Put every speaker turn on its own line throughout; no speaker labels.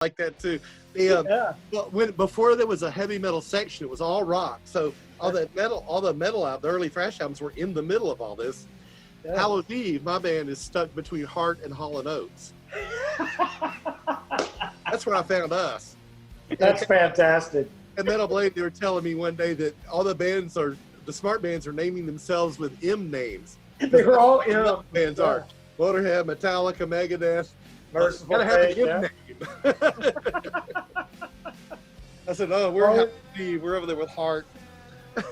like that too. But before there was a heavy metal section, it was all rock. So all the metal out, the early thrash albums were in the middle of all this. Yeah. Hallow, my band, is stuck between Heart and Hall & Oates. That's where I found us.
That's fantastic.
And Metal Blade, they were telling me one day that all the smart bands are naming themselves with M names.
They were all M.
Bands are Motorhead, Metallica, Megadeth.
Merciful
gotta have a M name. I said, oh, we're over there with Heart.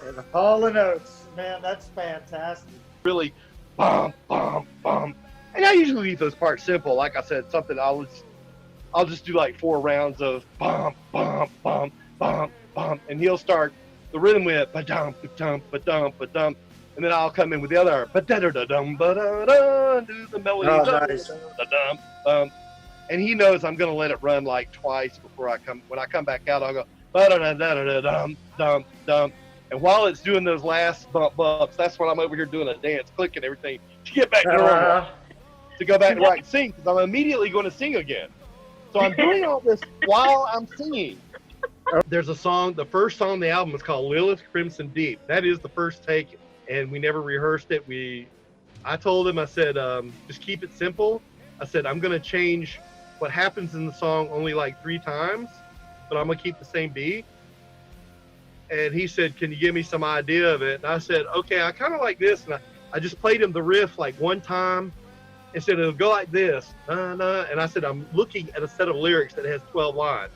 And Hall & Oates. Man, that's fantastic.
Really, bum, bum, bum. And I usually leave those parts simple. Like I said, something I'll just do like 4 rounds of bum, bum, bum, bum, bum. And he'll start the rhythm with ba-dum, ba-dum, ba-dum, ba-dum. And then I'll come in with the other ba-da-da-dum, ba-da-da, do the melody.
Oh, nice.
Ba-dum, and he knows I'm going to let it run like twice before I come. When I come back out, I'll go ba-da-da-da-da-dum, dum, dum. And while it's doing those last bumps, that's when I'm over here doing a dance, clicking everything to get back to normal, to go back to right and sing, because I'm immediately going to sing again. So I'm doing all this while I'm singing. There's a song, the first song on the album is called Lilith Crimson Deep. That is the first take, and we never rehearsed it. I told him, I said, just keep it simple. I said, I'm going to change what happens in the song only like 3 times, but I'm going to keep the same beat. And he said, can you give me some idea of it? And I said, okay, I kind of like this. And I just played him the riff like 1 time and said, it'll go like this. And I said, I'm looking at a set of lyrics that has 12 lines.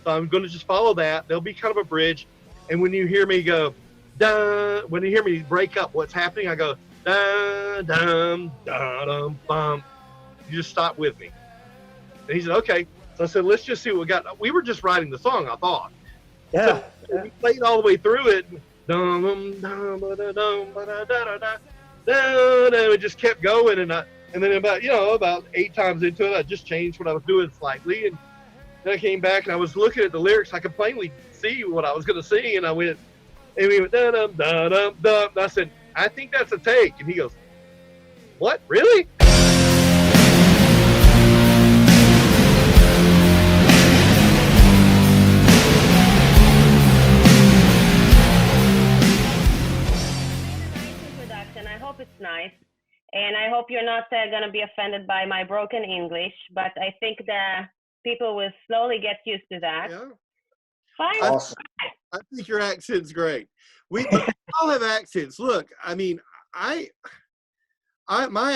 So I'm going to just follow that. There'll be kind of a bridge. And when you hear me go, da, when you hear me break up what's happening, I go, da, dum, da, dum, bum. You just stop with me. And he said, okay. So I said, let's just see what we got. We were just writing the song, I thought.
Yeah.
So we played all the way through it. Dum, dum, ba, dum, ba, da, da, da, da, and it just kept going. And then about 8 times into it, I just changed what I was doing slightly. And then I came back and I was looking at the lyrics. I could plainly see what I was going to sing. And we went, da, dum, da, dum, dum. And I said, I think that's a take. And he goes, what? Really?
I hope it's nice, and I hope you're not going to be offended by my broken English, but I think that people will slowly get used to that.
Yeah.
Fine.
Awesome.
I think your accent's great. We all have accents. Look, I mean, my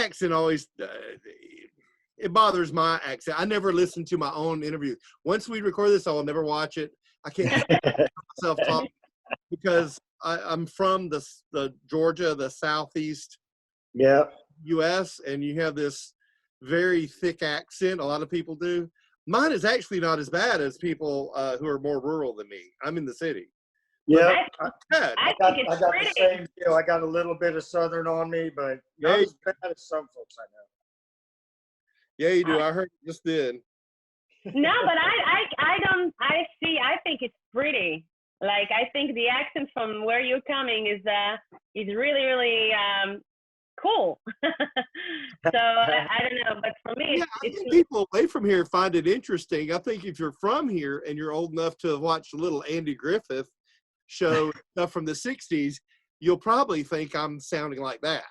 accent always, it bothers my accent. I never listen to my own interview. Once we record this, I will never watch it. I can't hear myself talk because I'm from the Georgia, the southeast U.S., and you have this very thick accent. A lot of people do. Mine is actually not as bad as people who are more rural than me. I'm in the city.
Yeah,
I got
the same deal. I got a little bit of Southern on me, but not as bad as some folks I know.
Yeah, you do. I heard you just did.
No, but I think it's pretty. Like, I think the accent from where you're coming is really, really cool. So I don't know, but for me,
I think people away from here find it interesting. I think if you're from here and you're old enough to have watched a little Andy Griffith show stuff from the 60s, you'll probably think I'm sounding like that.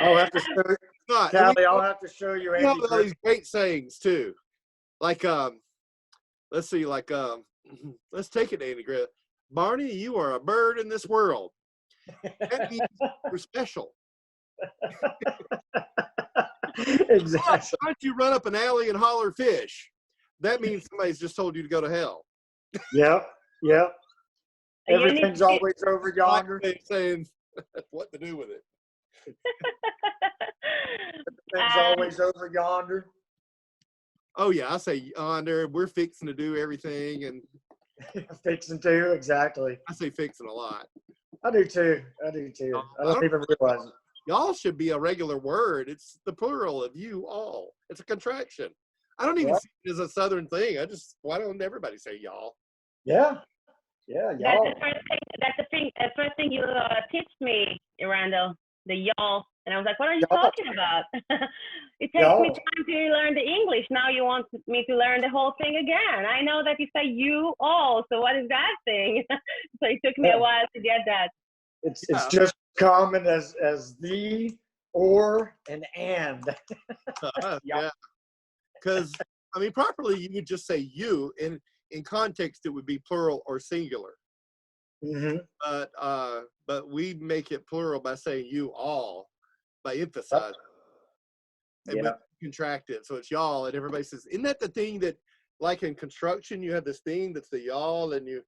I'll have to show you. Callie, I'll have to show you Andy
Griffith.
All
these great sayings too. Like let's see, like let's take it, Andy Griffith. Barney, you are a bird in this world. That means you're special.
Exactly.
Why don't you run up an alley and holler fish? That means somebody's just told you to go to hell.
Yep. Everything's always over yonder.
Saying what to do with it.
Everything's always over yonder.
Oh yeah, I say yonder. We're fixing to do everything, and
fixing to, exactly.
I say fixing a lot.
I do too. I don't even realize it.
Y'all should be a regular word. It's the plural of you all. It's a contraction. I don't even see it as a Southern thing. Why don't everybody say y'all?
Yeah, y'all.
That's the first thing you teach me, Randall. The y'all. And I was like, what are you
Y'all.
talking about? It takes me
Y'all.
time to learn the English. Now you want me to learn the whole thing again. I know that you say you all, so what is that thing? So it took me a while to get that.
It's just common as the, or, and.
Yeah. Because, I mean, properly, you would just say you. In context, it would be plural or singular.
Mm-hmm.
But we make it plural by saying you all, by emphasizing. And
Yeah.
we contract it, so it's y'all, and everybody says, isn't that the thing that, like in construction, you have this thing that's the y'all, and you.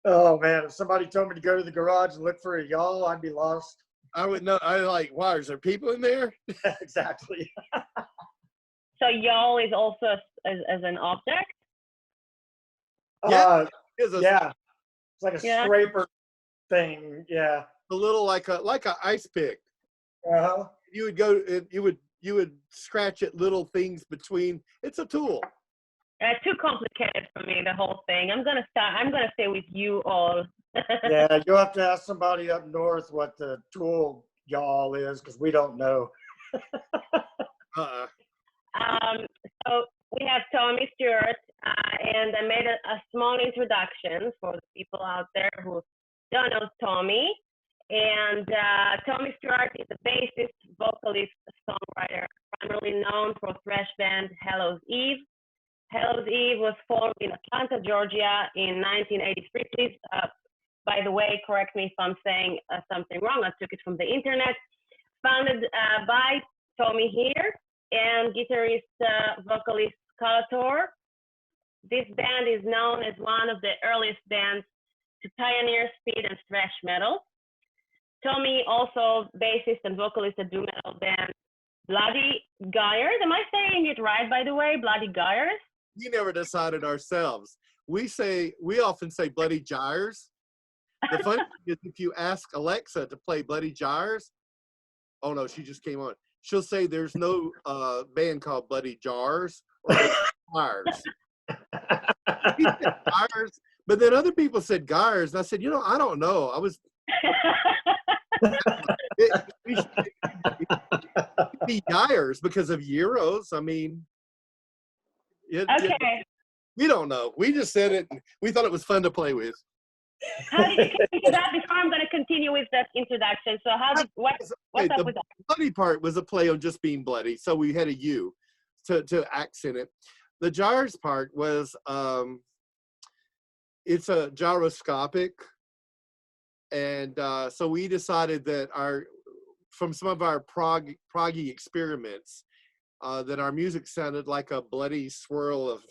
Oh man, if somebody told me to go to the garage and look for a y'all, I'd be lost.
I would know. I like, why is there people in there?
Exactly.
So y'all is also as an object?
Yeah. It's
Yeah. It's like a
Yeah.
scraper thing. Yeah.
a little like a ice pick.
Uh-huh.
You would go. You would scratch at little things between. It's a tool.
Too complicated for me, the whole thing. I'm gonna stay with you all.
Yeah, you'll have to ask somebody up north what the tool y'all is, because we don't know.
So we have Tommy Stewart, and I made a small introduction for the people out there who don't know Tommy. And Tommy Stewart is a bassist, vocalist, songwriter, primarily known for thrash band Hallow's Eve. Hallow's Eve was formed in Atlanta, Georgia in 1983. Please, by the way, correct me if I'm saying something wrong. I took it from the internet. Founded by Tommy here and guitarist, vocalist Calator. This band is known as one of the earliest bands to pioneer speed and thrash metal. Tommy also bassist and vocalist of doom metal band Bludy Gyres. Am I saying it right, by the way? Bludy Gyres?
We never decided ourselves. We often say Bloody Gyres. The funny thing is, if you ask Alexa to play Bloody Gyres, oh no, she just came on. She'll say there's no band called Bloody Jars or Gyres. He said Gyres, but then other people said Gyres, and I said, I don't know. I was. It should be Gyres because of Euros. I mean.
Okay.
We don't know. We just said it. And we thought it was fun to play with.
How did you come into that? Before I'm going to continue with that introduction. So what's up with that?
The bloody part was a play on just being bloody, so we had a U to accent it. The Gyres part was it's a gyroscopic, and so we decided that from some of our proggy experiments. That our music sounded like a bloody swirl of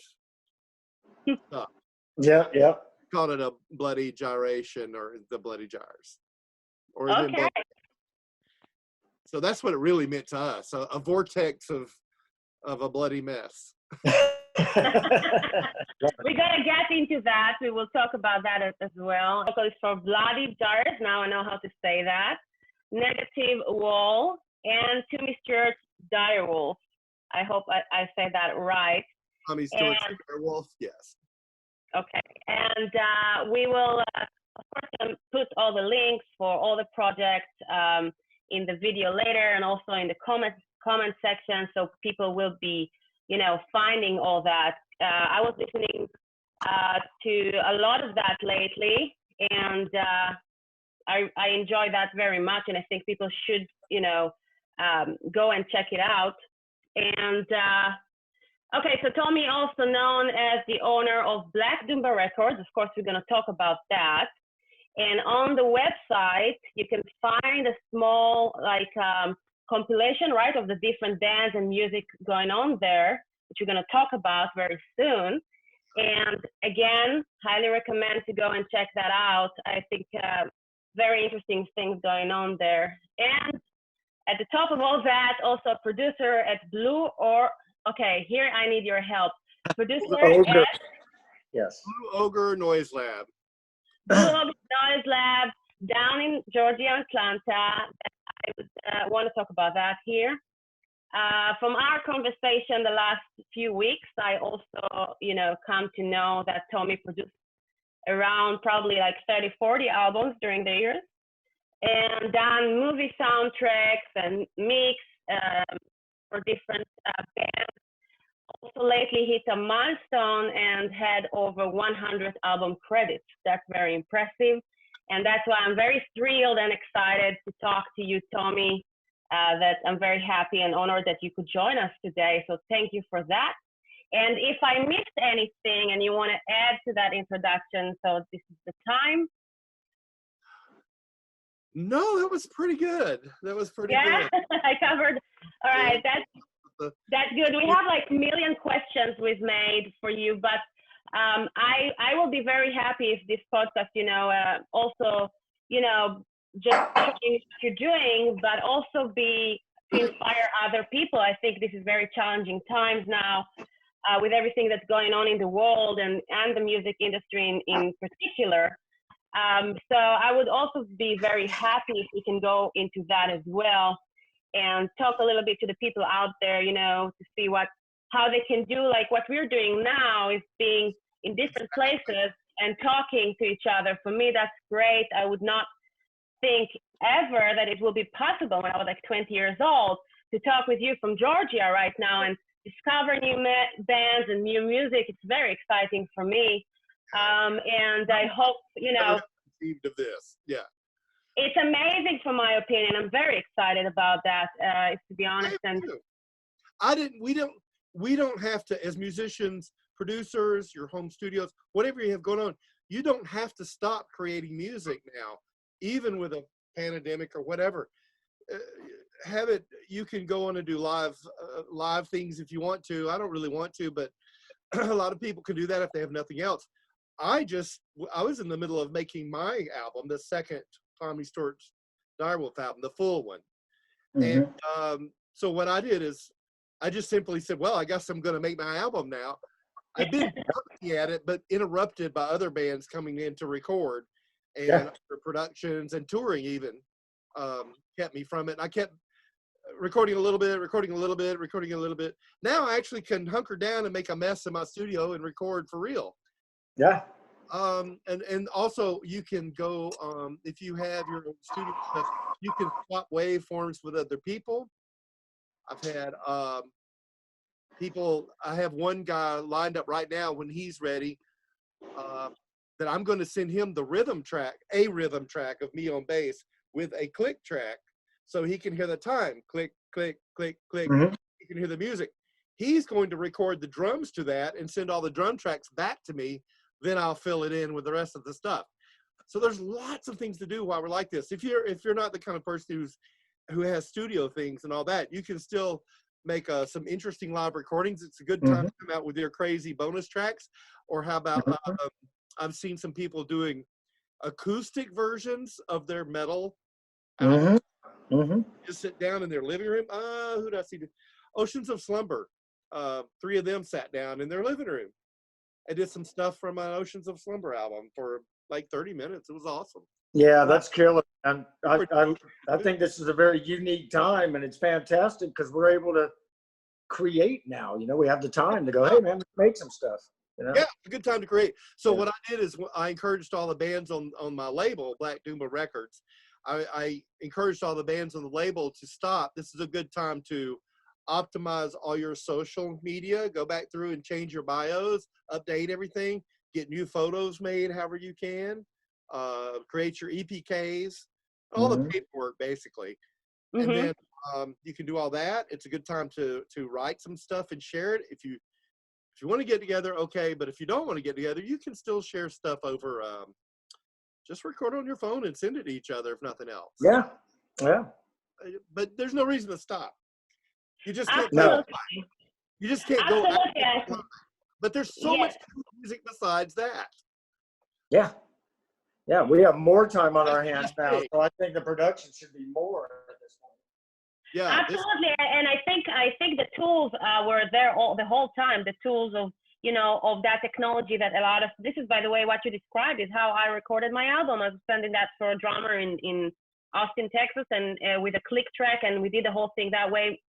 stuff.
Yeah.
Called it a bloody gyration or the bloody gyres. Or
Okay.
So that's what it really meant to us, a vortex of a bloody mess.
We're going to get into that. We will talk about that as well. Because for Bludy Gyres, now I know how to say that. Negative Wall and Tommy Stewart's Direwolf. I hope I said that right.
Tommy Stewart's Werewolf, yes.
Okay, and we will, of course, put all the links for all the projects in the video later, and also in the comment section, so people will be, finding all that. I was listening to a lot of that lately, and I enjoy that very much, and I think people should, go and check it out. And okay, so Tommy, also known as the owner of Black Doomba Records. Of course, we're going to talk about that. And on the website, you can find a small compilation, right, of the different bands and music going on there, which we're going to talk about very soon. And again, highly recommend to go and check that out. I think very interesting things going on there. And at the top of all that, also a producer at okay, here I need your help. Producer
Ogre.
at
Yes.
Blue Ogre Noise Lab.
Blue Ogre Noise Lab down in Georgia, Atlanta. I would want to talk about that here. From our conversation the last few weeks, I also, come to know that Tommy produced around probably like 30, 40 albums during the years, and done movie soundtracks and mix for different bands. Also lately hit a milestone and had over 100 album credits. That's very impressive. And that's why I'm very thrilled and excited to talk to you, Tommy. That I'm very happy and honored that you could join us today. So thank you for that. And if I missed anything and you want to add to that introduction, so this is the time.
No, that was pretty good. That was pretty good.
I covered. All right, that's good. We have like a million questions we've made for you, but I will be very happy if this podcast, also, just showing what you're doing, but also to inspire other people. I think this is very challenging times now with everything that's going on in the world and the music industry in particular. So I would also be very happy if we can go into that as well and talk a little bit to the people out there, to see how they can do like what we're doing now, is being in different places and talking to each other. For me, that's great. I would not think ever that it will be possible when I was like 20 years old to talk with you from Georgia right now and discover new bands and new music. It's very exciting for me. And I hope,
Conceived of this. Yeah.
It's amazing from my opinion. I'm very excited about that, to be honest. And
we don't have to, as musicians, producers, your home studios, whatever you have going on, you don't have to stop creating music now, even with a pandemic or whatever. You can go on and do live things if you want to. I don't really want to, but a lot of people can do that if they have nothing else. I was in the middle of making my album, the second Tommy Stewart's Direwolf album, the full one. Mm-hmm. And so what I did is I just simply said, well, I guess I'm going to make my album now. I've been working at it, but interrupted by other bands coming in to record, and other productions and touring even kept me from it. And I kept recording a little bit. Now I actually can hunker down and make a mess in my studio and record for real.
Yeah.
And also you can go, if you have your own studio stuff, you can swap waveforms with other people. I've had I have one guy lined up right now when he's ready, that I'm going to send him a rhythm track of me on bass with a click track, so he can hear the time, click, click, click, click. Mm-hmm. He can hear the music. He's going to record the drums to that and send all the drum tracks back to me. Then I'll fill it in with the rest of the stuff. So there's lots of things to do while we're like this. If you're not the kind of person who has studio things and all that, you can still make some interesting live recordings. It's a good time to come out with your crazy bonus tracks. Or how about I've seen some people doing acoustic versions of their metal albums. Just sit down in their living room. Who did I see? Oceans of Slumber. 3 of them sat down in their living room. I did some stuff from an Oceans of Slumber album for like 30 minutes. It was awesome.
Yeah, that's killer. And I think this is a very unique time, and it's fantastic because we're able to create now. We have the time to go, hey, man, let's make some stuff. Yeah,
it's a good time to create. So what I did is I encouraged all the bands on my label, Black Doomba Records. I encouraged all the bands on the label to stop. This is a good time to optimize all your social media, go back through and change your bios, update everything, get new photos made however you can, create your EPKs, all the paperwork basically. And then you can do all that. It's a good time to write some stuff and share it. If you want to get together, okay, but if you don't want to get together, you can still share stuff over, just record on your phone and send it to each other if nothing else.
Yeah.
But there's no reason to stop. You just can't You just can't go out. But there's so much music besides that.
Yeah, we have more time on our hands now, so I think the production should be more at this point.
Yeah,
absolutely. And I think the tools were there the whole time. The tools of of that technology that a lot of this is, by the way, what you described is how I recorded my album. I was sending that for a drummer in Austin, Texas, and with a click track, and we did the whole thing that way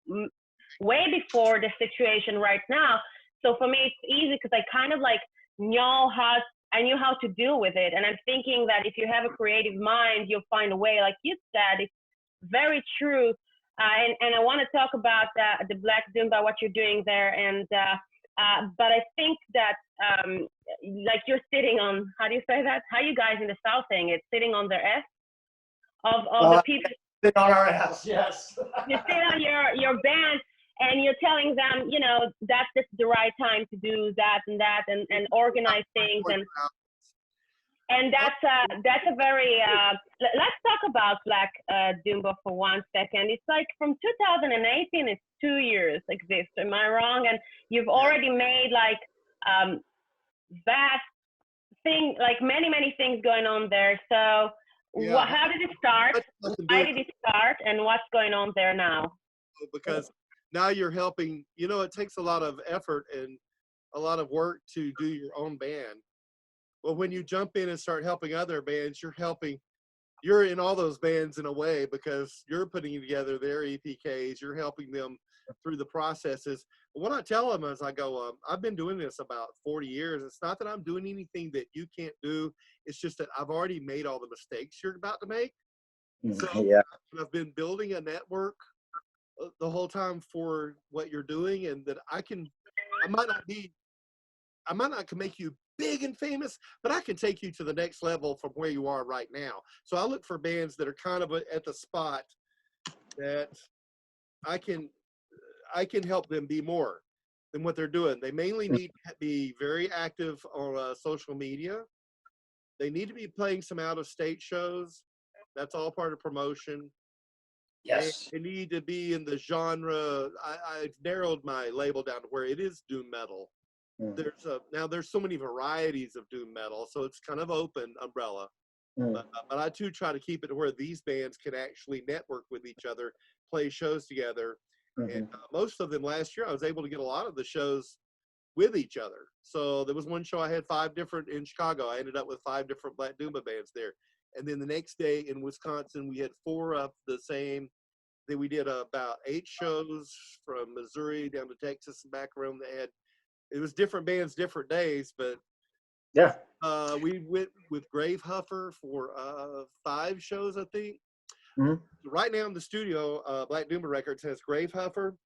before the situation right now. So for me, it's easy because I kind of like know how I knew how to deal with it. And I'm thinking that if you have a creative mind, you'll find a way. Like you said, it's very true. And I want to talk about the Black Doomba, what you're doing there. And but I think that like you're sitting on, how do you say that? How you guys in the South saying it? Sitting on their ass of the people.
Sit on our ass, yes.
You sit on your band and you're telling them, you know, that's just the right time to do that and organize things. And that's a very, let's talk about Black Doomba for 1 second. It's like from 2018, it's 2 years exist. Am I wrong? And you've already made like vast thing, like many things going on there. So how did it start? Why did it start? And what's going on there now?
Because now you're helping, you know, it takes a lot of effort and a lot of work to do your own band. Well, when you jump in and start helping other bands, you're in all those bands in a way because you're putting together their EPKs, you're helping them through the processes. But what I tell them is I go, I've been doing this about 40 years. It's not that I'm doing anything that you can't do. It's just that I've already made all the mistakes you're about to make. So I've been building a network the whole time for what you're doing, and that I might not can make you big and famous, but I can take you to the next level from where you are right now. So I look for bands that are kind of at the spot that I can help them be more than what they're doing. They mainly need to be very active on social media. They need to be playing some out-of-state shows. That's all part of promotion.
Yes.
They need to be in the genre. I've narrowed my label down to where it is doom metal. There's so many varieties of doom metal, so it's kind of open umbrella. But I too try to keep it to where these bands can actually network with each other, play shows together. And most of them last year, I was able to get a lot of the shows with each other. So there was one show I had 5 different in Chicago. I ended up with 5 different Black Doomba bands there. And then the next day in Wisconsin, we had 4 of the same. Then we did about 8 shows from Missouri down to Texas and back around. It was different bands, different days, but we went with Grave Huffer for 5 shows, I think. Right now in the studio, Black Doomba Records has Grave Huffer,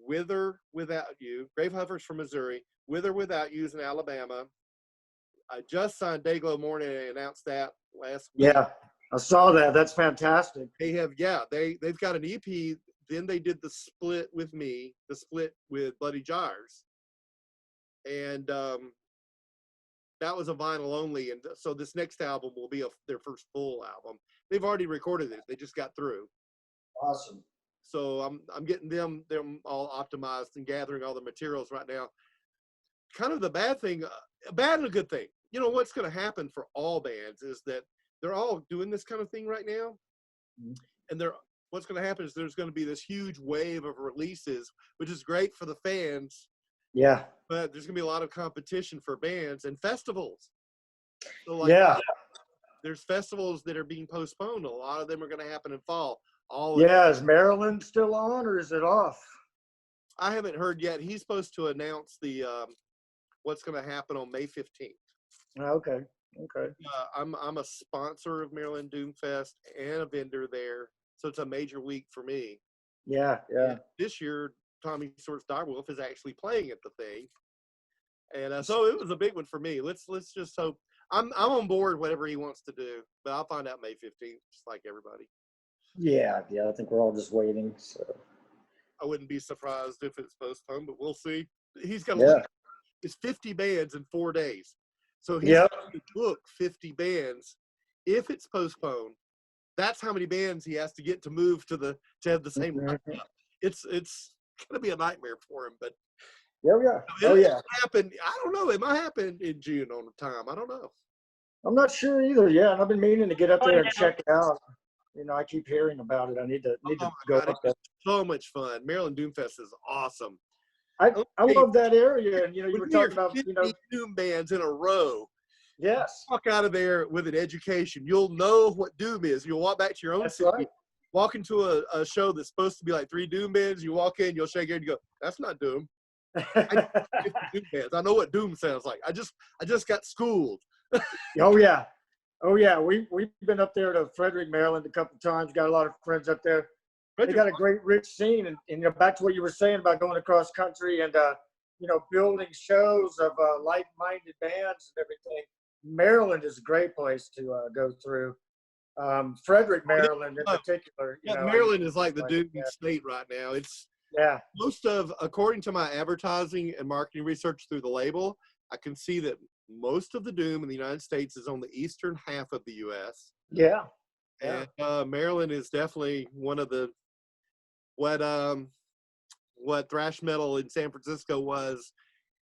With or Without You. Grave Huffer's from Missouri. With or Without You is in Alabama. I just signed Dayglow Morning and announced that last week.
Yeah, I saw that. That's fantastic.
They have, they've got an EP. Then they did the split with me, the split with Bloody Gyres. And that was a vinyl only. And so this next album will be their first full album. They've already recorded it. They just got through.
Awesome. So
I'm getting them all optimized and gathering all the materials right now. Kind of the bad thing, a bad and a good thing. You know, what's going to happen for all bands is that they're all doing this kind of thing right now. And what's going to happen is there's going to be this huge wave of releases, which is great for the fans.
Yeah.
But there's going to be a lot of competition for bands and festivals. So there's festivals that are being postponed. A lot of them are going to happen in fall. Is
Maryland still on or is it off?
I haven't heard yet. He's supposed to announce the what's going to happen on May 15th.
Okay.
I'm a sponsor of Maryland Doom Fest and a vendor there, so it's a major week for me.
Yeah.
And this year, Tommy Sort's Direwolf is actually playing at the thing, and so it was a big one for me. Let's just hope. I'm on board whatever he wants to do, but I'll find out May 15th, just like everybody.
Yeah. I think we're all just waiting. So
I wouldn't be surprised if it's postponed, but we'll see. He's got it's 50 bands in 4 days, so he's going to book 50 bands. If it's postponed, that's how many bands he has to get to move to have the same. It's going to be a nightmare for him, but happen. I don't know. It might happen in June on time. I don't know.
I'm not sure either. Yeah, and I've been meaning to get up there and check it out. You know, I keep hearing about it. I need to go up there.
So much fun. Maryland Doomfest is awesome.
I love that area, and you were talking about
50 doom bands in a row.
Yes.
Walk out of there with an education. You'll know what doom is. You'll walk back to your own city.
Right.
Walk into a show that's supposed to be like 3 doom bands. You walk in, you'll shake your head, and you go, "That's not doom." I know what doom sounds like. I just got schooled.
Oh yeah, oh yeah. We've been up there to Frederick, Maryland a couple times. Got a lot of friends up there. They got a great rich scene, and you know, back to what you were saying about going across country and you know, building shows of like-minded bands and everything. Maryland is a great place to go through. Frederick, Maryland, in particular. You
Yeah,
know,
Maryland is like the Doom
yeah.
state right now. It's
Yeah.
most of, according to my advertising and marketing research through the label, I can see that most of the Doom in the United States is on the eastern half of the U.S.
Yeah.
And Maryland is definitely one of the what thrash metal in San Francisco was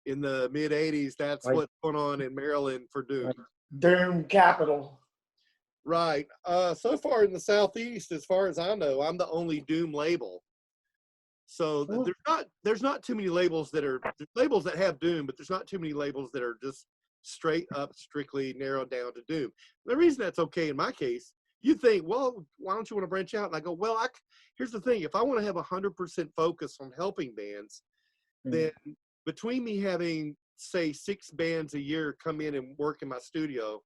in the mid '80s. That's
Right.
what's going on in Maryland for Doom.
Doom capital.
Right. So far in the Southeast, as far as I know, I'm the only Doom label. So there's not too many labels that are labels that have Doom, but there's not too many labels that are just straight up, strictly narrowed down to Doom. The reason that's okay in my case, you think, well, why don't you want to branch out? And I go, well, here's the thing. If I want to have 100% focus on helping bands, then between me having, say, 6 bands a year come in and work in my studio,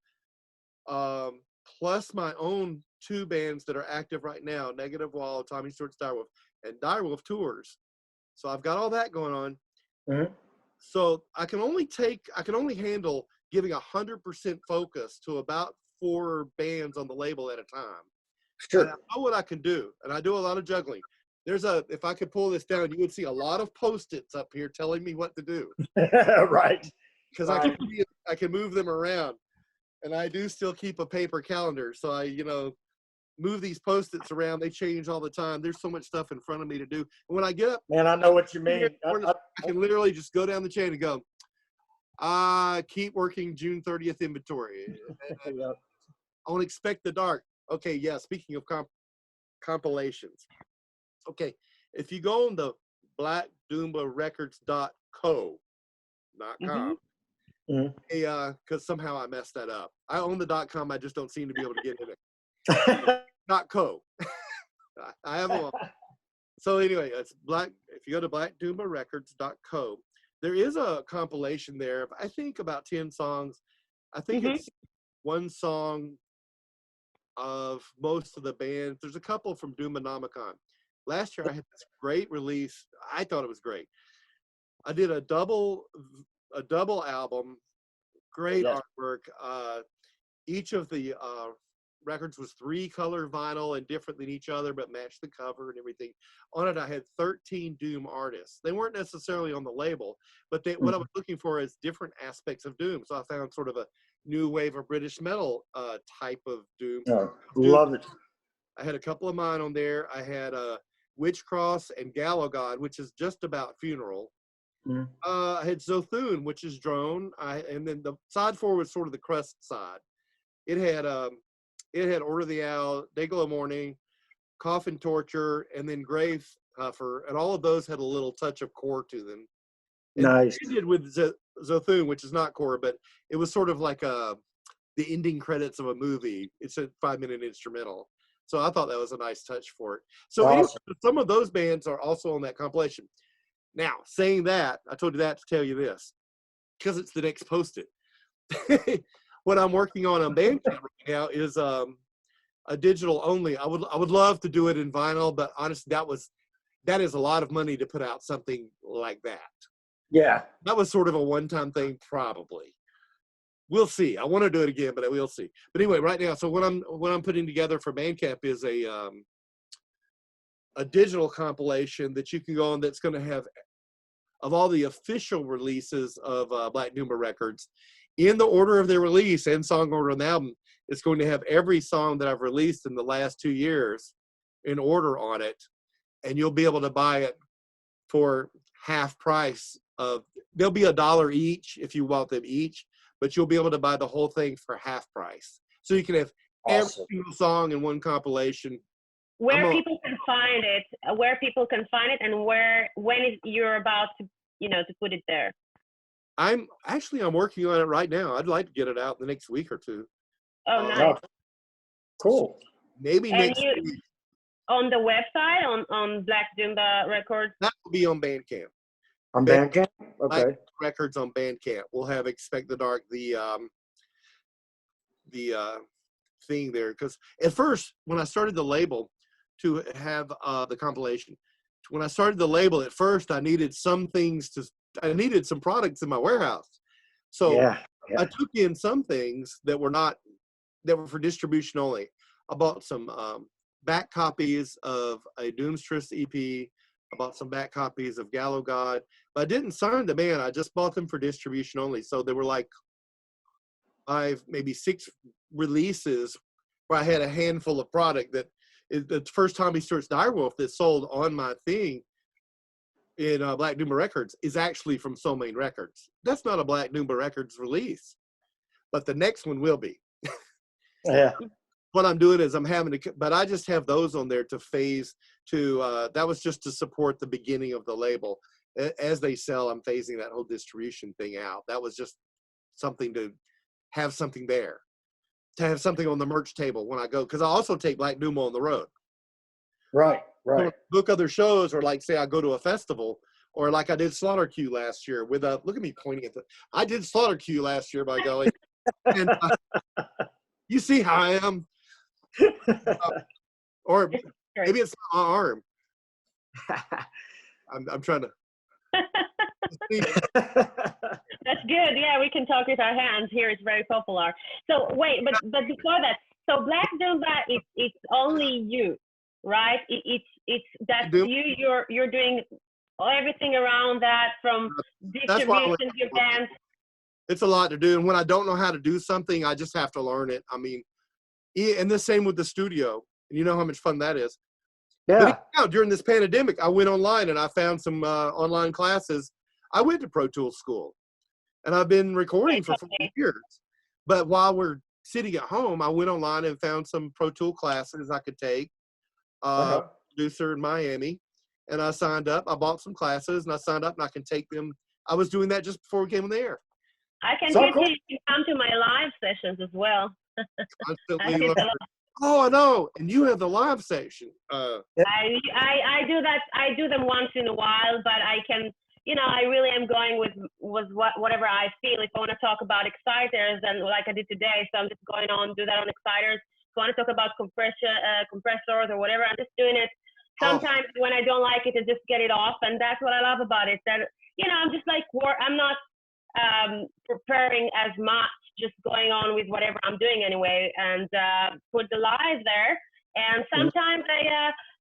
plus my own 2 bands that are active right now, Negative Wall, Tommy Stewart's Direwolf, and Direwolf tours. So I've got all that going on.
Mm-hmm.
So I can only handle giving 100% focus to about 4 bands on the label at a time.
Sure.
And I know what I can do, and I do a lot of juggling. If I could pull this down, you would see a lot of Post-its up here telling me what to do.
Right.
Because I can move them around. And I do still keep a paper calendar. So I, move these Post-its around. They change all the time. There's so much stuff in front of me to do. And when I get up,
Man, I know what you mean.
I can literally just go down the chain and go, keep working June 30th inventory. I won't expect the dark. Okay, yeah, speaking of compilations. Okay, if you go on the blackdoombarecords.co, not com, because somehow I messed that up. I own the .com, I just don't seem to be able to get in it. .co. I have a So anyway, it's if you go to blackdoombarecords.co, there is a compilation there of, I think, about 10 songs. I think it's one song of most of the bands. There's a couple from Doombanomicon. Last year I had this great release. I thought it was great. I did a double album, great artwork. Each of the records was 3-color vinyl and different than each other, but matched the cover and everything. On it, I had 13 Doom artists. They weren't necessarily on the label, but what I was looking for is different aspects of Doom. So I found sort of a new wave of British metal type of Doom.
Love it.
I had a couple of mine on there. I had Witchcross and Gallow God, which is just about funeral. I had Zothune, which is drone. And then the side 4 was sort of the crust side. It had Order of the Owl, Dayglow Morning, Coffin Torture, and then Grave Huffer, and all of those had a little touch of core to them. And
nice.
It ended with Zothune, which is not core, but it was sort of like the ending credits of a movie. It's a 5-minute instrumental. So I thought that was a nice touch for it. So anyway, some of those bands are also on that compilation. Now, saying that, I told you that to tell you this, because it's the next Post-it. What I'm working on Bandcamp right now is a digital only. I would love to do it in vinyl, but honestly, that is a lot of money to put out something like that.
Yeah.
That was sort of a one-time thing, probably. We'll see. I want to do it again, but we'll see. But anyway, right now, so what I'm putting together for Bandcamp is a digital compilation that you can go on that's going to have, of all the official releases of Black Doomba Records, in the order of their release and song order on the album, it's going to have every song that I've released in the last 2 years in order on it, and you'll be able to buy it for half price of. They'll be $1 each if you want them each, but you'll be able to buy the whole thing for half price. So you can have every single song in one compilation.
Where people can find it, and when you're about to, to put it there.
I'm working on it right now. I'd like to get it out in the next week or 2.
Oh, nice.
Cool.
Maybe next week.
On the website, on Black Doomba Records?
That will be on Bandcamp.
On Bandcamp? Okay.
Records on Bandcamp. We'll have Expect the Dark, the thing there, because at first when I started the label to have the compilation, when I started the label at first, I needed some products in my warehouse. So I took in some things that were for distribution only. I bought some back copies of a Doomstress EP. I bought some back copies of Gallow God, but I didn't sign the band. I just bought them for distribution only. So there were like 5, maybe 6 releases where I had a handful of product that is the first Tommy Stewart's Direwolf that sold on my thing in Black Doomba Records is actually from Soul Main Records. That's not a Black Doomba Records release, but the next one will be.
Yeah.
What I'm doing is I'm having to, but I just have those on there to phase to, that was just to support the beginning of the label. As they sell, I'm phasing that whole distribution thing out. That was just something to have something there, to have something on the merch table when I go, because I also take Black Doomba on the road.
Right.
So book other shows, or like say I go to a festival, or like I did Slaughter Q last year with look at me pointing at I did Slaughter Q last year by going, and you see how I am, or maybe it's my arm. I'm trying to.
That's good. Yeah, we can talk with our hands here. It's very popular. So wait, but before that, so Black Doomba, it's only you, right? It's that you're doing everything around that, from distribution to your band.
It's a lot to do, and when I don't know how to do something, I just have to learn it. I mean, and the same with the studio. And you know how much fun that is.
Yeah.
But during this pandemic, I went online and I found some online classes. I went to Pro Tools school, and I've been recording for 4 years. But while we're sitting at home, I went online and found some Pro Tool classes I could take. Producer in Miami, and I signed up. I bought some classes and I signed up, and I can take them. I was doing that just before we came on the air.
I can get you to come to my live sessions as well.
Oh, I know. And you have the live section.
I do that. I do them once in a while, but I can, I really am going with whatever I feel. If I want to talk about exciters, then like I did today, so I'm just going on, do that on exciters. If I want to talk about compressors or whatever, I'm just doing it. Sometimes when I don't like it, I just get it off, and that's what I love about it. That I'm just like, I'm not preparing as much, just going on with whatever I'm doing anyway, and put the live there. And sometimes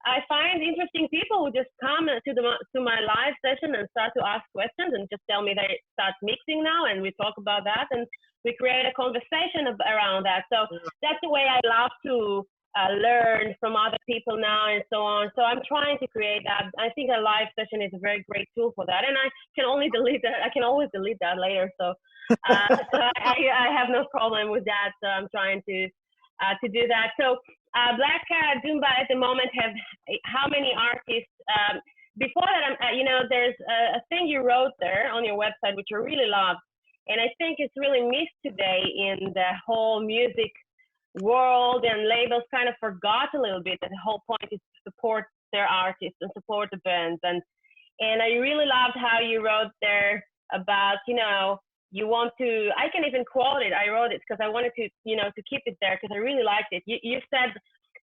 I find interesting people who just come to my live session and start to ask questions and just tell me they start mixing now, and we talk about that, and we create a conversation around that. So that's the way I love to learn from other people now and so on. So I'm trying to create that. I think a live session is a very great tool for that, and I can only delete that. I can always delete that later. So, I have no problem with that. So I'm trying to do that. So Black Doomba at the moment have how many artists? Before that, there's a thing you wrote there on your website, which I really love, and I think it's really missed today in the whole music world, and labels kind of forgot a little bit that the whole point is to support their artists and support the bands. And I really loved how you wrote there about, you want to, I can even quote it. I wrote it because I wanted to, to keep it there because I really liked it. You said,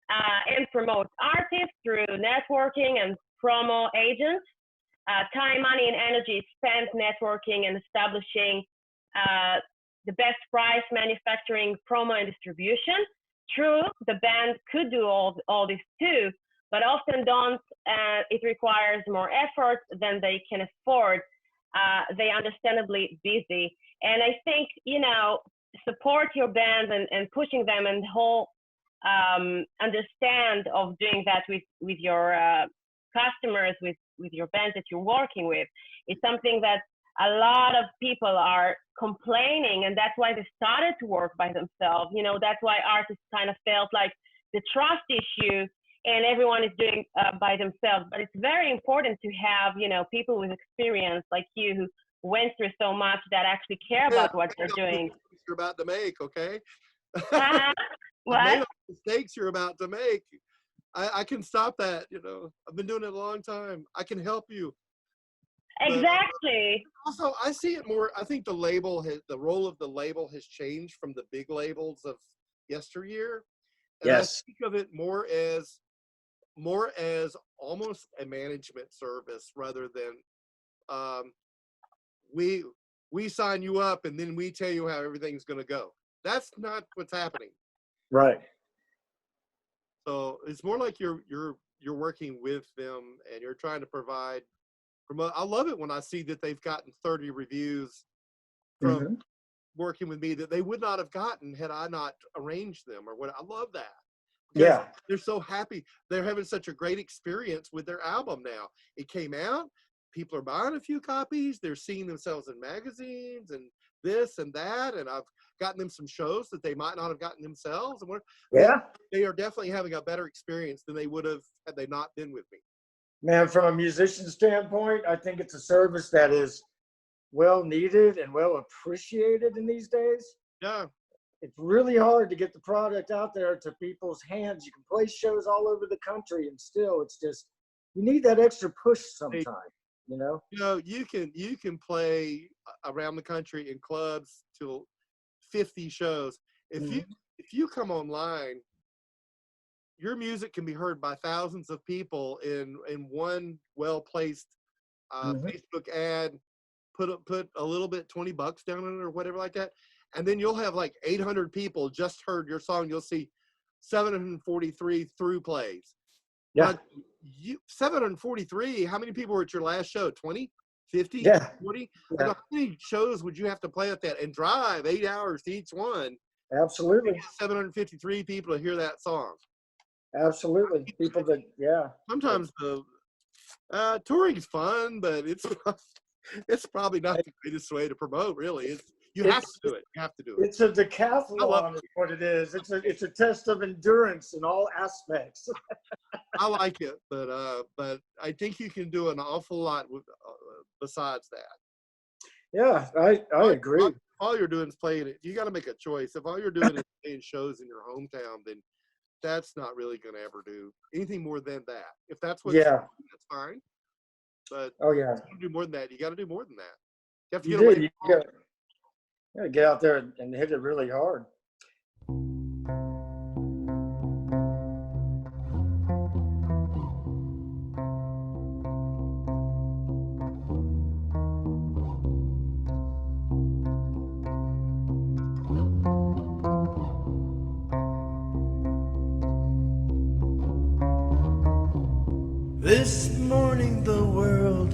and promote artists through networking and promo agents. Time, money, and energy spent networking and establishing the best price, manufacturing, promo, and distribution. True, the band could do all this too, but often don't. It requires more effort than they can afford. They understandably busy. And I think, support your band and pushing them, and whole understand of doing that with your customers, with your bands that you're working with. It's something that a lot of people are complaining, and that's why they started to work by themselves. That's why artists kind of felt like the trust issue, and everyone is doing by themselves. But it's very important to have, people with experience like you who went through so much that actually care about what they're doing.
You're about to make, okay?
What?
Mistakes you're about to make. I can stop that. I've been doing it a long time. I can help you.
Exactly.
Also, I see it more. I think the role of the label has changed from the big labels of yesteryear. And
Yes.
I think of it more as almost a management service rather than we sign you up and then we tell you how everything's going to go. That's not what's happening.
Right.
So it's more like you're working with them and you're trying to provide. I love it when I see that they've gotten 30 reviews from working with me that they would not have gotten had I not arranged them or what. I love that.
Yeah.
They're so happy. They're having such a great experience with their album now. It came out. People are buying a few copies. They're seeing themselves in magazines and this and that. And I've gotten them some shows that they might not have gotten themselves. And they are definitely having a better experience than they would have had they not been with me.
Man, from a musician standpoint, I think it's a service that is well needed and well appreciated in these days.
Yeah.
It's really hard to get the product out there to people's hands. You can play shows all over the country and still it's just, you need that extra push sometime, you know?
You know, you can play around the country in clubs till 50 shows. If you come online, your music can be heard by thousands of people in one well-placed Facebook ad. Put a little bit, $20 down on it or whatever like that. And then you'll have like 800 people just heard your song. You'll see 743 through plays.
Yeah.
But 743, how many people were at your last show? 20, 50,
Yeah.
40?
Yeah.
How many shows would you have to play at that and drive 8 hours to each one?
Absolutely.
753 people to hear that song.
Absolutely. People that, yeah.
Sometimes the touring's fun, but it's probably not the greatest way to promote, really. You have to do it. You have to do it.
It's a decathlon is what it is. It's a test of endurance in all aspects.
I like it, but I think you can do an awful lot with besides that.
Yeah, I agree.
All you're doing is playing it. You got to make a choice. If all you're doing is playing shows in your hometown, then that's not really going to ever do anything more than that. If that's what, that's fine. But
you
do more than that. You got to do more than that. You have to
you
get away.
You gotta get out there and hit it really hard.
This morning the world,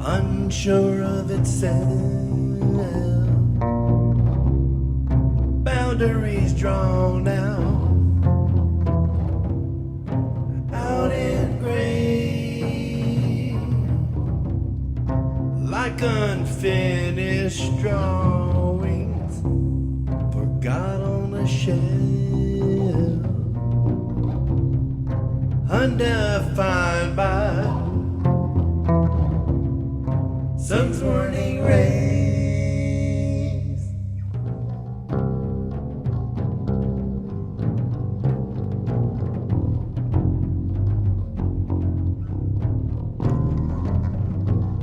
unsure of itself, boundaries drawn out in gray, like unfinished drawings forgot on a shelf. Undefined by sun's warning rays.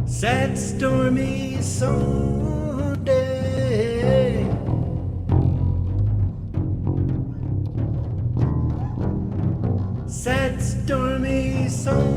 Sad stormy Sunday, sad stormy Sunday.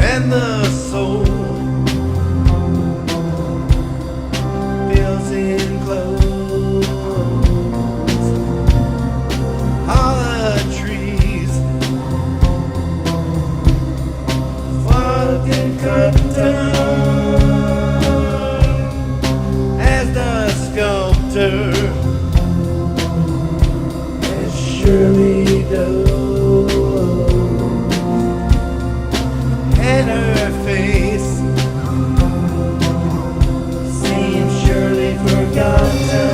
And the soul feels enclosed. All the trees fucking cut down as the sculptor has surely done. And her face seems surely forgotten.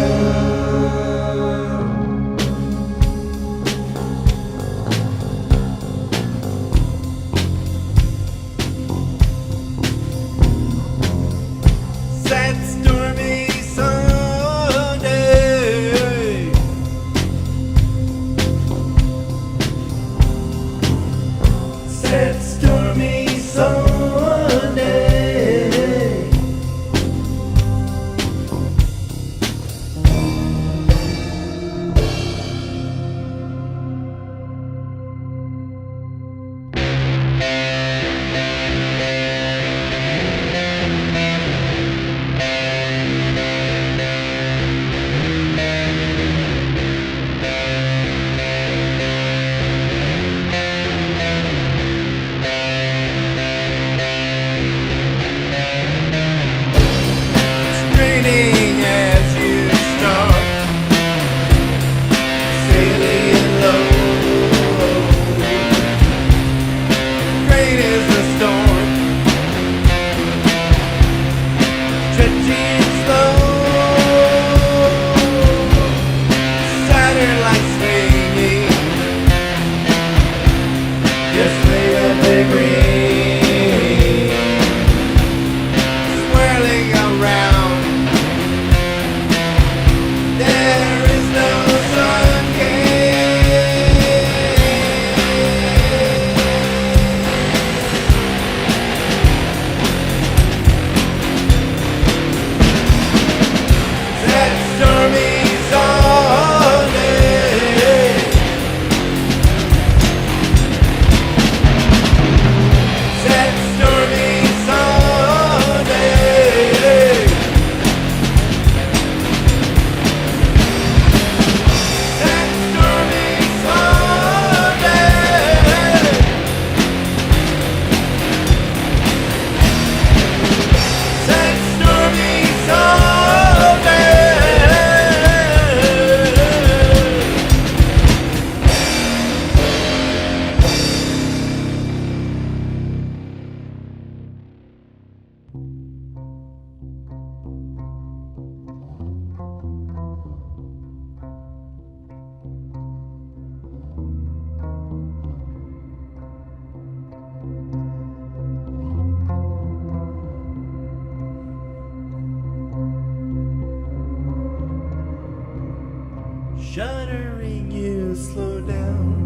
slow down.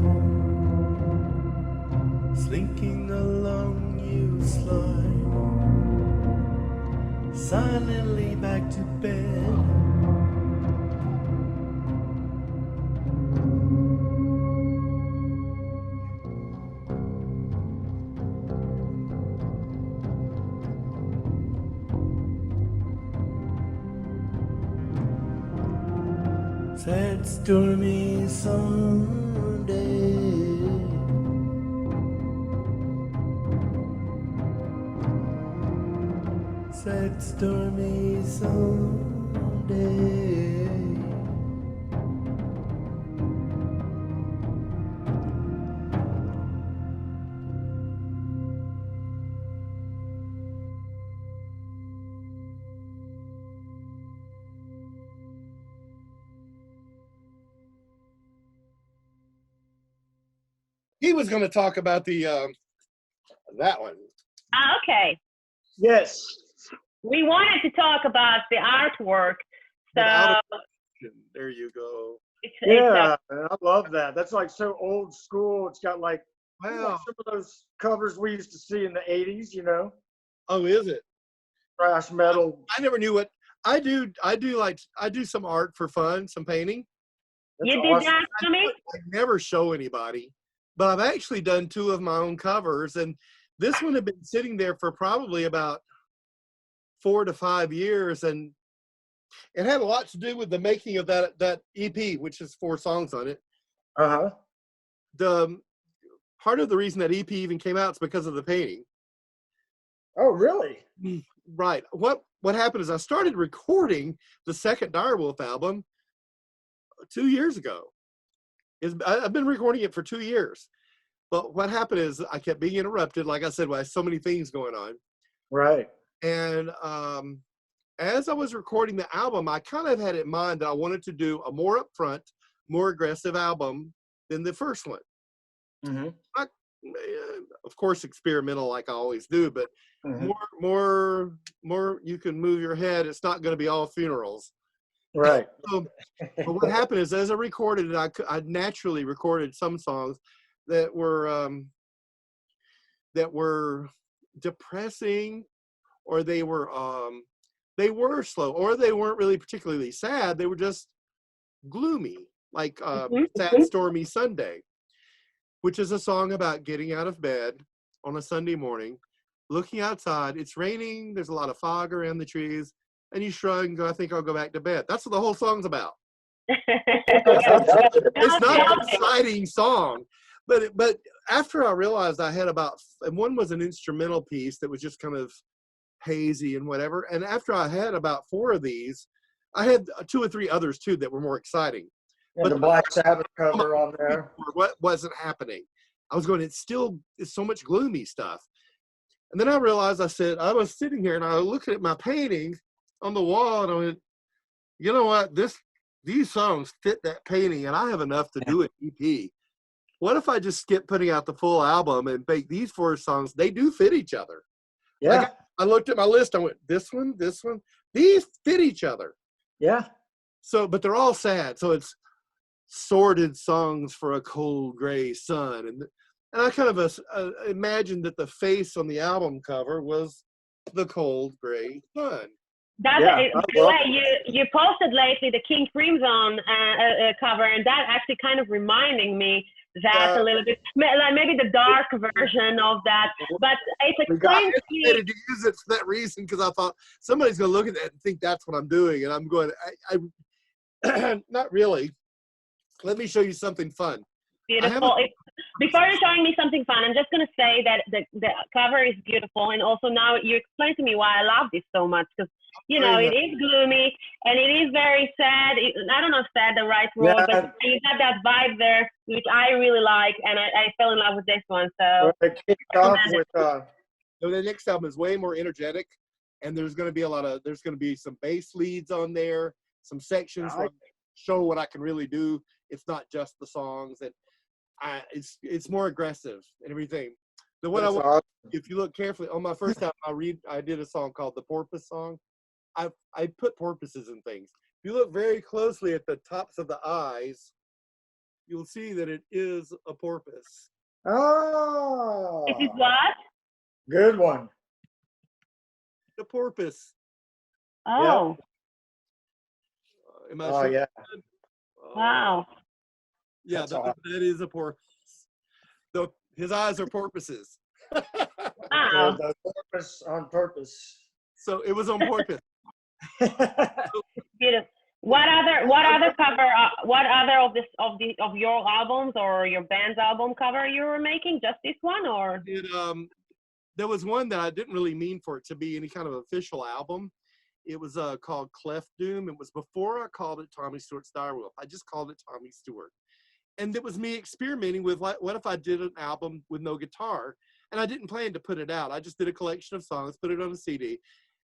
Slinking along you slide, silently back to bed. Sad stormy Sunday, sad stormy Sunday.
He was going to talk about the that one.
Okay.
Yes.
We wanted to talk about the artwork. So
Without a question. There you go.
it's
Yeah, man, I love that. That's like so old school. It's got like,
Wow.
like some of those covers we used to see in the 80s, you know,
Oh, is it?
thrash metal.
I never knew what I do. I do some art for fun, some painting.
That's
you did
awesome.
that for me?
I never show anybody, but I've actually done 2 of my own covers, and this one had been sitting there for probably about 4 to 5 years, and it had a lot to do with the making of that EP, which is 4 songs on it.
Uh-huh.
The part of the reason that EP even came out is because of the painting.
Oh, really?
Right. What happened is I started recording the second Direwolf album 2 years ago. I've been recording it for 2 years. But what happened is I kept being interrupted, like I said, by so many things going on.
Right.
And as I was recording the album, I kind of had in mind that I wanted to do a more upfront, more aggressive album than the first one.
Mm-hmm.
Of course, experimental like I always do, but
Mm-hmm.
more you can move your head. It's not going to be all funerals.
Right.
So, but what happened is, as I recorded it, I naturally recorded some songs that were depressing, or they were slow, or they weren't really particularly sad. They were just gloomy, like Sad Stormy Sunday, which is a song about getting out of bed on a Sunday morning, looking outside. It's raining. There's a lot of fog around the trees. And you shrug and go, I think I'll go back to bed. That's what the whole song's about. It's not an exciting song. But after I realized I had and one was an instrumental piece that was just kind of hazy and whatever. And after I had about 4 of these, I had 2 or 3 others too that were more exciting.
Yeah, the Black Sabbath cover on there.
What wasn't happening? I was going, it's so much gloomy stuff. And then I realized, I was sitting here and I looked at my paintings on the wall and I went, you know what? These songs fit that painting, and I have enough to do an EP. What if I just skip putting out the full album and make these 4 songs? They do fit each other.
Yeah.
Like I looked at my list. I went, this one. These fit each other.
Yeah.
So, but they're all sad. So it's sordid songs for a cold gray sun, and I kind of imagined that the face on the album cover was the cold gray sun.
That's
Yeah,
by the way, you posted lately the King Crimson cover, and that actually kind of reminding me that a little bit, like maybe the dark version of that. But it's explained to me.
I decided to use it for that reason, because I thought somebody's going to look at that and think that's what I'm doing, and I'm going, I not really. Let me show you something fun.
Beautiful. Before you're showing me something fun, I'm just going to say that the cover is beautiful, and also now you explained to me why I love this so much, because you know it is gloomy and it is very sad. I don't know if sad the right word, but you got that vibe there, which I really like, and I fell in love with this one. So
the next album is way more energetic, and there's going to be some bass leads on there, some sections where I show what I can really do. It's not just the songs, and it's more aggressive and everything. The one if you look carefully on my first album, I did a song called the Porpoise Song. I put porpoises in things. If you look very closely at the tops of the eyes, you'll see that it is a porpoise.
Oh,
It is what?
good one.
The porpoise.
Oh,
Am I
Oh,
sure?
yeah.
wow.
Yeah,
That's
that,
awesome.
that is a porpoise. His eyes are porpoises.
Wow.
The porpoise on purpose.
So it was on purpose.
Beautiful. What other cover? What other of your albums or your band's album cover you were making? Just this one, or?
There was one that I didn't really mean for it to be any kind of official album. It was called Clef Doom. It was before I called it Tommy Stewart's Direwolf. I just called it Tommy Stewart. And it was me experimenting with what if I did an album with no guitar? And I didn't plan to put it out. I just did a collection of songs, put it on a CD,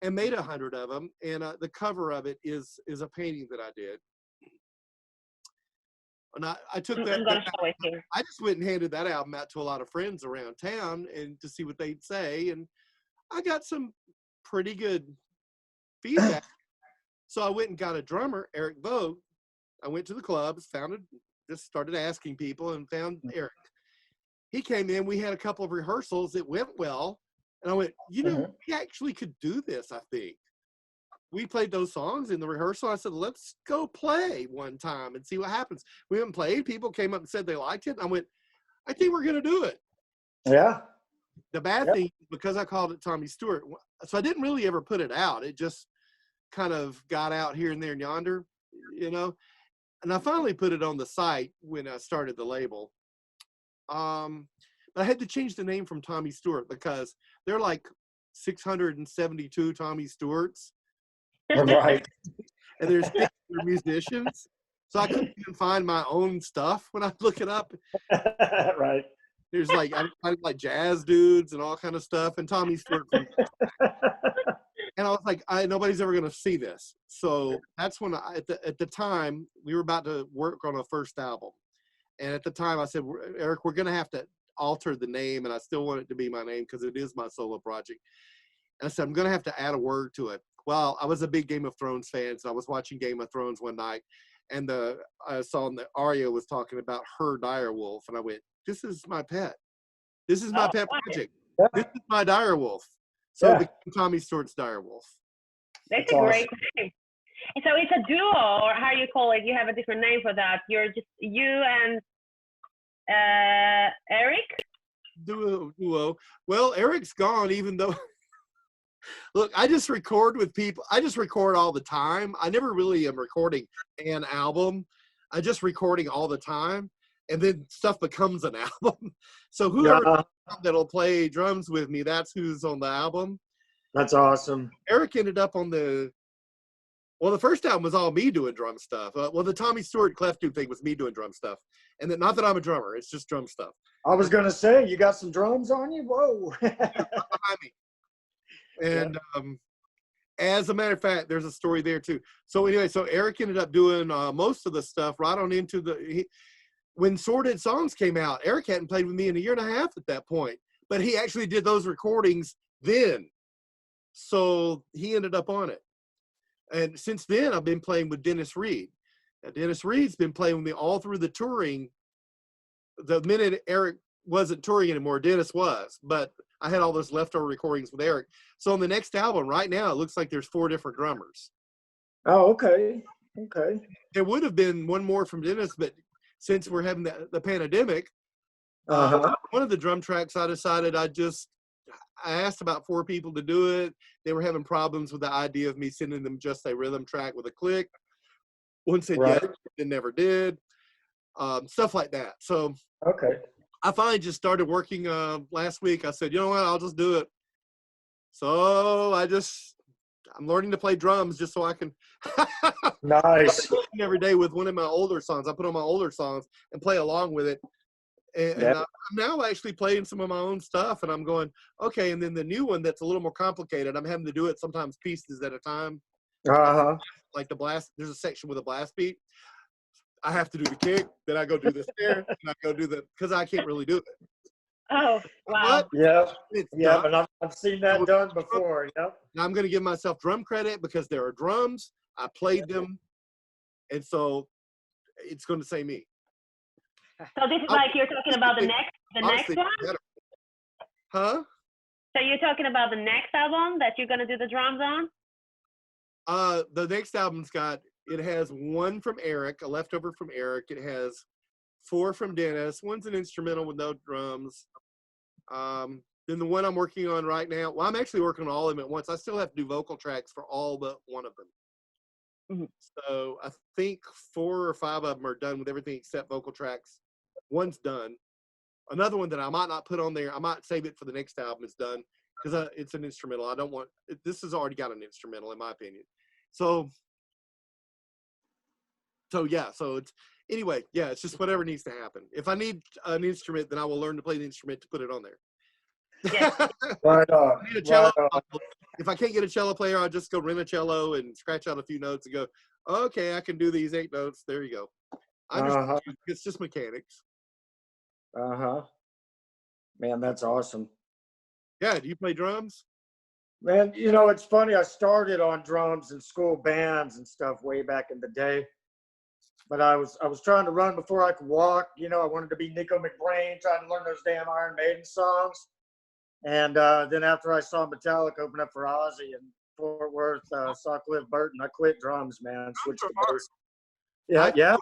and made 100 of them. And the cover of it is a painting that I did. And I took that.
I'm gonna show it here.
I just went and handed that album out to a lot of friends around town and to see what they'd say. And I got some pretty good feedback. So I went and got a drummer, Eric Vogt. I went to the clubs, just started asking people and found Eric. He came in, we had a couple of rehearsals. It went well. And I went, we actually could do this, I think. We played those songs in the rehearsal. I said, let's go play one time and see what happens. We went and played. People came up and said they liked it. And I went, I think we're going to do it.
Yeah.
The bad thing, because I called it Tommy Stewart, so I didn't really ever put it out. It just kind of got out here and there and yonder, And I finally put it on the site when I started the label. But I had to change the name from Tommy Stewart because there are like 672 Tommy Stewarts.
Right.
And there's musicians. So I couldn't even find my own stuff when I look it up.
Right.
There's I find like jazz dudes and all kind of stuff. And Tommy Stewart. And I was like, nobody's ever going to see this. So that's when at the time we were about to work on a first album. And at the time I said, Eric, we're going to have to alter the name. And I still want it to be my name because it is my solo project. And I said, I'm going to have to add a word to it. Well, I was a big Game of Thrones fan. So I was watching Game of Thrones one night. And I saw that Arya was talking about her direwolf. And I went, this is my pet. This is my pet project.
Yeah.
This is my direwolf. So it became Tommy Stewart's Direwolf.
That's a great name. So it's a duo, or how you call it? You have a different name for that. You're just you and Eric?
Duo. Well, Eric's gone, even though look, I just record with people. I just record all the time. I never really am recording an album. I just recording all the time. And then stuff becomes an album. So whoever that'll play drums with me, that's who's on the album.
That's awesome.
Eric ended up on the first album was all me doing drum stuff. The Tommy Stewart Clef Doom thing was me doing drum stuff. And then, not that I'm a drummer, it's just drum stuff.
I was going to say, you got some drums on you? Whoa.
Behind me. And as a matter of fact, there's a story there too. So anyway, Eric ended up doing most of the stuff right on into when Sorted Songs came out. Eric hadn't played with me in a year and a half at that point, but he actually did those recordings then. So he ended up on it. And since then, I've been playing with Dennis Reed. Now, Dennis Reed's been playing with me all through the touring. The minute Eric wasn't touring anymore, Dennis was. But I had all those leftover recordings with Eric. So on the next album, right now, it looks like there's 4 different drummers.
Oh, okay. Okay.
There would have been one more from Dennis, but since we're having the pandemic, one of the drum tracks I decided I asked about 4 people to do it. They were having problems with the idea of me sending them just a rhythm track with a click. One said yes, they never did. Stuff like that. So I finally just started working last week. I said, you know what, I'll just do it. So I'm learning to play drums just so I can
nice
every day with one of my older songs. I put on my older songs and play along with it. And I'm now actually playing some of my own stuff, and I'm going, okay. And then the new one that's a little more complicated, I'm having to do it sometimes pieces at a time. Like the blast, there's a section with a blast beat. I have to do the kick, then I go do the snare, and I go do because I can't really do it.
Oh, wow.
But I've seen that done before. Yep.
Now I'm going to give myself drum credit because there are drums. I played them, and so it's going to say me.
So this is like you're talking about the next
Honestly,
one.
better. Huh?
So you're talking about the next album that you're gonna do the drums on?
The next album's it has one from Eric, a leftover from Eric. It has 4 from Dennis. One's an instrumental with no drums. Then the one I'm working on right now, well, I'm actually working on all of them at once. I still have to do vocal tracks for all but one of them.
Mm-hmm.
So I think 4 or 5 of them are done with everything except vocal tracks. One's done. Another one that I might not put on there, I might save it for the next album, is done because it's an instrumental. I don't want this has already got an instrumental in my opinion. So yeah, so it's anyway, yeah, it's just whatever needs to happen. If I need an instrument, then I will learn to play the instrument to put it on there.
Yes.
Right on.
I need a cello.
Right on.
If I can't get a cello player, I'll just go rent a cello and scratch out a few notes and go, okay, I can do these 8 notes. There you go. I understand. It's just mechanics.
Man, that's awesome.
Yeah, do you play drums?
Man, you know, it's funny. I started on drums in school bands and stuff way back in the day. But I was trying to run before I could walk. You know, I wanted to be Nico McBrain, trying to learn those damn Iron Maiden songs. And then after I saw Metallica open up for Ozzy in Fort Worth, saw Cliff Burton, I quit drums, man. Switched to bass. Yeah.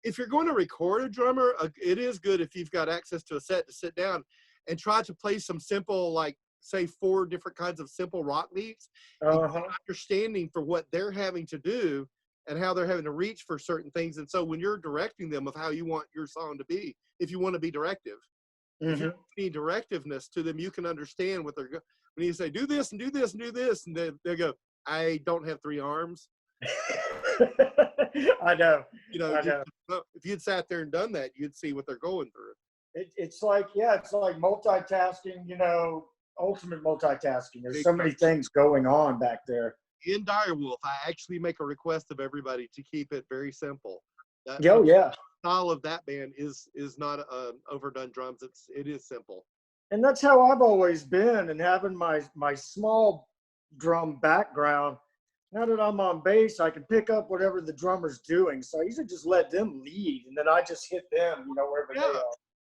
If you're going to record a drummer, it is good if you've got access to a set to sit down and try to play some simple, like, say 4 different kinds of simple rock beats. Understanding for what they're having to do and how they're having to reach for certain things. And so when you're directing them of how you want your song to be, if you want to be directive, if you need directiveness to them, you can understand what they're when you say, do this and do this and do this. And they go, I don't have 3 arms.
I know.
You know, if you'd sat there and done that, you'd see what they're going through.
It's like multitasking, you know, ultimate multitasking. There's so many things going on back there.
In Direwolf, I actually make a request of everybody to keep it very simple.
Yeah.
Style of that band is not overdone drums. It is simple.
And that's how I've always been. And having my small drum background, now that I'm on bass, I can pick up whatever the drummer's doing. So I usually just let them lead, and then I just hit them, you know, wherever they are.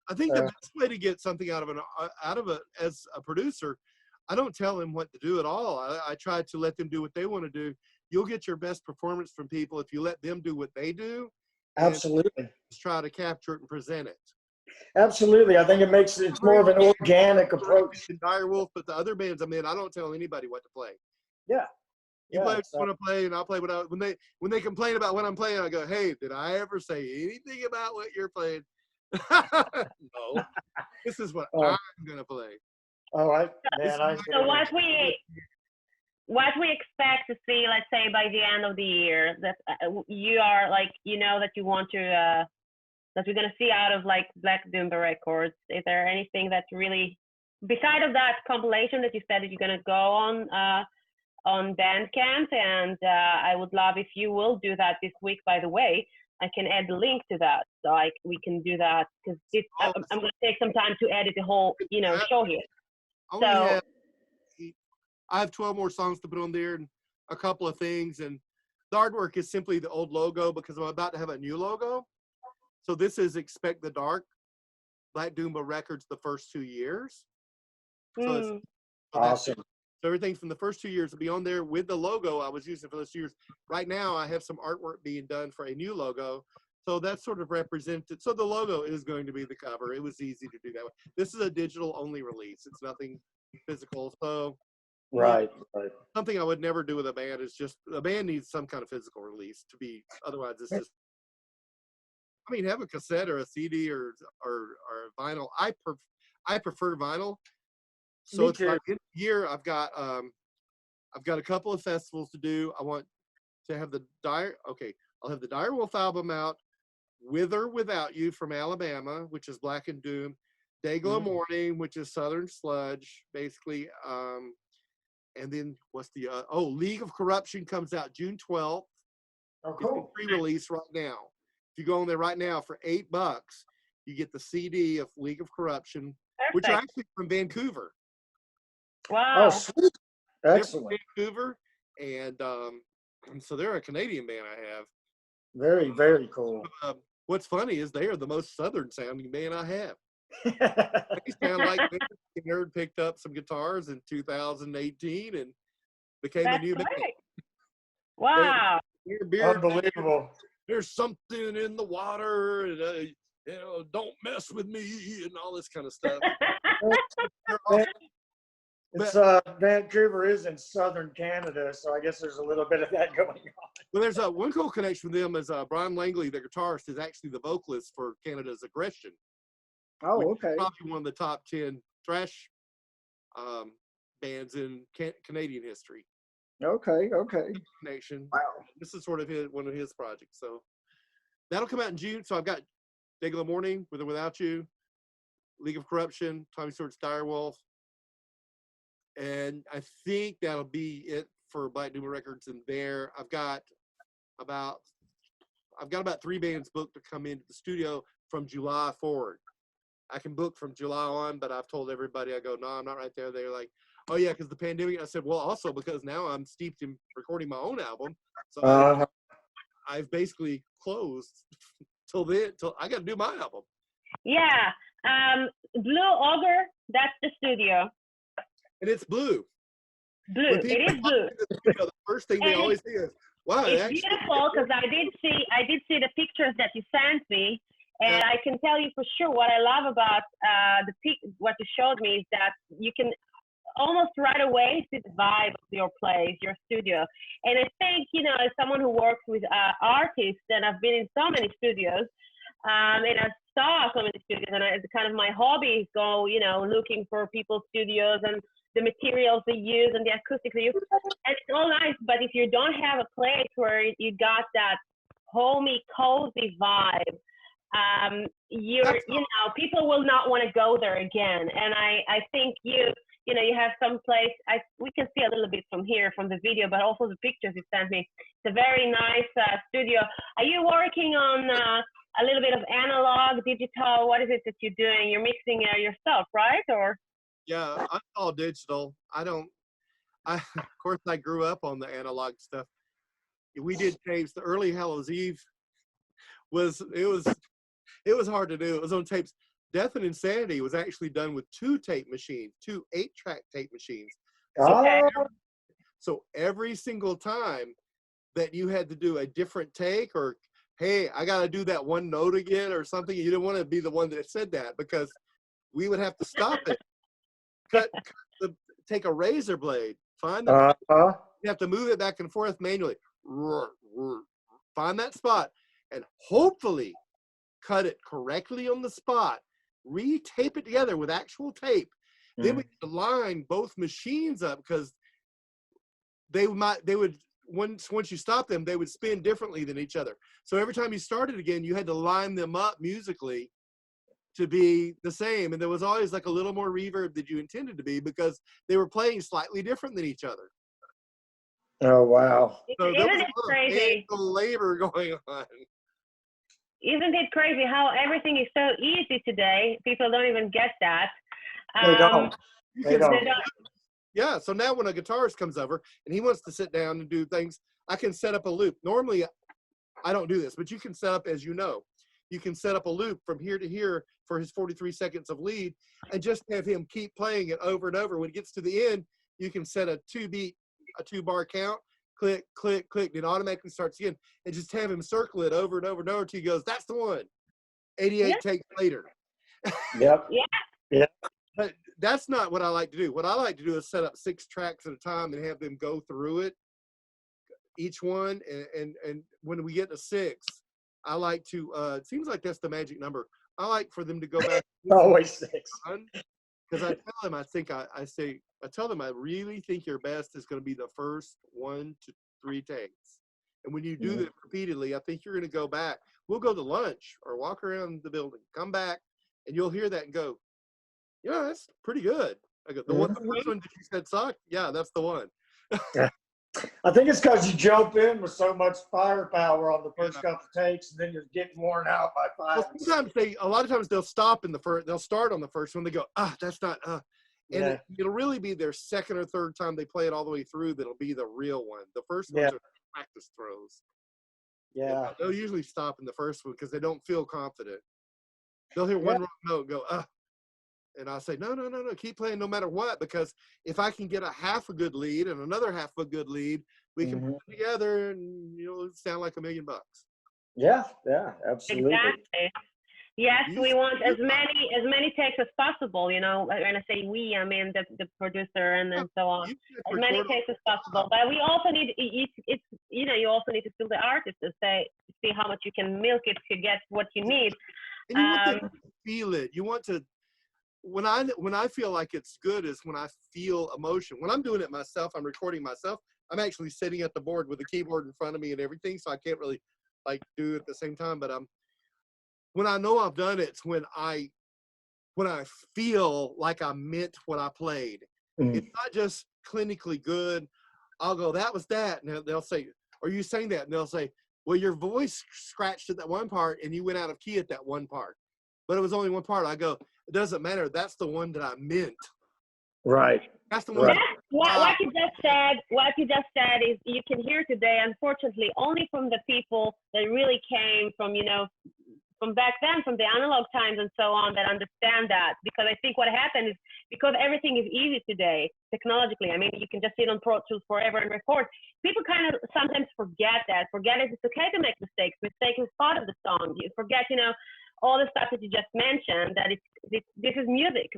I think the best way to get something out of it as a producer, I don't tell them what to do at all. I try to let them do what they want to do. You'll get your best performance from people if you let them do what they do.
Absolutely.
Just try to capture it and present it.
Absolutely. I think it's more of an organic approach.
In Direwolf, but the other bands I'm in, I don't tell anybody what to play.
Yeah.
You play what you want to play, and I'll play when they complain about what I'm playing, I go, hey, did I ever say anything about what you're playing? No. This is what I'm gonna play.
All right.
So what we expect to see, let's say by the end of the year, that you are like, you know, that you want to that we're gonna see out of like Black Doomba Records. Is there anything that's really, beside of that compilation that you said that you're gonna go on Bandcamp, and I would love if you will do that this week, by the way. I can add the link to that, so we can do that, because I'm going to take some time to edit the whole, you know, show here.
I have 12 more songs to put on there and a couple of things, and the artwork is simply the old logo because I'm about to have a new logo. So this is Expect the Dark, Black Doomba Records, the first 2 years. So it's
awesome.
So everything from the first 2 years will be on there with the logo I was using for those 2 years. Right now, I have some artwork being done for a new logo. So that's sort of represented. So the logo is going to be the cover. It was easy to do that way. This is a digital only release. It's nothing physical. So
right.
Something I would never do with a band is just, a band needs some kind of physical release to be, otherwise it's just, I mean, have a cassette or a CD or vinyl. I prefer vinyl. So it's like in a year, I've got a couple of festivals to do. I want to have I'll have the Direwolf album out, With or Without You from Alabama, which is Black and Doom, Dayglow Morning, which is Southern Sludge, basically. And then what's the League of Corruption comes out June 12th.
Oh, cool.
It's pre-release right now. If you go on there right now for $8, you get the CD of League of Corruption, which are actually from Vancouver.
Wow.
Oh, sweet. Excellent.
Vancouver, and so they're a Canadian band I have.
Very, very cool.
what's funny is they are the most Southern sounding band I have. They sound like Nerd picked up some guitars in 2018 and became
That's
a new band.
great. Wow.
Their beard,
Unbelievable.
there's something in the water, and don't mess with me, and all this kind of stuff. They're awesome.
It's Vancouver is in southern Canada, so I guess there's a little bit of that going on.
Well, there's one cool connection with them is Brian Langley, the guitarist, is actually the vocalist for Canada's Aggression.
Oh,
which
okay.
is probably one of the top 10 thrash bands in Canadian history.
Okay.
Connection.
Wow.
This is sort of one of his projects. So that'll come out in June. So I've got Dig of the Morning, With or Without You, League of Corruption, Tommy Stewart's Direwolf. And I think that'll be it for Black Doomba Records. And there, I've got about 3 bands booked to come into the studio from July forward. I can book from July on, but I've told everybody, I go, no, I'm not right there. They're like, oh yeah, because the pandemic. I said, well, also because now I'm steeped in recording my own album. So I've basically closed till I got to do my album.
Yeah. Blue Ogre, that's the studio.
And it's blue.
Blue. It is blue.
The first thing they always say is, wow,
it's beautiful, because I did see the pictures that you sent me, and I can tell you for sure what I love about what you showed me is that you can almost right away see the vibe of your place, your studio. And I think, as someone who works with artists, and I've been in so many studios, and I saw so many studios, and it's kind of my hobby is go, looking for people's studios and the materials they use and the acoustics they use. And it's all nice, but if you don't have a place where you got that homey, cozy vibe, people will not want to go there again. And I think you have some place, we can see a little bit from here, from the video, but also the pictures you sent me. It's a very nice studio. Are you working on a little bit of analog, digital? What is it that you're doing? You're mixing yourself, right? Or? Yeah,
I'm all digital. Of course, I grew up on the analog stuff. We did tapes. The early Hallows Eve was hard to do. It was on tapes. Death and Insanity was actually done with 2 tape machines, 2 8-track tape machines. So every single time that you had to do a different take, or hey, I got to do that one note again or something, you didn't want to be the one that said that, because we would have to stop it. Take a razor blade, find the you have to move it back and forth manually. Find that spot and hopefully cut it correctly on the spot. Re-tape it together with actual tape. Then we line both machines up, because they would once you stop them, they would spin differently than each other. So every time you started again, you had to line them up musically to be the same, and there was always like a little more reverb than you intended to be, because they were playing slightly different than each other.
Oh wow!
So
Isn't it crazy?
The labor going on.
Isn't it crazy how everything is so easy today? People don't even get that.
They don't.
Yeah, so now when a guitarist comes over and he wants to sit down and do things, I can set up a loop. Normally, I don't do this, but you can set up, as you know, you can set up a loop from here to here for his 43 seconds of lead, and just have him keep playing it over and over. When it gets to the end, you can set a 2-bar count, click, click, click, and it automatically starts again, and just have him circle it over and over and over till he goes, that's the one. 88 takes later.
Yep. Yeah.
But that's not what I like to do. What I like to do is set up 6 tracks at a time and have them go through it, each one. And when we get to 6, I like to, it seems like that's the magic number. I like for them to go back.
Always 6.
Because I tell them, I tell them, I really think your best is going to be the first 1 to 3 takes. And when you do that repeatedly, I think you're going to go back. We'll go to lunch or walk around the building, come back, and you'll hear that and go, yeah, that's pretty good. I go, the first one that you said sucked? Yeah, that's the one.
I think it's because you jump in with so much firepower on the first couple takes, and then you're getting worn out by 5.
Well, a lot of times they'll stop in the first, they'll start on the first one, they go, that's not, and it'll really be their second or third time they play it all the way through that'll be the real one. The first ones are practice throws.
Yeah.
They'll usually stop in the first one because they don't feel confident. They'll hear one wrong note and go, and I'll say, no, keep playing no matter what, because if I can get a half a good lead and another half a good lead, we can put it together and it'll sound like $1 million.
Yeah, absolutely.
Exactly. Yes, we want as many takes as possible. You know, when I say we, I mean the producer and so on. As many takes as possible. But we also need it's you also need to feel the artist to see how much you can milk it to get what you need.
And you want to feel it. You want to. When I feel like it's good is when I feel emotion. When I'm doing it myself, I'm recording myself. I'm actually sitting at the board with the keyboard in front of me and everything, so I can't really like do it at the same time. But when I know I've done it, it's when I feel like I meant what I played. It's not just clinically good. I'll go, that was that, and they'll say, "Are you saying that?" And they'll say, "Well, your voice scratched at that one part, and you went out of key at that one part, but it was only one part." I go, "It doesn't matter. That's the one that I meant."
Right.
That's the one.
What you just said is you can hear today, unfortunately, only from the people that really came from from back then, from the analog times and so on, that understand that. Because I think what happened is because everything is easy today, technologically. I mean, you can just sit on Pro Tools forever and record. People kind of sometimes forget that. Forget it's okay to make mistakes. Mistakes is part of the song. You forget, all the stuff that you just mentioned, that this is music.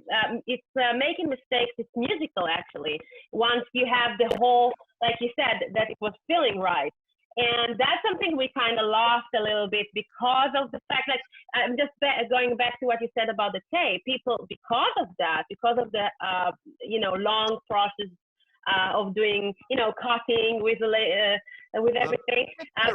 It's making mistakes. It's musical, actually. Once you have the whole, like you said, that it was feeling right. And that's something we kind of lost a little bit because of the fact that I'm just going back to what you said about the tape. People, because of that, because of the long process of doing cutting with everything,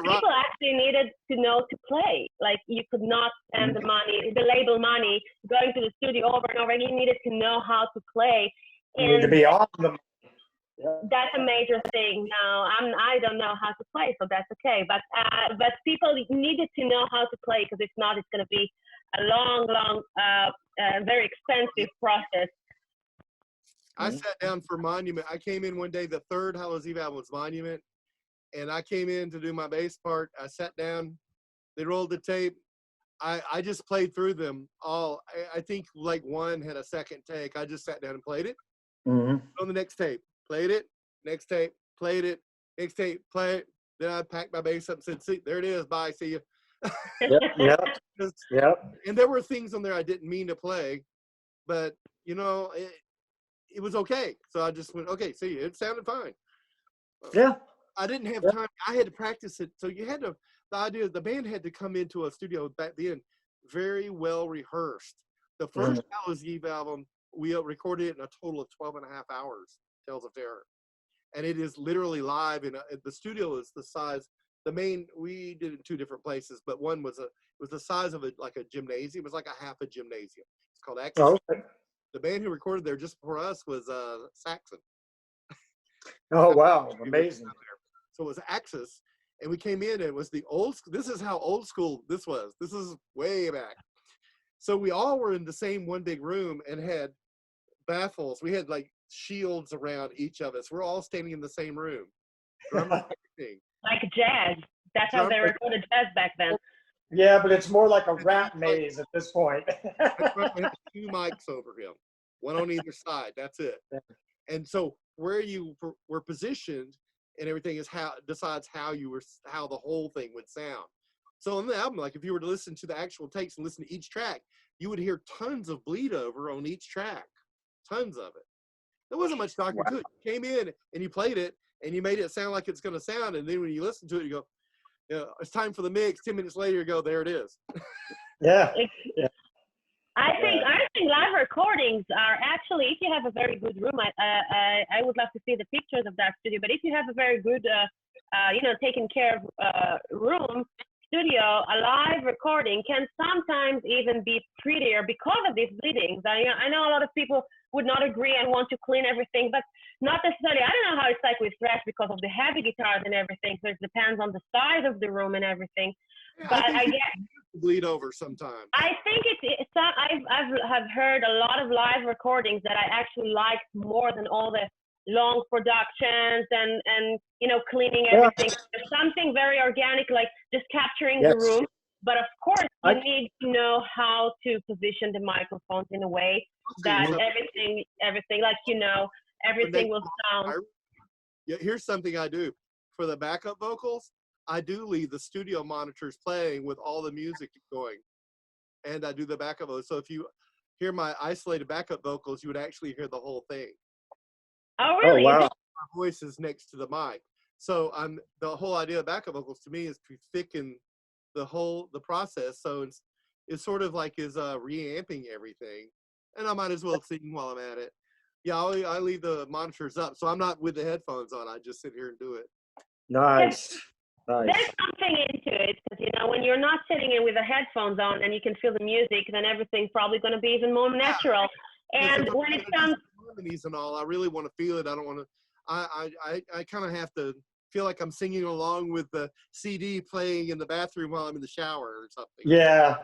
people actually needed to know to play. Like you could not spend the label money, going to the studio over and over. You needed to know how to play.
You need to be on them.
That's a major thing. Now I don't know how to play, so that's okay. But people needed to know how to play, because if not, it's going to be a long, very expensive process.
I sat down for Monument. I came in one day. The third Hallow's Eve album was Monument, and I came in to do my bass part. I sat down. They rolled the tape. I just played through them all. I think like one had a second take. I just sat down and played it. On the next tape. Played it, next tape, played it, next tape, play it. Then I packed my bass up and said, "See, there it is. Bye, see you."
Yep.
And there were things on there I didn't mean to play, but it was okay. So I just went, "Okay, see you." It sounded fine.
Yeah.
I didn't have time. I had to practice it. So you had to. The idea, the band had to come into a studio back then, very well rehearsed. The first Hallow's Eve album, we recorded it in a total of 12 and a half hours. Tales of Terror, and it is literally live. And the studio is the size. We did it in 2 different places, but one was the size of a gymnasium. It was like a half a gymnasium. It's called Access.
Oh, okay.
The band who recorded there just before us was Saxon.
Oh wow, amazing.
So it was Axis, and we came in, and it was the old. This is how old school this was. This is way back. So we all were in the same one big room and had baffles. We had like shields around each of us. We're all standing in the same room.
Like jazz. That's how they recorded jazz back then.
Yeah, but it's more like a rat maze at this point.
We have 2 mics over him, one on either side. That's it. And so where you were positioned and everything decides how the whole thing would sound. So on the album, like if you were to listen to the actual takes and listen to each track, you would hear tons of bleed over on each track, tons of it. There wasn't much talking to it. You came in and you played it and you made it sound like it's going to sound. And then when you listen to it, you go, it's time for the mix. 10 minutes later, you go, there it is.
Yeah.
I think live recordings are actually, if you have a very good room, I would love to see the pictures of that studio. But if you have a very good, taken care of room, studio, a live recording can sometimes even be prettier because of these bleedings. I know a lot of people would not agree and want to clean everything, but not necessarily. I don't know how it's like with thrash because of the heavy guitars and everything, so it depends on the size of the room and everything.
Yeah,
but I
get bleed over sometimes.
I think I've heard a lot of live recordings that I actually liked more than all the long productions and cleaning everything. There's something very organic, like just capturing the room. But of course, you need to know how to position the microphones in a way that everything, like everything will sound.
Yeah, here's something I do for the backup vocals. I do leave the studio monitors playing with all the music going, and I do the backup vocals. So if you hear my isolated backup vocals, you would actually hear the whole thing.
Oh, really?
Oh, wow.
My voice is next to the mic. So the whole idea of backup vocals to me is to thicken the process. So it's sort of like reamping everything, and I might as well sing while I'm at it. Yeah, I leave the monitors up, so I'm not with the headphones on. I just sit here and do it.
Nice. Nice.
There's something into it, because when you're not sitting in with the headphones on and you can feel the music, then everything's probably going to be even more natural. And when it comes
harmonies and all, I really want to feel it. I don't want to. I kind of have to feel like I'm singing along with the CD playing in the bathroom while I'm in the shower or something.
Yeah.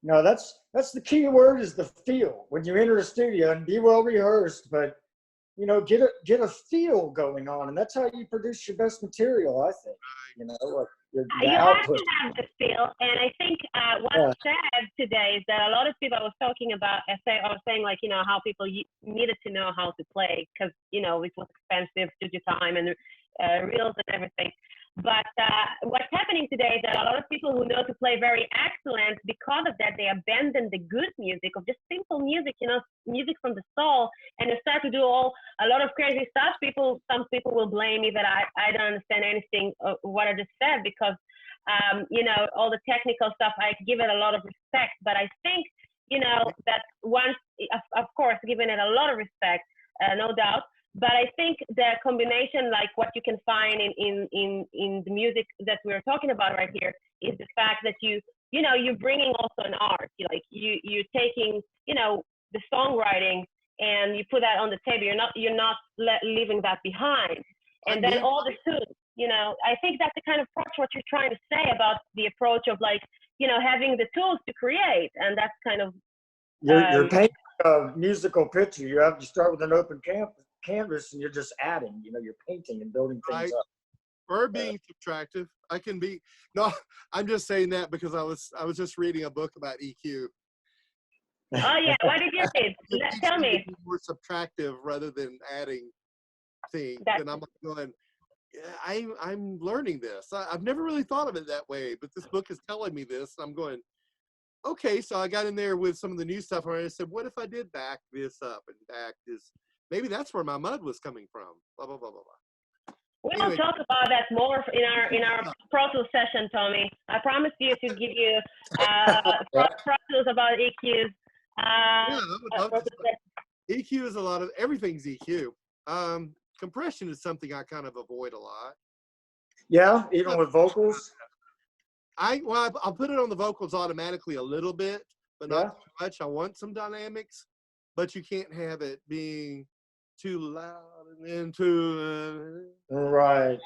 No, that's the key word, is the feel. When you enter a studio, and be well rehearsed, but get a feel going on, and that's how you produce your best material, I think. The
you
output.
have to have the feel, and I think what's sad today is that a lot of people, I was talking about, I was saying like, how people needed to know how to play, because, it was expensive, studio time and reels and everything. But what's happening today is that a lot of people who know to play very excellent, because of that, they abandon the good music of just simple music, music from the soul, and they start to do a lot of crazy stuff. Some people will blame me that I don't understand anything of what I just said, because, all the technical stuff, I give it a lot of respect. But I think, that once, of course, giving it a lot of respect, no doubt. But I think the combination, like what you can find in the music that we're talking about right here, is the fact that you're bringing also an art. You're taking, the songwriting, and you put that on the table. You're not leaving that behind. And then all the tunes, I think that's the kind of approach what you're trying to say about the approach of like, having the tools to create. And that's kind of
you're painting a musical picture. You have to start with an open canvas, and you're just adding, you're painting and building things up.
Or being subtractive. I'm just saying that because I was just reading a book about EQ.
Oh yeah, what did you read? Tell me.
More subtractive rather than adding things, and I'm going, yeah, I'm learning this. I've never really thought of it that way, but this book is telling me this. I'm going, okay. So I got in there with some of the new stuff, and I said, what if I did back this up and back this? Maybe that's where my mud was coming from. Blah blah blah blah blah.
We'll talk about that more in our Pro Tools session, Tommy. I promised you to give you Pro Tools about EQs.
I would love to. EQ is a lot of everything's EQ. Compression is something I kind of avoid a lot.
Yeah, even with vocals.
I'll put it on the vocals automatically a little bit, but not too much. I want some dynamics, but you can't have it being too loud and then too
right.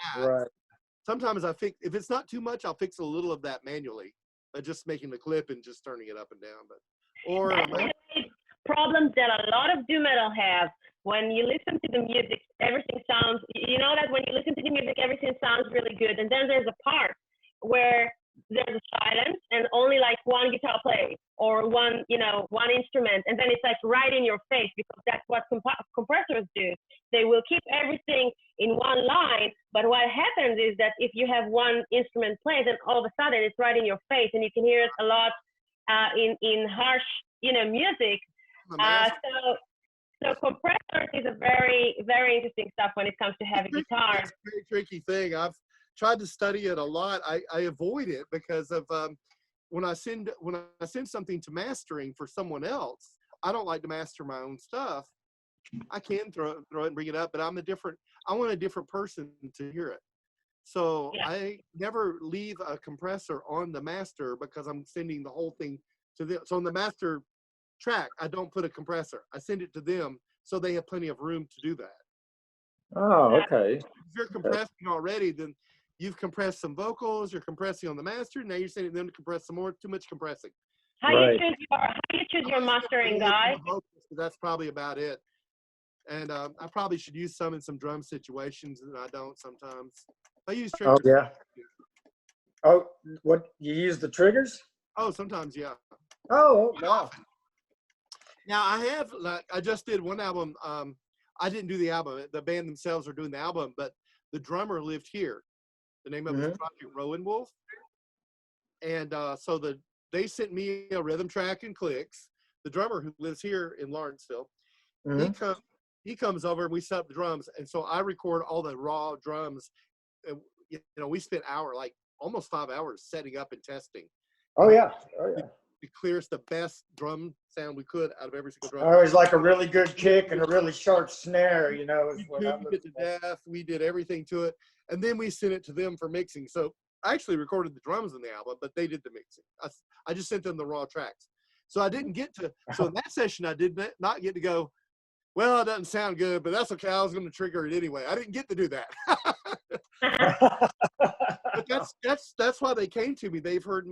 Sometimes if it's not too much, I'll fix a little of that manually by just making the clip and just turning it up and down.
That's problems that a lot of doom metal have. When you listen to the music, everything sounds, that when you listen to the music, everything sounds really good. And then there's a part where there's a silence and only like one guitar plays or one instrument. And then it's like right in your face, because that's what compressors do. They will keep everything in one line. But what happens is that if you have one instrument play, then all of a sudden it's right in your face, and you can hear it a lot in harsh, music. So compressors is a very, very interesting stuff when it comes to heavy guitar.
It's a very tricky thing. I've tried to study it a lot. I avoid it because of when I send something to mastering for someone else, I don't like to master my own stuff. I can throw it and bring it up, but I want a different person to hear it. So I never leave a compressor on the master because I'm sending the whole thing to them. So on the master track, I don't put a compressor. I send it to them so they have plenty of room to do that.
Oh, okay.
If you're compressing already, then you've compressed some vocals, you're compressing on the master, now you're sending them to compress some more. Too much compressing.
How you choose your mastering guy?
That's probably about it. And I probably should use some in some drum situations, and I don't sometimes. I use
Oh,
triggers.
yeah. Oh, what, you use the triggers?
Oh, sometimes, yeah.
Oh, wow.
Now I have, like, I just did one album. I didn't do the album. The band themselves are doing the album, but the drummer lived here. The name of his project, Rowan Wolf. And so they sent me a rhythm track and clicks. The drummer who lives here in Lawrenceville, he comes over and we set up the drums. And so I record all the raw drums. And, you know, we spent like almost 5 hours setting up and testing.
Oh, yeah. Oh, yeah.
The clearest, the best drum sound we could out of every single drum.
Always like a really good kick and a really sharp snare, you know. Is
We
what I'm
tuned it to death. We did everything to it. And then we sent it to them for mixing. So I actually recorded the drums in the album, but they did the mixing. I just sent them the raw tracks. So I didn't get to, so in that session, I did not get to go, well, it doesn't sound good, but that's okay. I was going to trigger it anyway. I didn't get to do that. But that's why they came to me. They've heard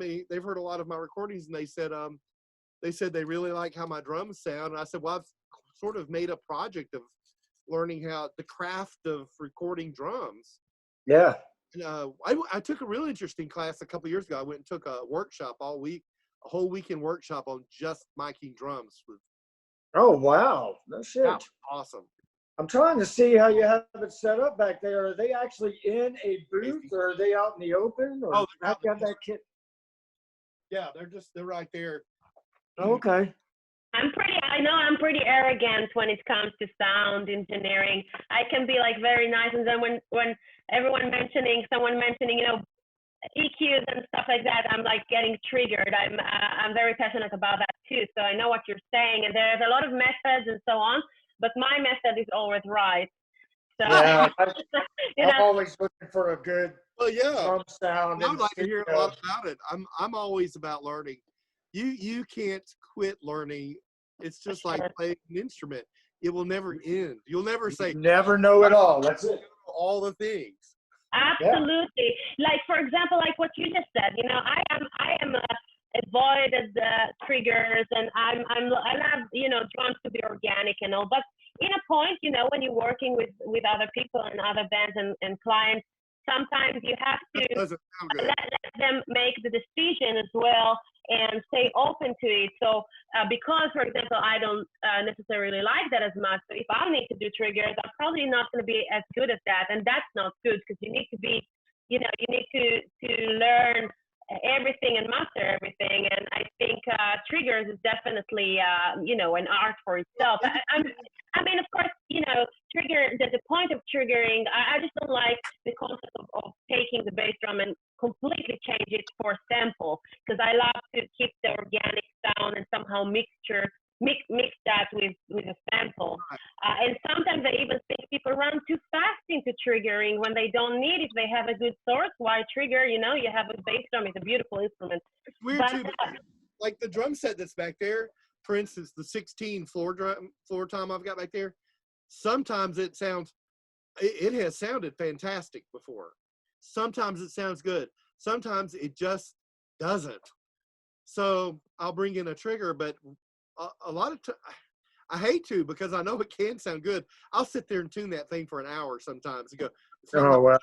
a lot of my recordings, and they said they really like how my drums sound. And I said, well, I've sort of made a project of learning how the craft of recording drums.
Yeah.
And, I took a really interesting class a couple of years ago. I went and took a workshop all week, a whole weekend workshop on just miking drums.
Oh, wow. No shit.
That was awesome.
I'm trying to see how you have it set up back there. Are they actually in a booth, or are they out in the open? Or
Oh,
how you got that kit?
Yeah, they're right there.
Okay.
I know I'm pretty arrogant when it comes to sound engineering. I can be like very nice, and then when someone mentioning, you know, EQs and stuff like that, I'm like getting triggered. I'm very passionate about that too. So I know what you're saying, and there's a lot of methods and so on, but my method is always right. So
Yeah,
you
I'm
know,
always looking for a good
Well, yeah.
drum sound.
I
in
would like to hear a
studio.
lot about it. I'm always about learning. You can't quit learning. It's just like playing an instrument. It will never end. You'll never say
You never know it all. That's it.
all the things.
absolutely. Like for example, like what you just said. You know, I am avoided triggers, and I love, you know, drums to be organic and all. But in a point, you know, when you're working with other people and other bands and clients, sometimes you have
That
to
doesn't sound good.
let them make the decision as well and stay open to it. So because, for example, I don't necessarily like that as much, so if I need to do triggers, I'm probably not going to be as good at that, and that's not good, because you need to be, you know, you need to learn everything and master everything. And I think triggers is definitely you know, an art for itself. I mean, of course, you know, the point of triggering, I just don't like the concept of taking the bass drum and completely change it for sample, because I love to keep the organic sound and somehow mix that with a sample. And sometimes I even think people run too fast into triggering when they don't need it. They have a good source. Why trigger? You know, you have a bass drum. It's a beautiful instrument.
It's weird
But,
too. Like the drum set that's back there, for instance, the 16 floor tom I've got back there. Sometimes it has sounded fantastic before. Sometimes it sounds good. Sometimes it just doesn't. So I'll bring in a trigger, but a lot of times, I hate to, because I know it can sound good. I'll sit there and tune that thing for an hour sometimes and go,
Oh, wow.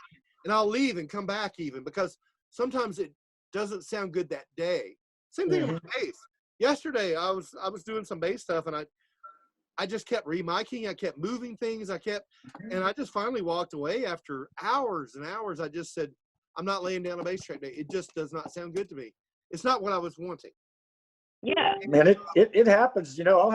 and I'll leave and come back even, because sometimes it doesn't sound good that day. Same thing with bass. Yesterday I was doing some bass stuff, and I just kept remiking. I kept moving things. And I just finally walked away after hours and hours. I just said, I'm not laying down a bass track today. It just does not sound good to me. It's not what I was wanting.
yeah.
Man, it happens. You know, I'll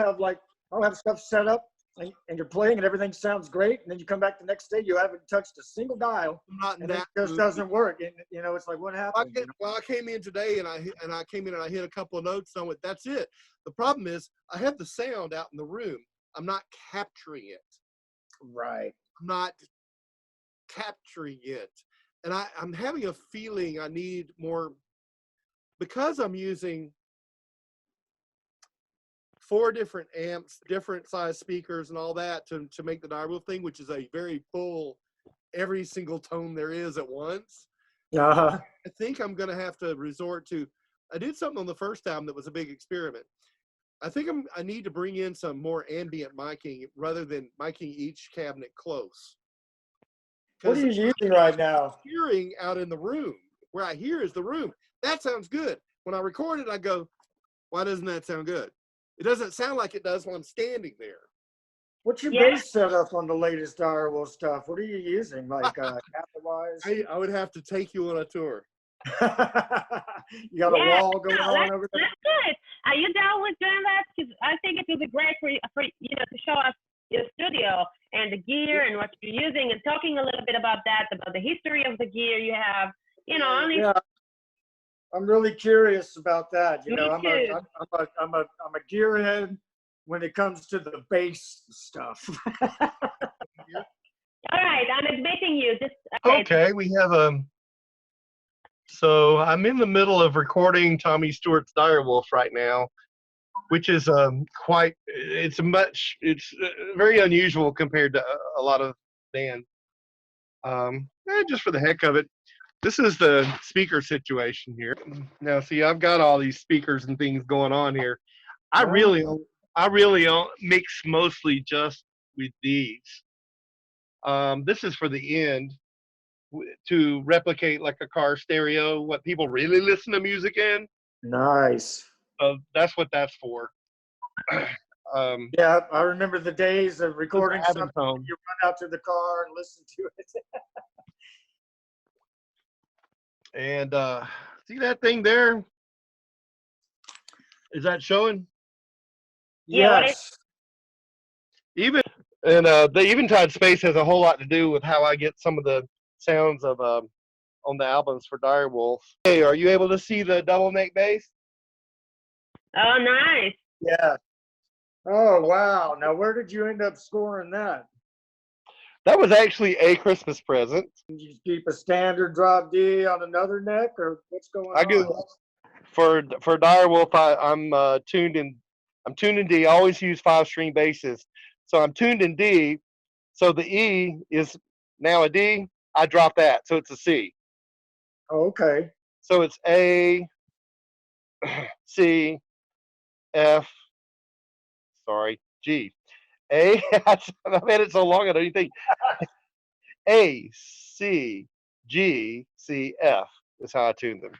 have stuff set up, and you're playing and everything sounds great, and then you come back the next day, you haven't touched a single dial,
I'm not in
and it
that
just
mood.
doesn't work. And you know, it's like, what happened?
I came in today and I came in and I hit a couple of notes and I went, that's it. The problem is I have the sound out in the room. I'm not capturing it.
Right.
I'm not capturing it. And I'm having a feeling I need more, because I'm using 4 different amps, different size speakers and all that to make the direwolf thing, which is a very full, every single tone there is at once.
Uh-huh.
I think I'm going to have to resort to, I did something on the first album that was a big experiment. I think I need to bring in some more ambient miking rather than miking each cabinet close.
What are you using right now?
Hearing out in the room, where I hear is the room. That sounds good. When I record it, I go, why doesn't that sound good? It doesn't sound like it does when I'm standing there.
What's your bass setup on the latest Direwolf stuff? What are you using? Like wise?
I would have to take you on a tour.
You got a wall going on over there?
That's good. Are you down with doing that? Because I think it would be great for you know, to show us your studio and the gear and what you're using, and talking a little bit about that, about the history of the gear you have. You know, only.
Yeah, I'm really curious about that. You
Me
know,
too.
I'm a gearhead when it comes to the bass stuff.
All right, I'm admitting you. Just
Okay, we have so I'm in the middle of recording Tommy Stewart's Direwolf right now, which is it's very unusual compared to a lot of bands. Just for the heck of it, this is the speaker situation here. Now, see, I've got all these speakers and things going on here. I really mix mostly just with these. This is for the end, to replicate like a car stereo, what people really listen to music in.
Nice.
That's what that's for.
Yeah, I remember the days of recording something.
Home.
You run out to the car and listen to it.
And see that thing there? Is that showing?
Yeah,
Yes.
The Eventide space has a whole lot to do with how I get some of the sounds of on the albums for Direwolf. Hey, are you able to see the double neck bass?
Oh, nice.
Yeah. Oh, wow. Now, where did you end up scoring that?
That was actually a Christmas present.
Did you keep a standard drop D on another neck, or what's going on?
I do. For Direwolf, I'm tuned in. I'm tuned in D. I always use 5-string basses, so I'm tuned in D. So the E is now a D. I drop that, so it's a C.
Oh, okay.
So it's A, C, F. Sorry, G. A. I've had it so long I don't even think. A, C, G, C, F is how I tune them.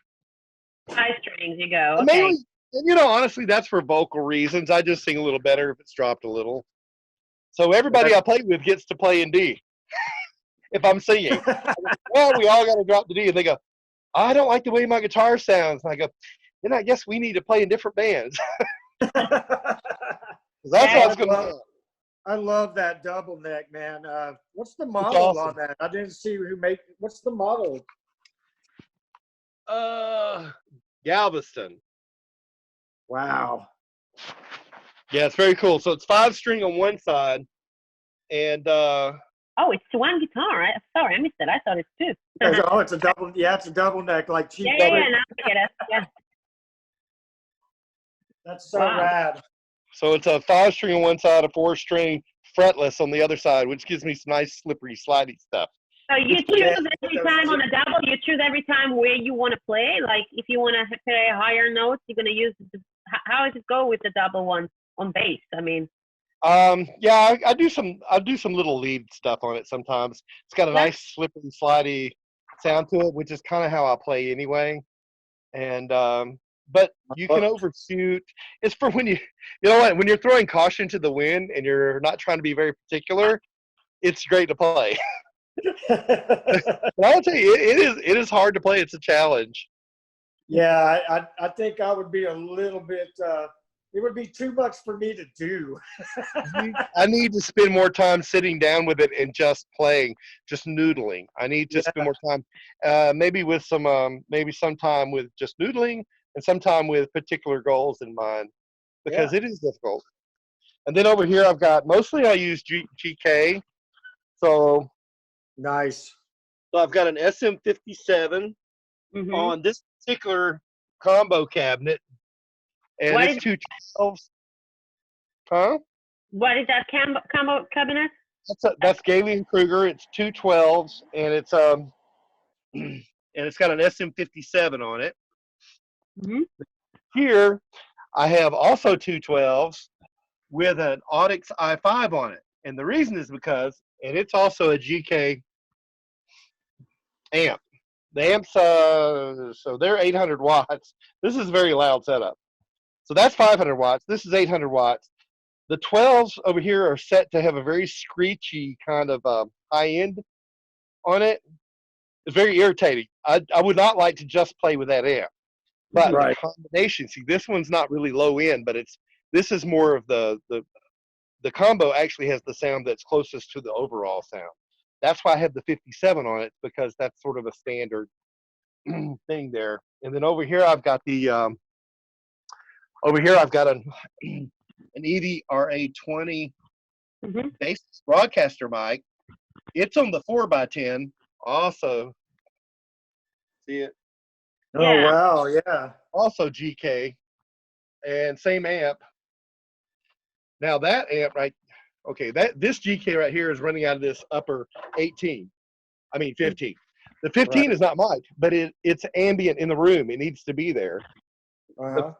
5 strings, you go.
And
Okay.
mainly, and you know, honestly, that's for vocal reasons. I just sing a little better if it's dropped a little. So everybody I play with gets to play in D. If I'm singing, well, we all got to drop the D, and they go, I don't like the way my guitar sounds. And I go, then I guess we need to play in different bands. That's how it's going to be.
I love that double neck, man. What's the model on that? I didn't see who made. What's the model?
Galveston.
Wow.
Yeah, it's very cool. So it's 5-string on one side, and
Oh, it's one guitar. Sorry, I missed it. I thought it's 2.
Oh, it's a double. Yeah, it's a double neck, like cheap.
Yeah, now I get it. Yeah.
That's so rad.
so it's a 5-string on one side, a 4-string fretless on the other side, which gives me some nice slippery, slidey stuff.
So you choose every time on a double. You choose every time where you want to play. Like if you want to play higher notes, you're gonna use. How does it go with the double one on bass? I mean.
Yeah, I do some little lead stuff on it sometimes. It's got a nice slippery, slidey sound to it, which is kind of how I play anyway. And but you can overshoot. It's for when you know what, when you're throwing caution to the wind and you're not trying to be very particular, it's great to play. But I'll tell you, it is hard to play. It's a challenge.
Yeah, I think I would be a little bit. It would be too much for me to do.
I need to spend more time sitting down with it and just playing, just noodling. I need to spend more time, maybe with some time with just noodling and some time with particular goals in mind, because it is difficult. And then over here, I've got, mostly I use GK. So
nice.
So I've got an SM57 on this particular combo cabinet. And
what
it's 2 12s. Huh?
What is that combo cabinet?
That's Galen Kruger. It's 2 12s, and it's and it's got an SM57 on it. Here, I have also two 12s with an Audix i5 on it. And the reason is because, and it's also a GK amp. The amps, so they're 800 watts. This is a very loud setup. So that's 500 watts. This is 800 watts. The 12s over here are set to have a very screechy kind of high end on it. It's very irritating. I would not like to just play with that amp. But
Right.
the combination, see, this one's not really low end, but this is more of the combo actually has the sound that's closest to the overall sound. That's why I have the 57 on it, because that's sort of a standard thing there. And then over here I've got the an EVRA20
Mm-hmm.
Bassist broadcaster mic. It's on the 4x10 also. See it?
Oh,
Yeah.
wow. Yeah.
Also GK and same amp. Now that amp this GK right here is running out of this upper 15. The 15 is not mic, but it's ambient in the room. It needs to be there.
Uh-huh.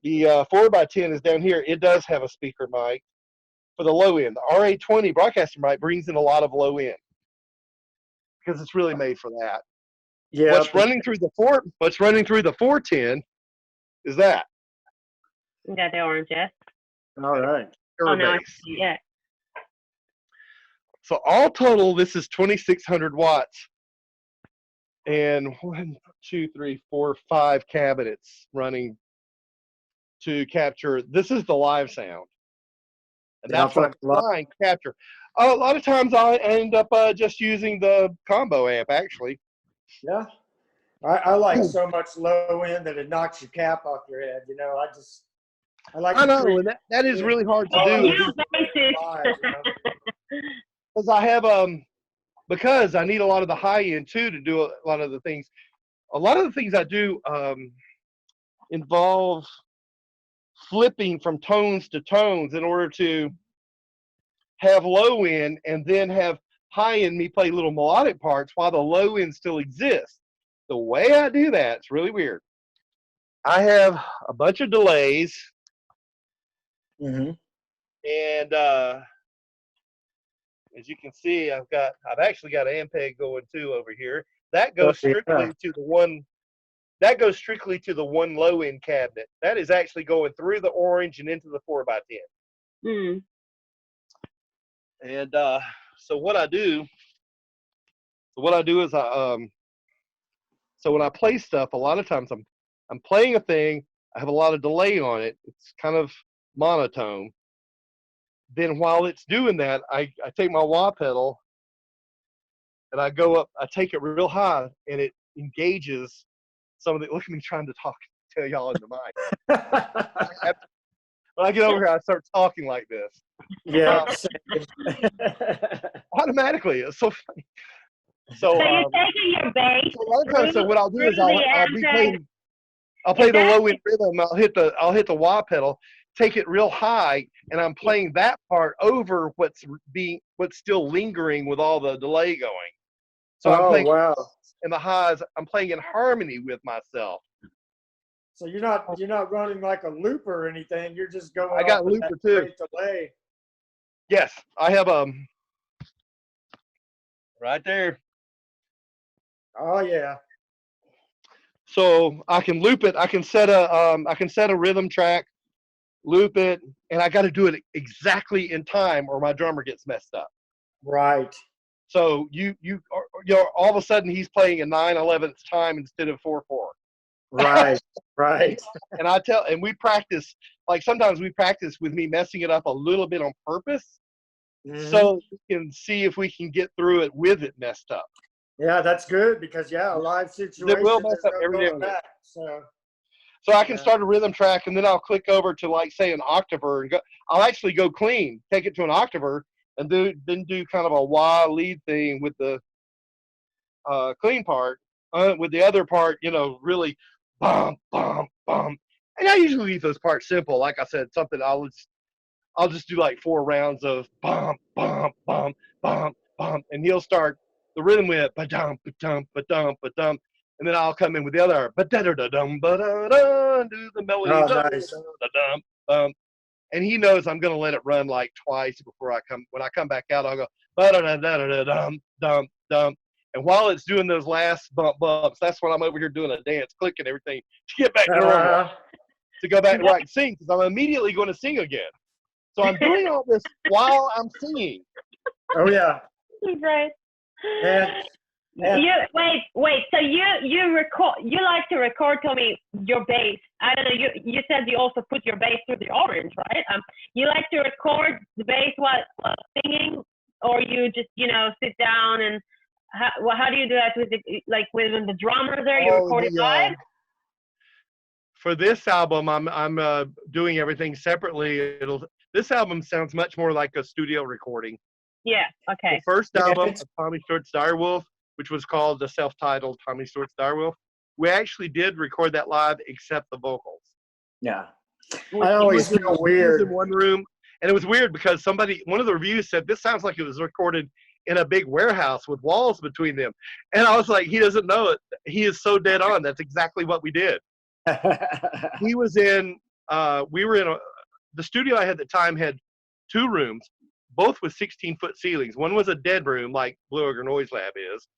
The 4x10 is down here. It does have a speaker mic for the low end. The RA20 broadcaster mic brings in a lot of low end because it's really made for that.
Yeah.
What's running through the 410 is that.
Got the orange, yes.
All right.
Oh, no, I
bass.
see, yeah.
So all total, this is 2,600 watts and 1, 2, 3, 4, 5 cabinets running to capture. This is the live sound, and
Yeah,
that's what I'm trying to capture. A lot of times I end up just using the combo amp, actually.
Yeah. I like so much low end that it knocks your cap off your head. You know, I like.
I know, and that is really hard to do.
You bassist.
Because I have because I need a lot of the high end too to do a lot of the things. A lot of the things I do involve flipping from tones to tones in order to have low end and then have high end me play little melodic parts while the low end still exists. The way I do that, it's really weird. I have a bunch of delays.
Mm-hmm.
And as you can see, I've actually got an Ampeg going too over here. That goes strictly to the one. That goes strictly to the one low end cabinet. That is actually going through the orange and into the 4x10.
Mm.
And so what I do is so when I play stuff, a lot of times I'm playing a thing. I have a lot of delay on it. It's kind of monotone. Then while it's doing that, I take my wah pedal and I go up, I take it real high, and it engages some of the, look at me trying to tell y'all in the mic. When I get over here, I start talking like this.
Yeah.
Automatically. It's so funny.
So you're taking your bass.
So a lot of times, so what I'll do is I'll play the low end rhythm. I'll hit the wah pedal, take it real high, and I'm playing that part over what's still lingering with all the delay going. So I'm playing in the highs. I'm playing in harmony with myself.
So you're not running like a looper or anything. You're just going.
I got looper too.
Delay.
Yes, I have right there.
Oh yeah.
So I can loop it. I can set a rhythm track, loop it, and I got to do it exactly in time, or my drummer gets messed up.
Right.
So you all of a sudden he's playing a 9/11 time instead of 4/4.
Right. Right.
And we practice, like sometimes we practice with me messing it up a little bit on purpose, so we can see if we can get through it with it messed up.
Yeah, that's good because a live situation.
It will mess up everything. So I can start a rhythm track, and then I'll click over to, like, say, an octaver, and I'll actually go clean, take it to an octaver, and then do kind of a wah lead thing with the clean part. With the other part, really bum bum bum. And I usually leave those parts simple. Like I said, something I'll just do like 4 rounds of bum bum bum bum bum, and he'll start the rhythm with ba-dum ba-dum ba-dum ba-dum, and then I'll come in with the other ba-da-da-dum, ba-da-da, do the melody.
Oh, nice.
Da-da-dum. And he knows I'm gonna let it run like twice before I come. When I come back out, I'll go ba-da-da-da-da-dum, dum, dum. And while it's doing those last bumps, that's when I'm over here doing a dance, clicking everything to get back to normal, to go back to where I can sing, because I'm immediately going to sing again. So I'm doing all this while I'm singing.
Oh yeah.
Right.
And
You wait. So you record? You like to record? Tell me your bass. I don't know. You said you also put your bass through the orange, right? You like to record the bass while singing, or you just sit down and how do you do that with when the drummer there? You record it live.
For this album, I'm doing everything separately. This album sounds much more like a studio recording.
Yeah. Okay.
The first album of Tommy Stewart's Direwolf, which was called the self-titled Tommy Stewart's Direwolf, we actually did record that live except the vocals.
Yeah. I always feel weird.
In one room, and it was weird because one of the reviews said this sounds like it was recorded in a big warehouse with walls between them. And I was like, he doesn't know it. He is so dead on. That's exactly what we did. He was in, we were in the studio I had at the time had 2 rooms, both with 16-foot ceilings. One was a dead room like Blue Ogre Noise Lab is.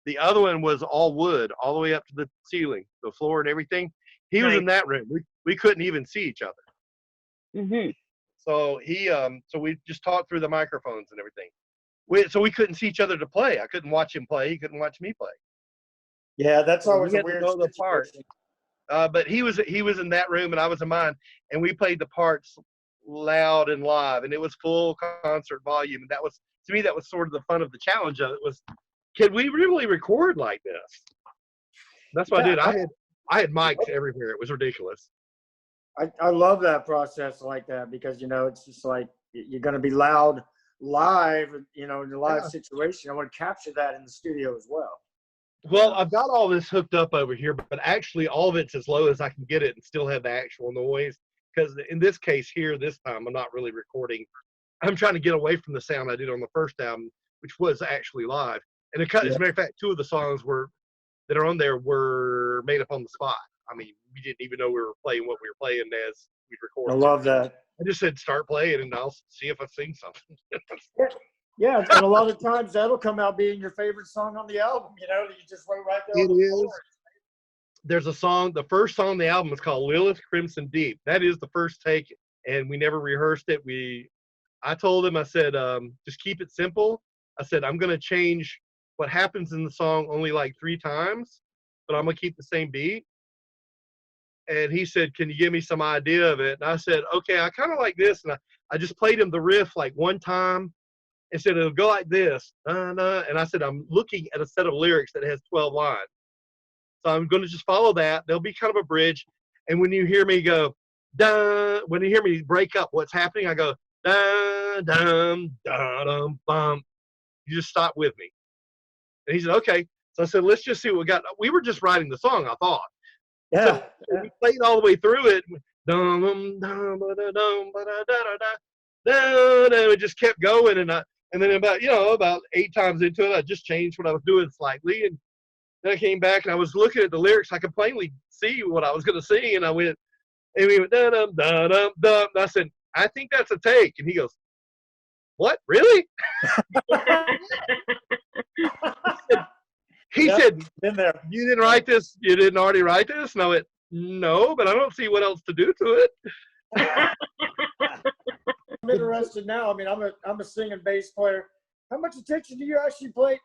The other one was all wood, all the way up to the ceiling, the floor and everything. He was in that room. We couldn't even see each other.
Mm-hmm.
So so we just talked through the microphones and everything. So we couldn't see each other to play. I couldn't watch him play. He couldn't watch me play.
Yeah, that's always a weird
part. But he was in that room and I was in mine, and we played the parts loud and live, and it was full concert volume. And that was, to me, that was sort of the fun of the challenge of it was, can we really record like this? That's what I did. I had mics everywhere. It was ridiculous.
I love that process like that because it's just like you're going to be loud live, in a live situation. I want to capture that in the studio as well.
Well, I've got all this hooked up over here, but actually all of it's as low as I can get it and still have the actual noise. Because in this case here, this time, I'm not really recording. I'm trying to get away from the sound I did on the first album, which was actually live. And as a matter of fact, 2 of the songs that are on there were made up on the spot. I mean, we didn't even know we were playing what we were playing as we recorded.
I love that.
I just said start playing, and I'll see if I sing something.
Yeah, and a lot of times that'll come out being your favorite song on the album, you just wrote right there.
It is. There's a song, the first song on the album is called Lilith Crimson Deep. That is the first take, and we never rehearsed it. I told him, I said, just keep it simple. I said, I'm going to change what happens in the song only like 3 times, but I'm going to keep the same beat. And he said, can you give me some idea of it? And I said, okay, I kind of like this. And I just played him the riff like 1 time and said, it'll go like this. And I said, I'm looking at a set of lyrics that has 12 lines. So I'm going to just follow that. There'll be kind of a bridge. And when you hear me go, da, when you hear me break up what's happening, I go, da, dum, da, dum, bum. You just stop with me. And he said, okay. So I said, let's just see what we got. We were just writing the song, I thought.
Yeah.
So we played all the way through it. Dum, dum, dum, ba-da-dum, ba-da-da-da-da. And it just kept going. And then about 8 times into it, I just changed what I was doing slightly. And then I came back and I was looking at the lyrics. I could plainly see what I was going to sing. And we went, da-dum, da-dum, dum. And I said, I think that's a take. And he goes, what? Really? He said,
been there.
You didn't write this? You didn't already write this? And I went, no, but I don't see what else to do to it.
I'm interested now. I mean, I'm a singing bass player. How much attention do you actually pay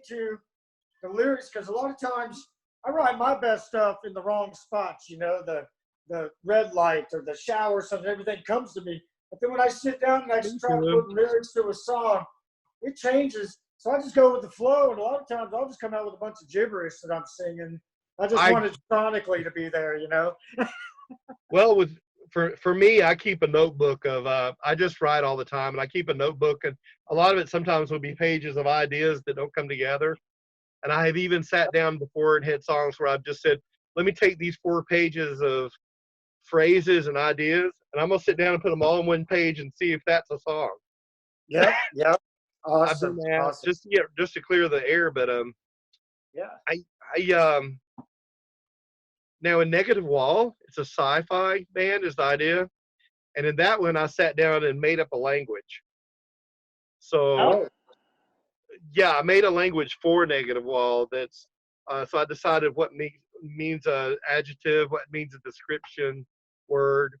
to the lyrics? Because a lot of times I write my best stuff in the wrong spots. The red light or the shower, something. Everything comes to me. But then when I sit down and I just try to put lyrics to a song, it changes. So I just go with the flow, and a lot of times I'll just come out with a bunch of gibberish that I'm singing. I just want it sonically to be there,
Well, for me, I keep a notebook of I just write all the time, and I keep a notebook, and a lot of it sometimes will be pages of ideas that don't come together. And I have even sat down before and had songs where I've just said, let me take these 4 pages of phrases and ideas, and I'm gonna sit down and put them all on 1 page and see if that's a song.
Yeah. Awesome.
I've done that awesome. Just to clear the air, but
Yeah.
Now in Negative Wall, it's a sci-fi band is the idea. And in that one, I sat down and made up a language. So
Oh,
yeah, I made a language for Negative Wall. That's so I decided what means a adjective, what means a description word.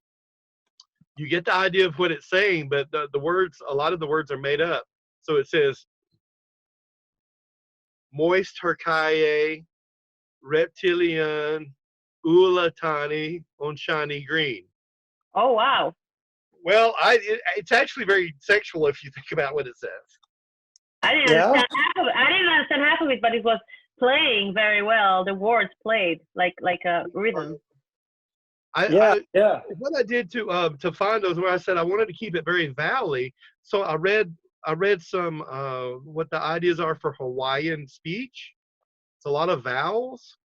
You get the idea of what it's saying, but the words, a lot of the words are made up. So it says moist herkaye, reptilian, ulatani, onshani green.
Oh wow.
Well, it's actually very sexual if you think about what it says.
I didn't
Yeah?
understand half of it. I didn't understand half of it, but it was playing very well. The words played like a rhythm.
Yeah. Yeah.
What I did to find those, where I said I wanted to keep it very valley, so I read some what the ideas are for Hawaiian speech. It's a lot of vowels,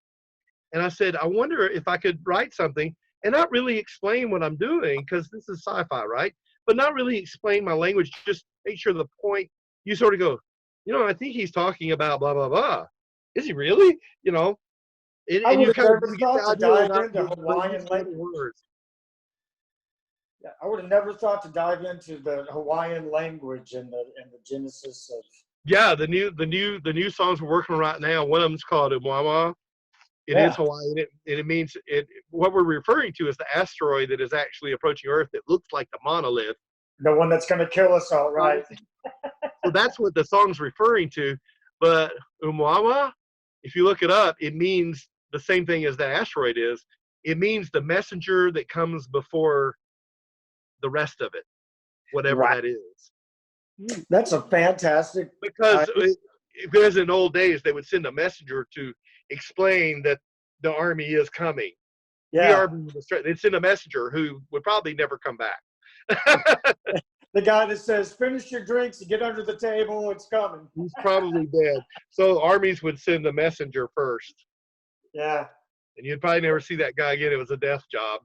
and I said I wonder if I could write something and not really explain what I'm doing, because this is sci-fi, right? But not really explain my language, just make sure the point, you sort of go, I think he's talking about blah blah blah. Is he really?
I
And you
would have
kind of
never
get the
thought to
idea
dive
without
into Hawaiian language.
words.
Yeah, I would have never thought to dive into the Hawaiian language and the genesis of.
Yeah, the new songs we're working on right now. One of them's called Umwama. It is Hawaiian, and it means it. What we're referring to is the asteroid that is actually approaching Earth that looks like the monolith.
The one that's going to kill us all, right?
So that's what the song's referring to. But Umwama, if you look it up, it means the same thing as the asteroid is. It means the messenger that comes before the rest of it, whatever that is.
That's a fantastic.
Because in old days, they would send a messenger to explain that the army is coming.
Yeah.
They'd send a messenger who would probably never come back.
The guy that says, "Finish your drinks and get under the table. It's coming."
He's probably dead. So armies would send the messenger first.
Yeah.
And you'd probably never see that guy again. It was a death job.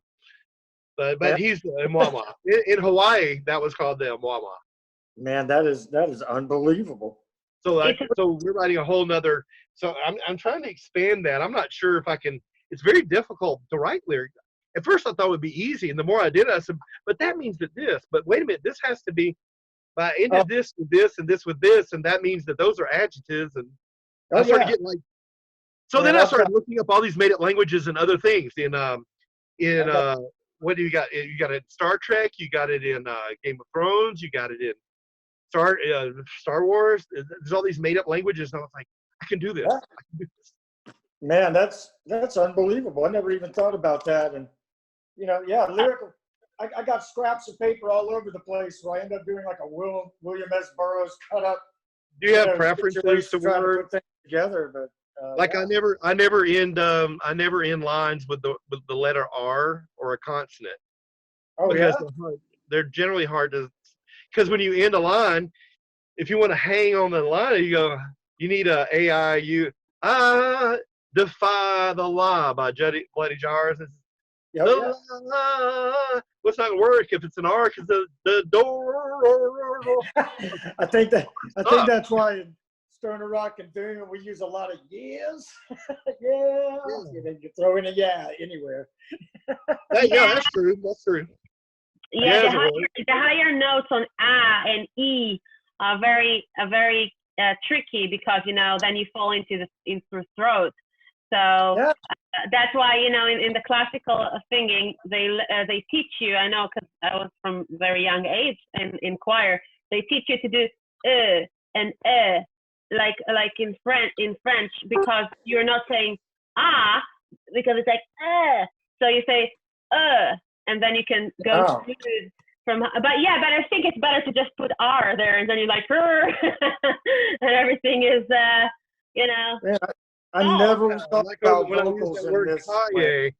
But he's the Imwama. In Hawaii, that was called the Imwama.
Man, that is unbelievable.
So we're writing a whole nother. So I'm trying to expand that. I'm not sure if I can. It's very difficult to write lyrics. At first, I thought it would be easy, and the more I did, I said, "But that means that this. But wait a minute, this has to be. I ended this with this, and this with this, and that means that those are adjectives." And I started getting like. So then I started looking up all these made-up languages and other things. What do you got? You got it in Star Trek. You got it in Game of Thrones. You got it in Star Wars. There's all these made-up languages, and I was like, I can do this.
Yeah.
I can do this.
Man, that's unbelievable. I never even thought about that. And lyrical. I got scraps of paper all over the place, so I end up doing like a William S. Burroughs cut up.
Do you have preferences to
try to
words?
put things together, but
I never end lines with the letter R or a consonant.
Oh,
because they're generally hard to. Because when you end a line, if you want to hang on the line, you need a AIU. I defy the law by Bloody Gyres. What's not gonna work if it's an R? Because the door.
I think that's why in Stoner Rock and Doom we use a lot of yes, yeah, and then you throw in a yeah anywhere.
That's true. That's true.
Yeah, the higher notes on A and E are very tricky because then you fall into the throat. So that's why in the classical singing they teach you. I know because I was from very young age and in choir they teach you to do and like in French because you're not saying because it's like so you say and then you can go smooth from. But I think it's better to just put R there and then you're like and everything is
Yeah, I never thought about
when
vocals
I used
in
the word
this
kaye,
way.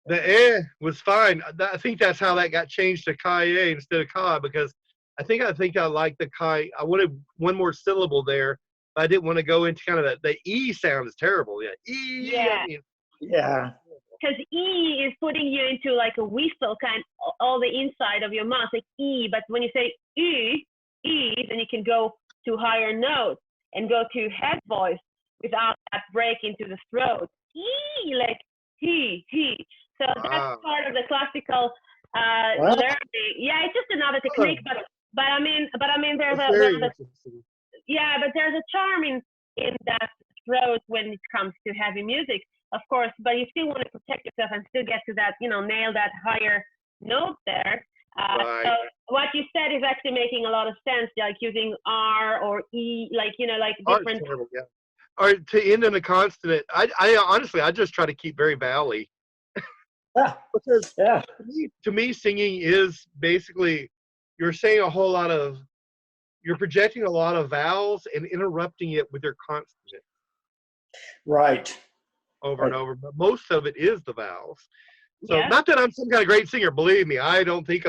the was fine. I think that's how that got changed to kaye instead of ka, because I think I like the kai. I wanted one more syllable there, but I didn't want to go into kind of the E sound is terrible. Yeah, E.
Yeah.
Yeah.
Because E is putting you into like a whistle kind, all the inside of your mouth, like E. But when you say E, then you can go to higher notes and go to head voice. without that break into the throat. Like he. So that's part of the classical learning. Yeah, it's just another technique, but I mean, there's a charm in that throat when it comes to heavy music, of course. But you still want to protect yourself and still get to that, nail that higher note there. So what you said is actually making a lot of sense, like using R or E, like different.
Terrible, yeah. Or to end in a consonant. I honestly, I just try to keep very vowel-y. Because to me, singing is basically you're saying you're projecting a lot of vowels and interrupting it with your consonant.
Right.
Over and over, but most of it is the vowels. So not that I'm some kind of great singer, believe me, I don't think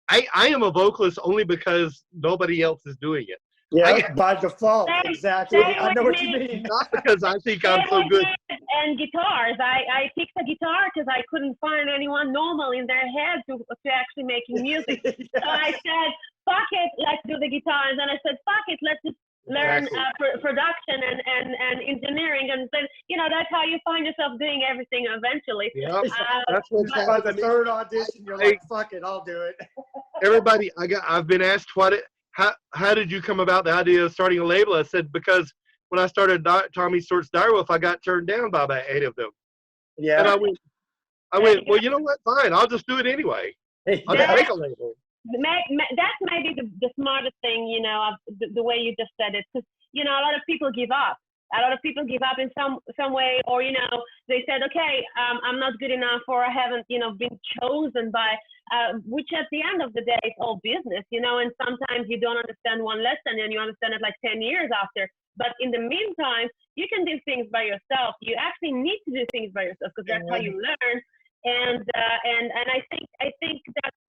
I am a vocalist only because nobody else is doing it.
Yeah, by default, exactly. I know what you mean.
Not because I think I'm so good.
And guitars, I picked a guitar because I couldn't find anyone normal in their head to actually making music. So I said, fuck it, let's do the guitar. And then I said, fuck it, let's just learn production and engineering. And then, that's how you find yourself doing everything eventually.
Yeah, that's what's
by the third audition, you're like, fuck it, I'll do it.
Everybody, I've been asked how did you come about the idea of starting a label? I said, because when I started Tommy Stewart's Direwolf, I got turned down by about 8 of them. Yeah. And I went, well, you know what? Fine, I'll just do it anyway. I'll just make a label.
That's maybe the smartest thing, of the way you just said it. Because, a lot of people give up. A lot of people give up in some way, or, they said, okay, I'm not good enough, or I haven't, been chosen by, which at the end of the day, it's all business, and sometimes you don't understand one lesson and you understand it like 10 years after. But in the meantime, you can do things by yourself. You actually need to do things by yourself because that's how you learn. And I think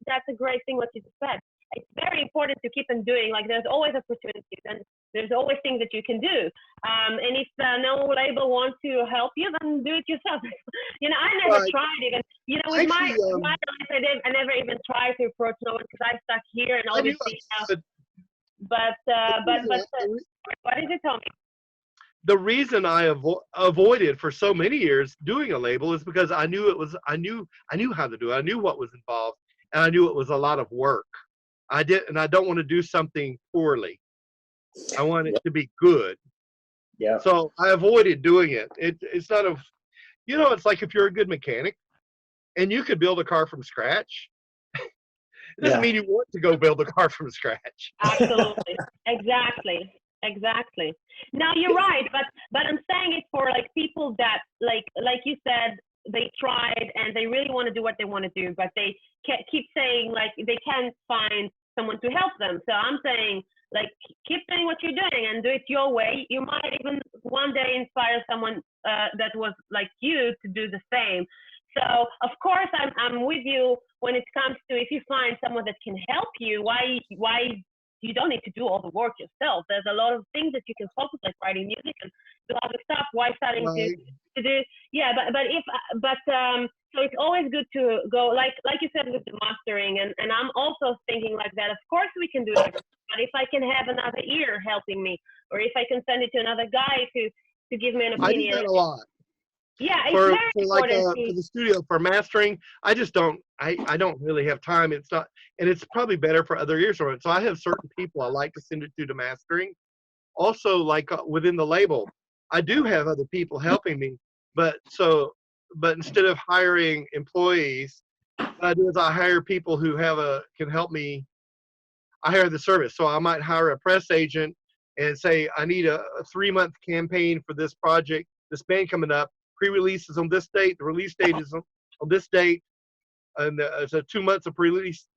that's a great thing what you just said. It's very important to keep on doing. Like there's always opportunities and there's always things that you can do. And if no label wants to help you, then do it yourself. I never tried it. And with my life, I never even tried to approach no one because I stuck here and obviously. But what did you tell me?
The reason I avoided for so many years doing a label is because I knew I knew how to do it. I knew what was involved, and I knew it was a lot of work. I don't want to do something poorly. I want it to be good. Yeah. So I avoided doing it. It's not it's like if you're a good mechanic and you could build a car from scratch. It doesn't mean you want to go build a car from scratch.
Absolutely. Exactly. Now you're right, but I'm saying it for like people that like you said, they tried and they really want to do what they want to do, but they keep saying like they can't find someone to help them. So I'm saying like keep doing what you're doing and do it your way. You might even one day inspire someone that was like you to do the same. So of course I'm with you when it comes to if you find someone that can help you, why you don't need to do all the work yourself. There's a lot of things that you can focus, like writing music and do other stuff. Why starting to do? Yeah, so it's always good to go like you said with the mastering, and I'm also thinking like that. Of course we can do that, but if I can have another ear helping me, or if I can send it to another guy to give me an opinion.
I do that a lot.
Yeah, it's
for
very important.
For the studio, for mastering, I just don't. I don't really have time. It's not, and it's probably better for other ears on it. So I have certain people I like to send it to mastering. Also, like within the label, I do have other people helping me. But instead of hiring employees, what I do is I hire people who can help me. I hire the service. So I might hire a press agent and say I need a 3-month campaign for this project, this band coming up. Pre-release is on this date. The release date is on this date, and so 2 months of pre-release.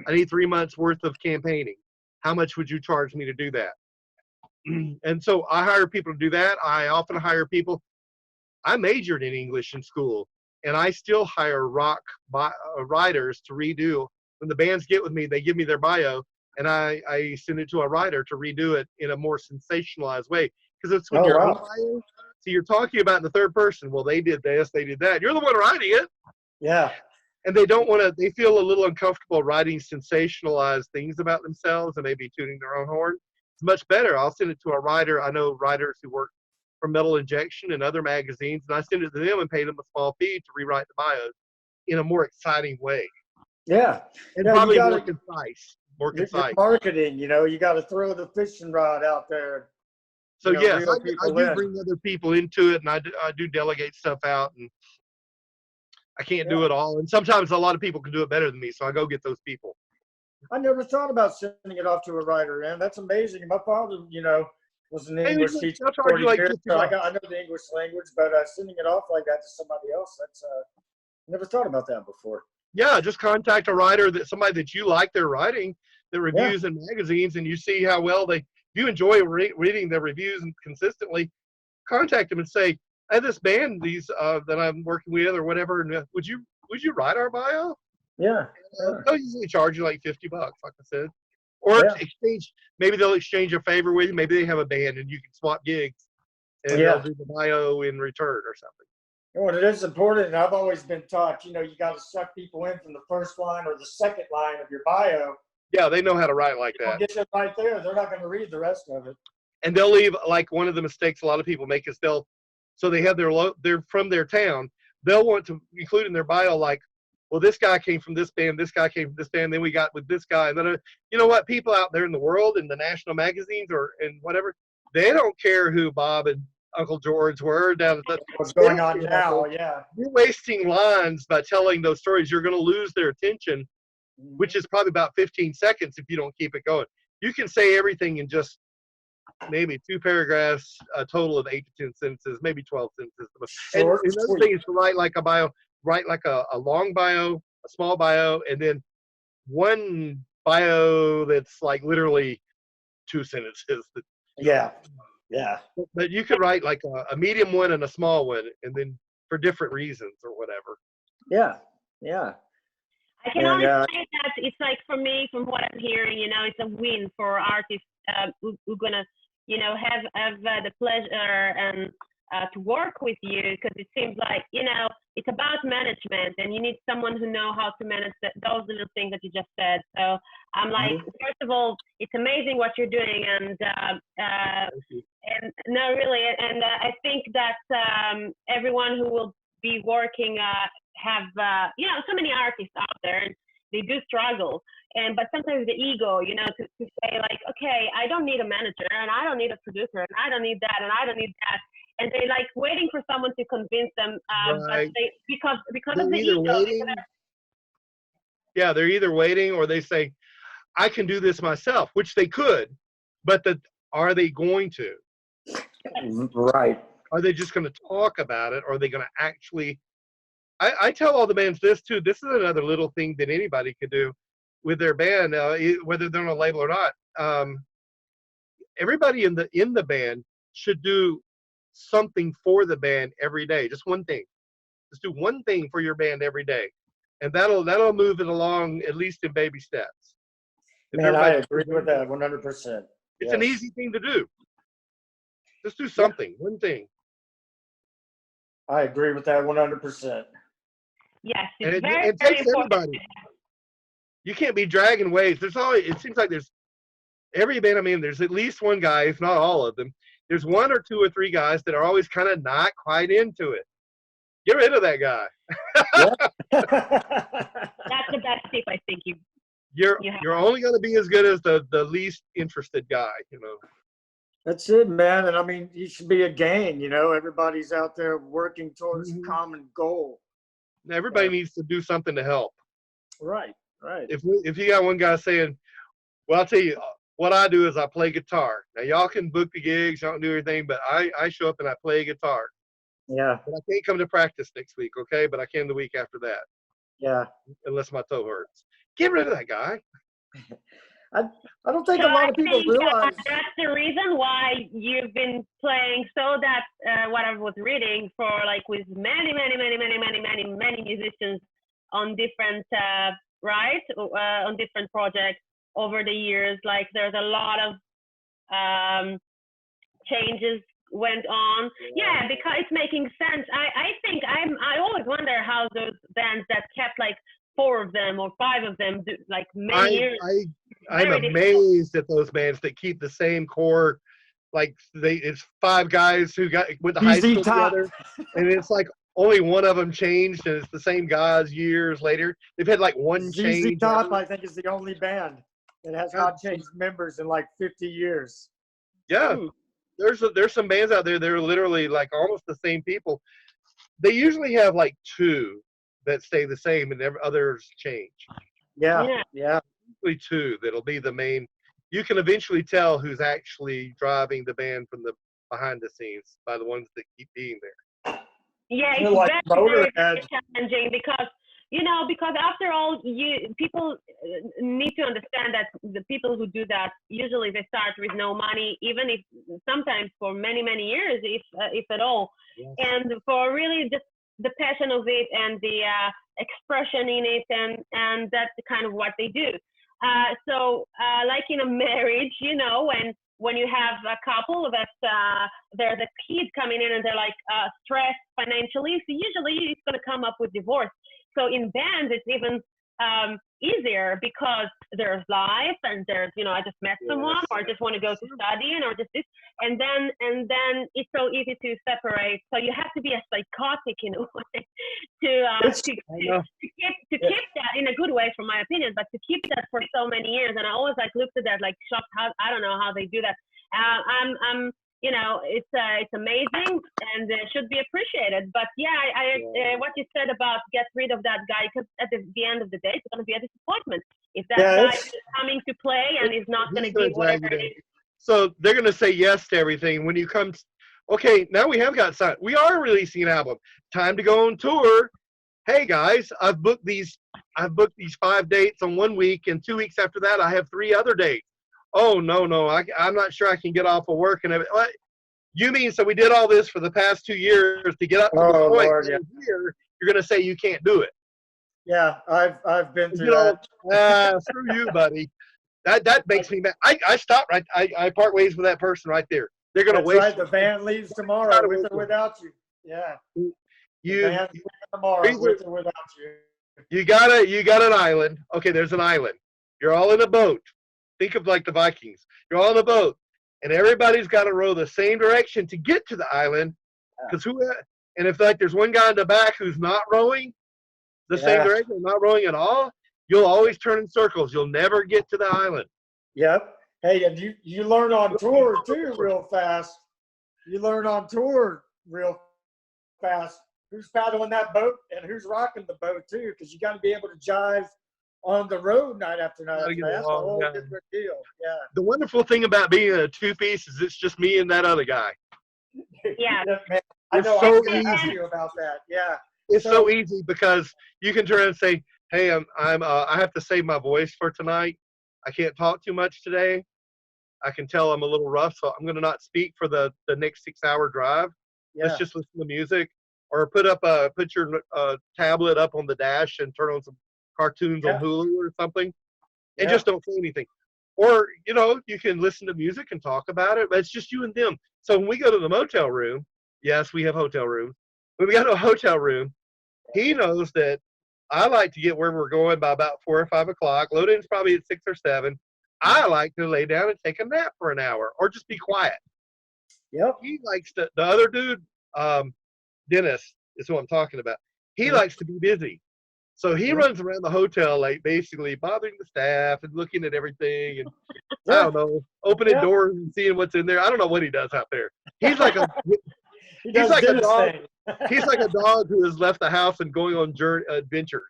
I need 3 months worth of campaigning. How much would you charge me to do that? And so I hire people to do that. I often hire people. I majored in English in school, and I still hire rock writers to redo. When the bands get with me, they give me their bio, and I send it to a writer to redo it in a more sensationalized way. Because it's when you're own bio. So you're talking about in the third person. Well, they did this, they did that. You're the one writing it.
Yeah.
And they don't want to. They feel a little uncomfortable writing sensationalized things about themselves, and maybe tooting their own horn. It's much better. I'll send it to a writer. I know writers who work for Metal Injection and other magazines, and I send it to them and pay them a small fee to rewrite the bios in a more exciting way.
Yeah.
And
Yeah,
probably
you
more
gotta-
concise. More
Your
concise.
marketing, you know, you got to throw the fishing rod out there.
So
you know,
yes,
reel
I
people
do
in.
bring other people into it, and I do delegate stuff out, and I can't do
Yeah.
it all. And sometimes a lot of people can do it better than me, so I go get those people.
I never thought about sending it off to a writer, and that's amazing. My father, you know, was an
Hey,
English
look,
teacher.
I'll
for
charge you
40
like
years,
50
so I
bucks.
know the English language, but sending it off like that to somebody else, that's never thought about that before.
Yeah, just contact a writer somebody that you like their writing, that reviews in magazines, and you see how well you enjoy reading their reviews and consistently. Contact them and say, I have this band that I'm working with or whatever, and would you write our bio?
Yeah.
They'll usually charge you like 50 bucks, like I said. Or
Yeah.
exchange, maybe they'll exchange a favor with you. Maybe they have a band and you can swap gigs, and
Yeah.
they'll do the bio in return or something.
Well, it is important, and I've always been taught, you know, you got to suck people in from the first line or the second line of your bio.
Yeah, they know how to write like that.
Get it right there. They're not going to read the rest of it.
And they'll leave, like one of the mistakes a lot of people make is they have they're from their town. They'll want to include in their bio like, well, this guy came from this band, this guy came from this band, then we got with this guy. And then, you know what, people out there in the world, in the national magazines and whatever, they don't care who Bob and Uncle George were down at the.
What's going on now? Yeah.
You're wasting lines by telling those stories. You're going to lose their attention, which is probably about 15 seconds if you don't keep it going. You can say everything in just maybe 2 paragraphs, a total of 8 to 10 sentences, maybe 12 sentences. And
Short,
another
sweet.
thing is to write like a bio, write like a long bio, a small bio, and then one bio that's like literally 2 sentences.
Yeah. Yeah.
But you could write like a medium one and a small one, and then for different reasons or whatever.
Yeah. Yeah.
I can only say that it's like, for me, from what I'm hearing, you know, it's a win for artists who gonna, you know, have the pleasure and to work with you, because it seems like, you know, it's about management, and you need someone who know how to manage those little things that you just said. So I'm like, first of all, it's amazing what you're doing, and no, really, and I think that everyone who will be working have, you know, so many artists out there, and they do struggle. But sometimes the ego, you know, to say like, okay, I don't need a manager, and I don't need a producer, and I don't need that, and I don't need that. And they like waiting for someone to convince them,
Right.
but because
They're
of the
either
ego.
waiting. Yeah, they're either waiting or they say, I can do this myself, which they could, but are they going to?
Right.
Are they just going to talk about it? Or are they going to actually? I tell all the bands this too. This is another little thing that anybody could do with their band, whether they're on a label or not. Everybody in the band should do something for the band every day. Just one thing. Just do one thing for your band every day, and that'll move it along, at least in baby steps.
Man, I agree with that 100%.
It's an easy thing to do. Just do something, one thing.
I agree with that 100%.
Yes,
And
it's
it
very, very
takes
important.
everybody. You can't be dragging waves. There's always, it seems like there's every band I'm in, there's at least one guy, if not all of them. There's 1 or 2 or 3 guys that are always kind of not quite into it. Get rid of that guy.
That's the best tip, I think.
You're only going to be as good as the least interested guy, you know.
That's it, man. And I mean, you should be a gang, you know, everybody's out there working towards a common goal.
Everybody needs to do something to help.
Right, right.
If you got one guy saying, well, I'll tell you, what I do is I play guitar. Now, y'all can book the gigs, y'all can do everything, but I show up and I play guitar.
Yeah,
But I can't come to practice next week, okay? But I can the week after that,
yeah.
unless my toe hurts. Get rid of that guy.
I don't think
So
a lot
I
of people
think
realize.
that's the reason why you've been playing so that what I was reading for, like, with many musicians on different on different projects over the years. Like, there's a lot of changes went on. Yeah, because it's making sense. I think I always wonder how those bands that kept like 4 of them or 5 of them like many years.
I'm
Very
amazed at those bands that keep the same core. Like it's 5 guys who went to high
ZZ
school
Top.
together, and it's like only one of them changed, and it's the same guys years later. They've had like one
ZZ
change.
Top, I think, is the only band that has not changed members in like 50 years.
Yeah,
Hmm.
there's some bands out there that are literally like almost the same people. They usually have like 2 that stay the same, and others change.
Yeah.
Usually 2 that'll be the main. You can eventually tell who's actually driving the band from the behind the scenes by the ones that keep being there.
Yeah,
They're
it's
like
very
Motorhead.
challenging because because after all, people need to understand that the people who do that usually they start with no money, even if sometimes for many years, if at all,
Yes.
and for really just the passion of it and the expression in it, and that's kind of what they do. So like in a marriage, when you have a couple that there's a kid coming in and they're like stressed financially, so usually it's going to come up with divorce. So in bands, it's even easier because there's life and there's, I just met someone, or I just want to go to studying, or just this, and then it's so easy to separate. So you have to be a psychotic in a way to keep that in a good way, from my opinion, but to keep that for so many years. And I always looked at that shocked. How I don't know how they do that. I'm it's amazing and should be appreciated. But what you said about get rid of that guy, because at the end of the day, it's going to be a disappointment if that guy is coming to play and is not going to give whatever it is.
So they're going to say yes to everything when you come. Okay, now we have got signed. We are releasing an album. Time to go on tour. Hey guys, I've booked these 5 dates on 1 week, and 2 weeks after that, I have 3 other dates. Oh no, I'm not sure I can get off of work and everything. What? You mean so we did all this for the past 2 years to get up to the point
Lord,
here, you're going to say you can't do it?
Yeah, I've been through that.
Screw you, buddy. That makes me mad. I stop right. I part ways with that person right there. They're going to waste.
Right, the band leaves tomorrow with or without you. Yeah.
You
band leaves tomorrow with or without you.
You got an island. Okay, there's an island. You're all in a boat. Think of like the Vikings. You're all in a boat, and everybody's got to row the same direction to get to the island. Because and if there's one guy in the back who's not rowing the same direction, not rowing at all, you'll always turn in circles. You'll never get to the island.
Yep. Hey, and you learn on tour too real fast. You learn on tour real fast who's paddling that boat and who's rocking the boat too, because you got to be able to jive on the road night after night. That's a whole different deal. Yeah.
The wonderful thing about being a 2-piece is it's just me and that other guy.
Yeah.
Man, I know.
So
I was going to
easy.
ask you about that. Yeah.
It's so easy because you can turn around and say, "Hey, I have to save my voice for tonight. I can't talk too much today. I can tell I'm a little rough, so I'm going to not speak for the next 6-hour drive.
Yeah.
Let's just listen to music, or put your tablet up on the dash and turn on some cartoons on Hulu or something, and just don't say anything. Or you can listen to music and talk about it, but it's just you and them. So when we go to the motel room, yes, we have hotel rooms. When we go to a hotel room, he knows that I like to get where we're going by about 4 or 5 o'clock. Load-in's probably at 6 or 7. I like to lay down and take a nap for an hour or just be quiet.
Yep.
He likes the other dude, Dennis is who I'm talking about. He likes to be busy. So he runs around the hotel, like basically bothering the staff and looking at everything and I don't know, opening doors and seeing what's in there. I don't know what he does out there. He's like a he's like a dog. He's like a dog who has left the house and going on adventures.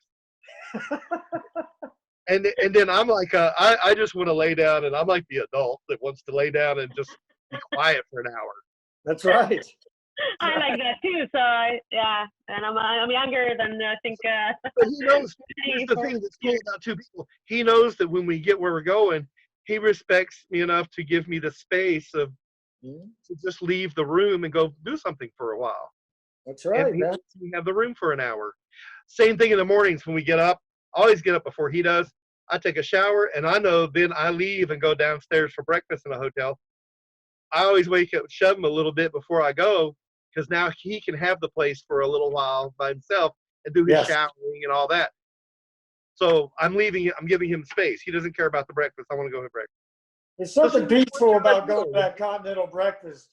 And then I'm like, I just want to lay down, and I'm like the adult that wants to lay down and just be quiet for an hour.
That's right.
I like that too. So and I'm younger than I think.
But he knows. Here's the thing that's cool about 2 people. He knows that when we get where we're going, he respects me enough to give me the space to just leave the room and go do something for a while.
That's right.
And we have the room for an hour. Same thing in the mornings when we get up. I always get up before he does. I take a shower, and I know then I leave and go downstairs for breakfast in a hotel. I always wake up, shove him a little bit before I go, because now he can have the place for a little while by himself and do his showering and all that. So I'm giving him space. He doesn't care about the breakfast. I want to go have breakfast.
There's something peaceful about going to that continental breakfast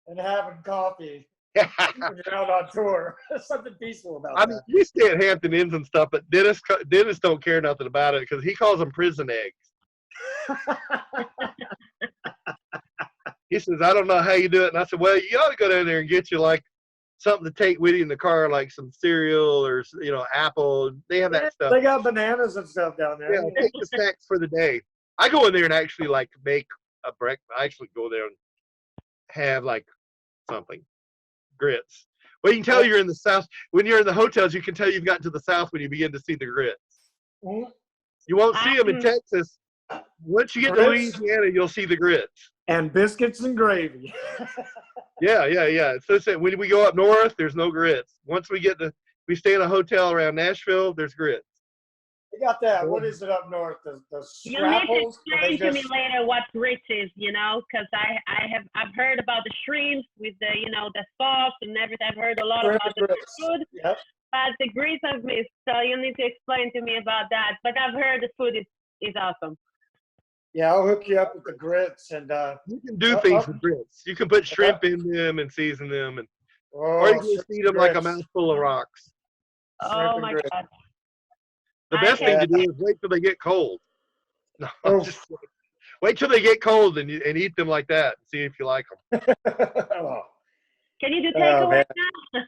and having coffee when you're out on tour. There's something peaceful about
I mean, we stay at Hampton Inns and stuff, but Dennis don't care nothing about it because he calls them prison eggs. He says, I don't know how you do it. And I said, well, you ought to go down there and get you like something to take with you in the car, like some cereal or, apple. They have that stuff.
They got bananas and stuff down there.
Yeah, take the snacks for the day. I go in there and actually like make a breakfast. I actually go there and have like something, grits. Well, you can tell you're in the South. When you're in the hotels, you can tell you've gotten to the South when you begin to see the grits.
Mm-hmm.
You won't see them in Texas. Once you get to Louisiana, you'll see the grits.
And biscuits and gravy.
Yeah. So when we go up north, there's no grits. Once we stay in a hotel around Nashville, there's grits.
You got that. What is it up north? The
You need to
scrapples?
explain to me later what grits is, because I've heard about the shrimps with the the sauce and everything. I've heard a lot about the food,
Yep.
but the grits I've missed. So you need to explain to me about that. But I've heard the food is awesome.
Yeah, I'll hook you up with the grits and
you can do things with grits. You can put shrimp in them and season them, or you can just eat them like a mouthful of rocks.
Oh my God!
The best thing to do is wait till they get cold. No, wait till they get cold and eat them like that and see if you like them.
Can you do takeaway now?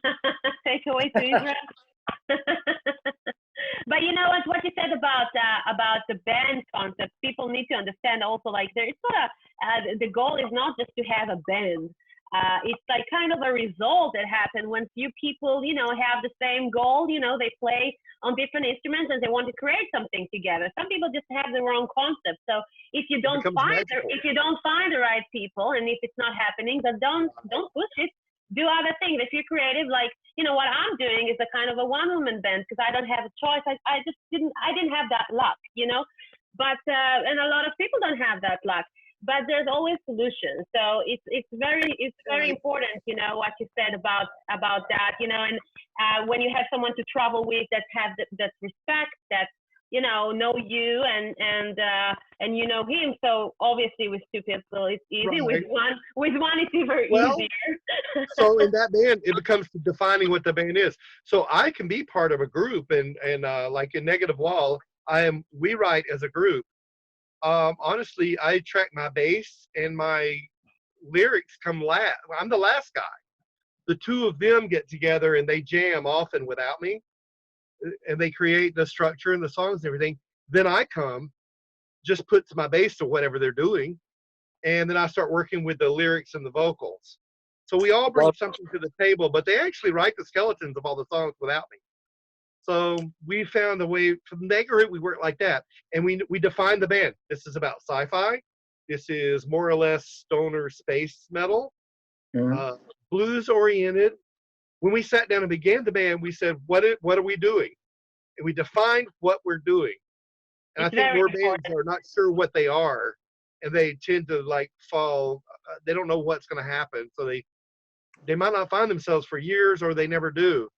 Takeaway to Israel? But you know what you said about the band concept, people need to understand also, like, there is the goal is not just to have a band. It's like kind of a result that happens when few people, have the same goal, they play on different instruments and they want to create something together. Some people just have the wrong concept. So if you don't find the right people, and if it's not happening, then don't push it. Do other things. If you're creative, like, what I'm doing is a kind of a one-woman band because I don't have a choice. I didn't have that luck, but, and a lot of people don't have that luck, but there's always solutions. So it's very important, what you said about that, and when you have someone to travel with that have that respect, that, know you and you know him. So obviously with two people it's easy. Right. With one it's even easier.
So in that band, it becomes defining what the band is. So I can be part of a group, and like in Negative Wall, we write as a group. Honestly, I track my bass and my lyrics come last. I'm the last guy. The two of them get together and they jam often without me. And they create the structure and the songs and everything. Then I come, just puts my bass to whatever they're doing, and then I start working with the lyrics and the vocals. So we all bring something to the table, but they actually write the skeletons of all the songs without me. So we found a way from that group, we work like that, and we define the band. This is about sci-fi. This is more or less stoner space metal, blues oriented. When we sat down and began the band, we said, what are we doing? And we defined what we're doing. And I think more bands are not sure what they are, and they tend to like fall, they don't know what's going to happen. So they might not find themselves for years, or they never do.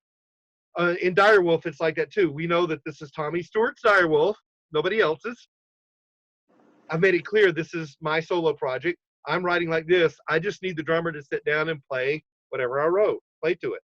In Direwolf, it's like that too. We know that this is Tommy Stewart's Direwolf, nobody else's. I've made it clear this is my solo project. I'm writing like this. I just need the drummer to sit down and play whatever I wrote, play to it.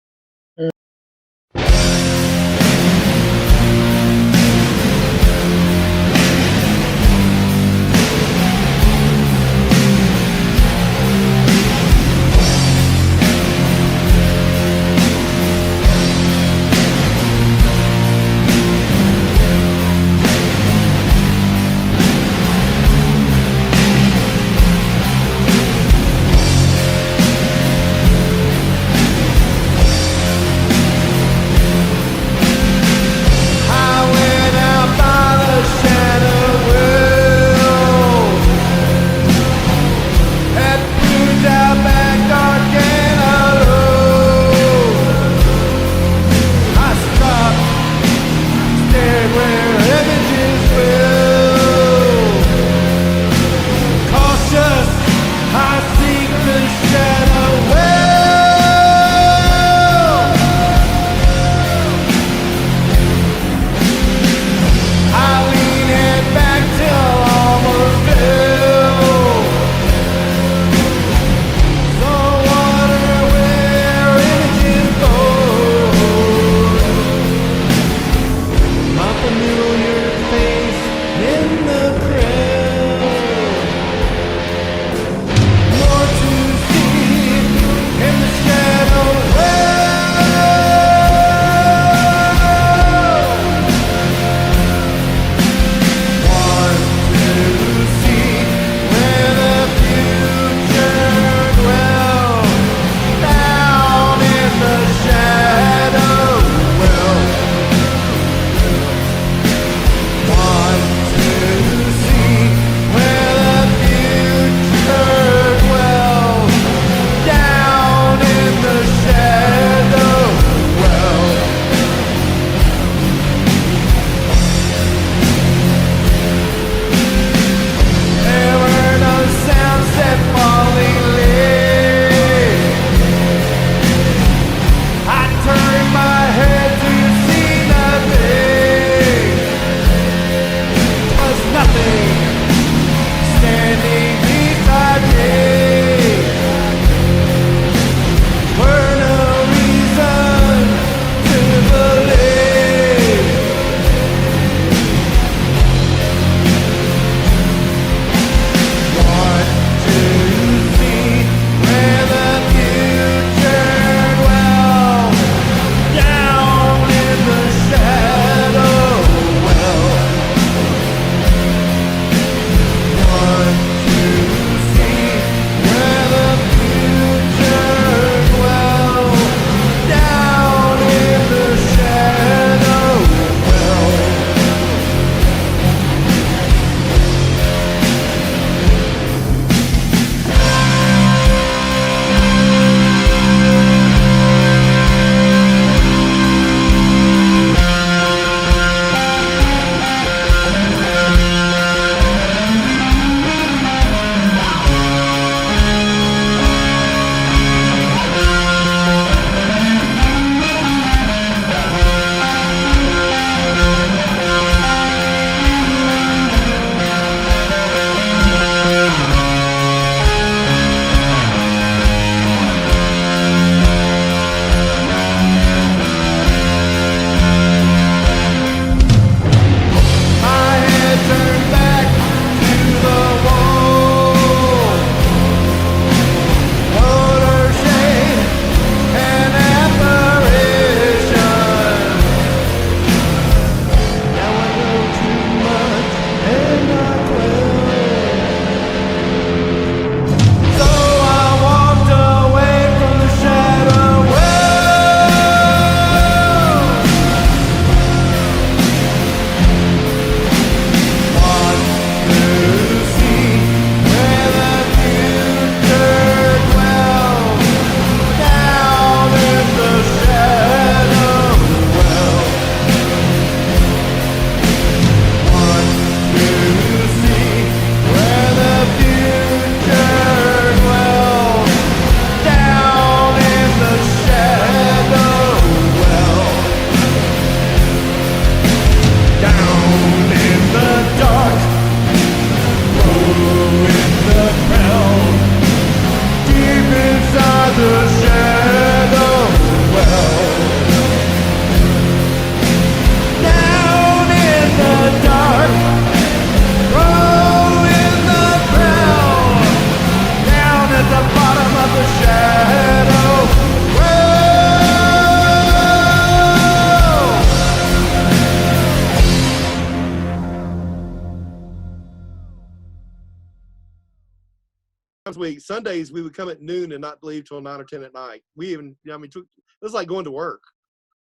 times a week. Sundays we would come at noon and not leave till 9 or 10 at night. We even, I mean, it was like going to work.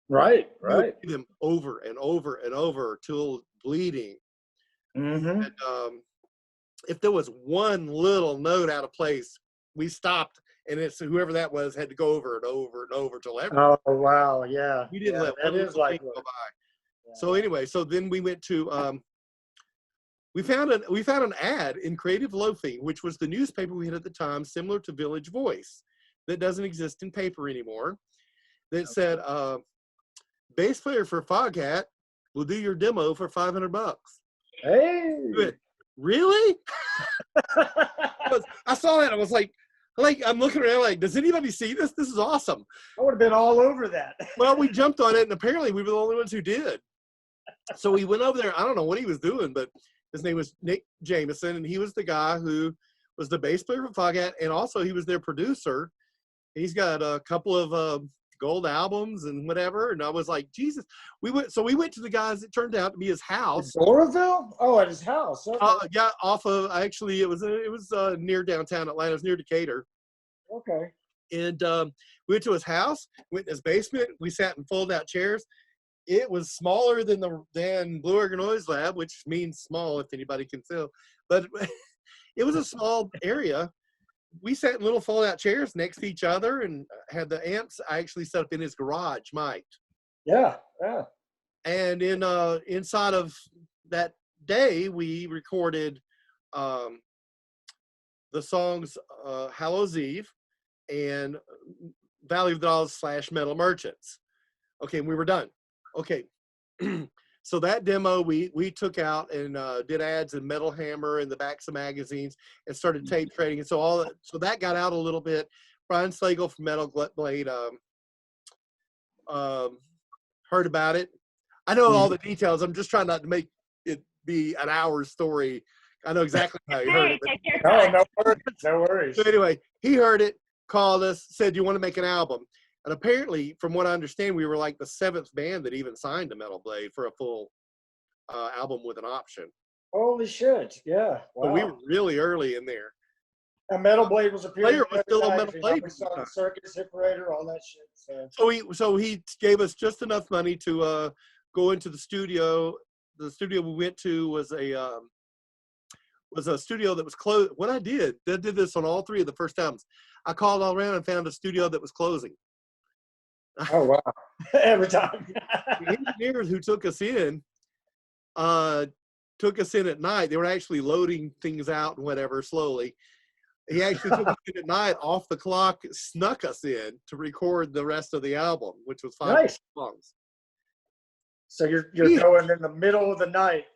Right,
We would
right.
do them over and over and over till bleeding.
Mm-hmm.
And if there was one little note out of place, we stopped, and it's whoever that was had to go over and over and over till everyone.
Oh, wow, yeah.
We didn't
Yeah,
let
that
one
is
little
like
thing go
work.
by.
Yeah.
So anyway, so then we went to we found an ad in Creative Loafing, which was the newspaper we had at the time, similar to Village Voice, that doesn't exist in paper anymore. That said, bass player for Foghat will do your demo for $500.
Hey.
Good. Really? I saw that. I was like, I'm looking around like, does anybody see this? This is awesome.
I would have been all over that.
Well, we jumped on it, and apparently we were the only ones who did. So we went over there. I don't know what he was doing, but his name was Nick Jameson, and he was the guy who was the bass player for Foghat, and also he was their producer. He's got a couple of gold albums and whatever. And I was like, Jesus. We went to the guys. It turned out to be his house.
Doraville? Oh, at his house. Okay.
Yeah, off of actually it was near downtown Atlanta. It was near Decatur.
Okay.
And we went to his house, went in his basement. We sat in fold out chairs. It was smaller than Blue Ogre Noise Lab, which means small if anybody can tell. But it was a small area. We sat in little fold out chairs next to each other and had the amps I actually set up in his garage, mic'd.
Yeah, yeah.
And inside of that day, we recorded the songs Hallow's Eve and Valley of the Dolls / Metal Merchants. Okay, we were done. Okay, so that demo we took out and did ads in Metal Hammer and the backs of magazines and started tape trading. And so that got out a little bit. Brian Slagle from Metal Blade heard about it. I know all the details. I'm just trying not to make it be an hour story. I know exactly how he heard it.
Oh, no worries. No worries.
So anyway, he heard it, called us, said, "Do you want to make an album?" And apparently, from what I understand, we were like the 7th band that even signed to Metal Blade for a full album with an option.
Holy shit. Yeah. Wow.
So we were really early in there.
And Metal Blade was appearing.
Player was still on Metal Blade.
Circus, Hit Parader, all that shit.
So he gave us just enough money to go into the studio. The studio we went to was a studio that was closed. What I did this on all 3 of the first albums. I called all around and found a studio that was closing.
Oh, wow. Every time.
The engineers who took us in at night. They were actually loading things out and whatever slowly. He actually took us in at night off the clock, snuck us in to record the rest of the album, which was 5 songs.
So you're going in the middle of the night.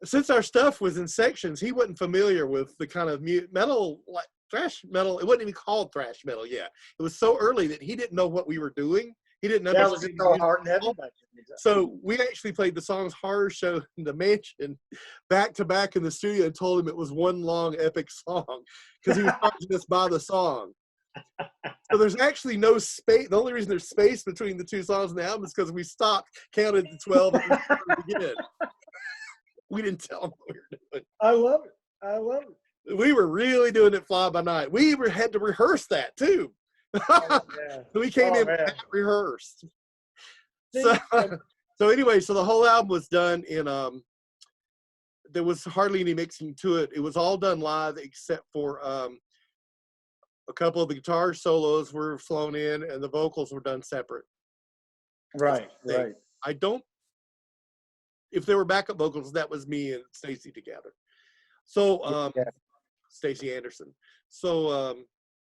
Since our stuff was in sections, he wasn't familiar with the kind of metal, like thrash metal. It wasn't even called thrash metal yet. It was so early that he didn't know what we were doing. He didn't
That was
understand.
so hard and heavy back then.
So we actually played the songs Horror Show in the Mansion back to back in the studio and told him it was one long epic song because he was charging us by the song. So there's actually no space. The only reason there's space between the 2 songs in the album is because we stopped, counted to 12, and started again. We didn't tell him what we were doing.
I love it.
We were really doing it fly by night. We had to rehearse that too.
Oh, yeah.
So we came in and rehearsed. So anyway, so the whole album was done in there was hardly any mixing to it. It was all done live except for a couple of the guitar solos were flown in and the vocals were done separate.
Right.
If there were backup vocals, that was me and Stacy together. So Stacy Anderson. So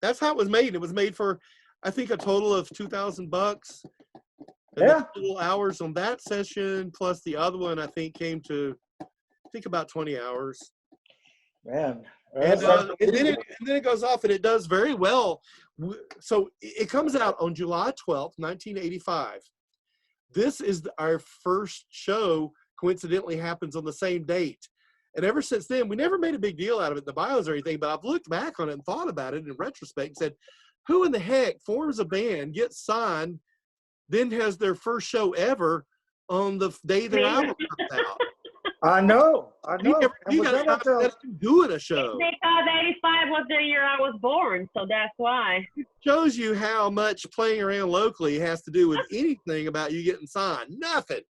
that's how it was made. It was made for, I think, a total of $2,000. And the total hours on that session plus the other one, I think, came to about 20 hours.
Man.
And then it goes off, and it does very well. So it comes out on July 12th, 1985. This is our first show. Coincidentally, happens on the same date. And ever since then, we never made a big deal out of it in the bios or anything, but I've looked back on it and thought about it in retrospect and said, who in the heck forms a band, gets signed, then has their first show ever on the day their album comes out?
I know.
You
And was
got
that at
to
the,
doing a show.
They thought 85 was the year I was born, so that's why.
Shows you how much playing around locally has to do with anything about you getting signed. Nothing.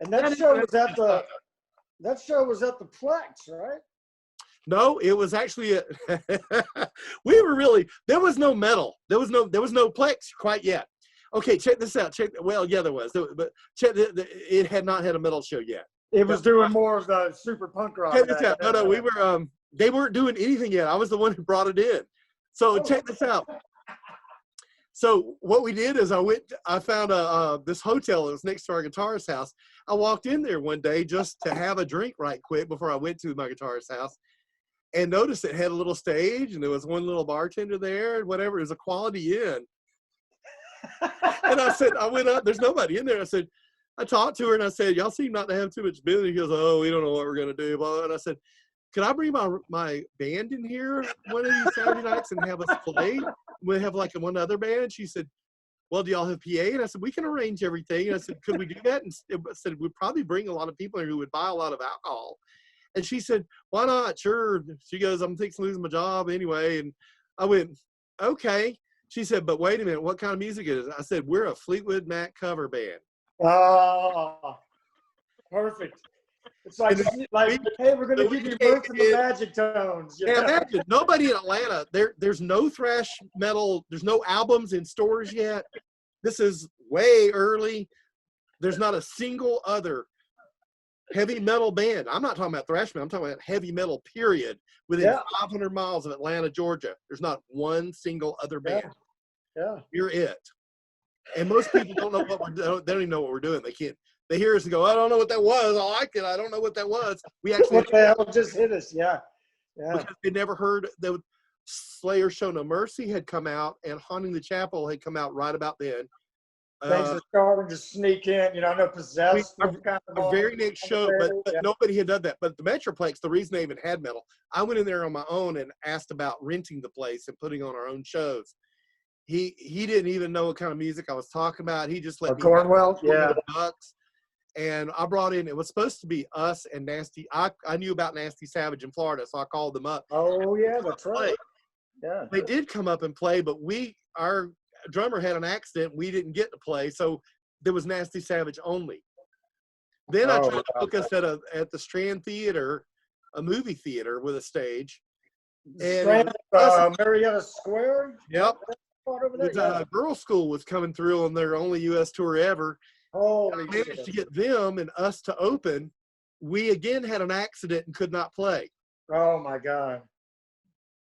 and that show was at the Plex, right?
No, it was actually we were really, there was no metal. There was no Plex quite yet. Okay, check this out. Well, yeah, there was, but check it had not had a metal show yet.
It was doing more of the super punk rock.
Check this out. No, we were they weren't doing anything yet. I was the one who brought it in. So check this out. So what we did is I found this hotel that was next to our guitarist's house. I walked in there one day just to have a drink right quick before I went to my guitarist's house, and noticed it had a little stage and there was one little bartender there and whatever. It was a Quality Inn. And I went up, there's nobody in there. I talked to her and I said, y'all seem not to have too much business. He goes, oh, we don't know what we're going to do. Blah, blah. And I said, could I bring my band in here one of these Saturday nights and have us play? We have like one other band. She said, well, do y'all have PA? And I said, we can arrange everything. And I said, could we do that? And I said, we'd probably bring a lot of people who would buy a lot of alcohol. And she said, why not? Sure. She goes, I'm thinking of losing my job anyway. And I went, okay. She said, but wait a minute, what kind of music is it? I said, we're a Fleetwood Mac cover band.
Oh, perfect. It's like, hey, we're going to give you Birth of the Magic Tones.
Yeah, imagine, nobody in Atlanta, there's no thrash metal, there's no albums in stores yet. This is way early. There's not a single other heavy metal band. I'm not talking about thrash metal, I'm talking about heavy metal, period. Within 500 miles of Atlanta, Georgia, there's not one single other band.
Yeah.
You're it. And most people don't know what we're doing. They don't even know what we're doing. They can't. They hear us and go, I don't know what that was. I liked it. I don't know what that was. We actually
what the hell just hit us? Yeah.
Because they never heard that Slayer Show No Mercy had come out and Haunting the Chapel had come out right about then.
Things are starting to sneak in. I know Possessed.
Our very next show, but nobody had done that. But the Metroplex, the reason they even had metal, I went in there on my own and asked about renting the place and putting on our own shows. He didn't even know what kind of music I was talking about. He just let me
Cornwell,
Ducks. And I brought in, it was supposed to be us and Nasty. I knew about Nasty Savage in Florida, so I called them up.
Oh, yeah, that's right. Yeah.
They did come up and play, but our drummer had an accident. We didn't get to play, so there was Nasty Savage only. Then I tried to book us at the Strand Theater, a movie theater with a stage.
And Marietta Square?
Yep. The girls' school was coming through on their only U.S. tour ever. I managed to get them and us to open. We again had an accident and could not play.
Oh my God.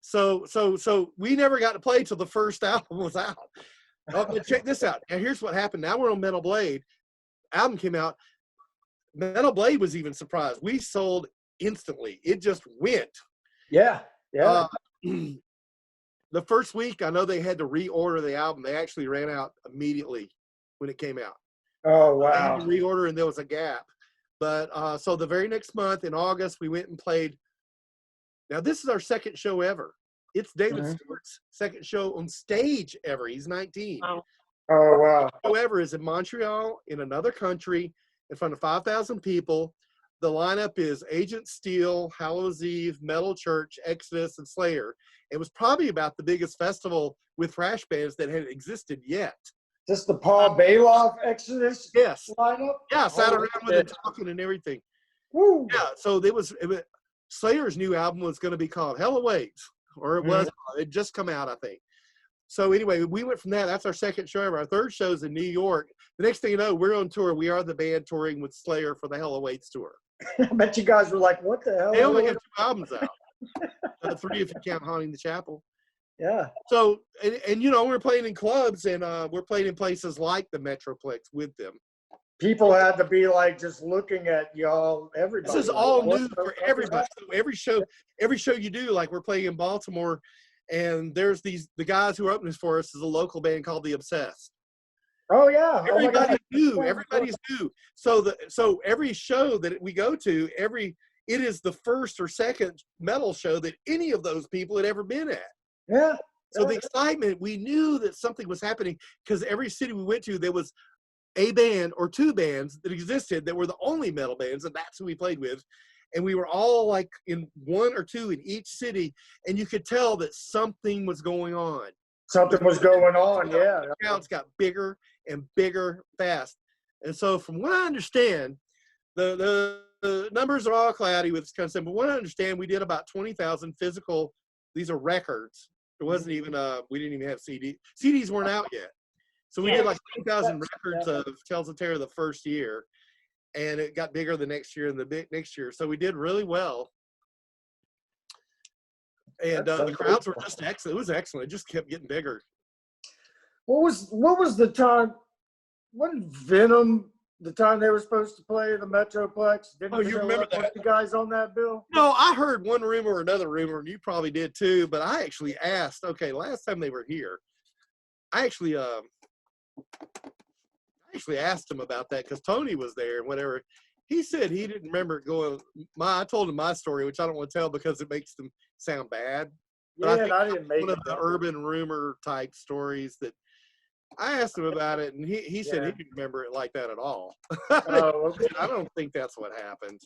So we never got to play till the first album was out. But check this out. Now here's what happened. Now we're on Metal Blade. Album came out. Metal Blade was even surprised. We sold instantly. It just went.
Yeah. Yeah.
The first week, I know they had to reorder the album. They actually ran out immediately when it came out.
Oh, wow.
They had to reorder, and there was a gap. But so the very next month in August, we went and played. Now, this is our second show ever. It's David Stewart's second show on stage ever. He's 19.
Oh, wow.
Show ever is in Montreal, in another country, in front of 5,000 people. The lineup is Agent Steel, Hallows Eve, Metal Church, Exodus, and Slayer. It was probably about the biggest festival with thrash bands that had existed yet.
Just the Paul Bailoff Exodus lineup?
Yeah, sat around with him talking and everything.
Woo.
Yeah, so it was Slayer's new album was going to be called Hell Awaits, or it was. It just come out, I think. So anyway, we went from that. That's our second show ever. Our third show's in New York. The next thing you know, we're on tour. We are the band touring with Slayer for the Hell Awaits tour.
I bet you guys were like, what the hell?
They only have 2 albums out. 3 if you count Haunting the Chapel.
Yeah.
So, and we're playing in clubs, and we're playing in places like the Metroplex with them.
People had to be like just looking at y'all, everybody.
This is all new for everybody. So every show you do, like we're playing in Baltimore, and there's the guys who are opening for us is a local band called The Obsessed.
Oh yeah.
Everybody's new. Everybody's new. So every show that we go to, it is the first or second metal show that any of those people had ever been at.
Yeah.
So the excitement, we knew that something was happening because every city we went to, there was a band or two bands that existed that were the only metal bands, and that's who we played with. And we were all like in one or two in each city, and you could tell that something was going on.
Something was going on, yeah.
The crowds got bigger and bigger fast. And so from what I understand, the numbers are all cloudy with this kind of stuff, but what I understand, we did about 20,000 physical, these are records. It wasn't even, we didn't even have CD. CDs weren't out yet. So we did like 20,000 records of Tales of Terror the first year, and it got bigger the next year and the next year. So we did really well. And the crowds were just excellent. It was excellent. It just kept getting bigger.
What was the time? Wasn't Venom the time they were supposed to play the Metroplex? Didn't
you remember that?
The guys on that bill?
No, I heard one rumor or another rumor, and you probably did too. But I actually asked. Okay, last time they were here, I actually asked him about that because Tony was there and whatever. He said he didn't remember it going. I told him my story, which I don't want to tell because it makes them sound bad. But
Yeah, I didn't make
one
it.
of the urban rumor type stories that I asked him about it, and he said he didn't remember it like that at all.
Oh, okay.
I don't think that's what happened.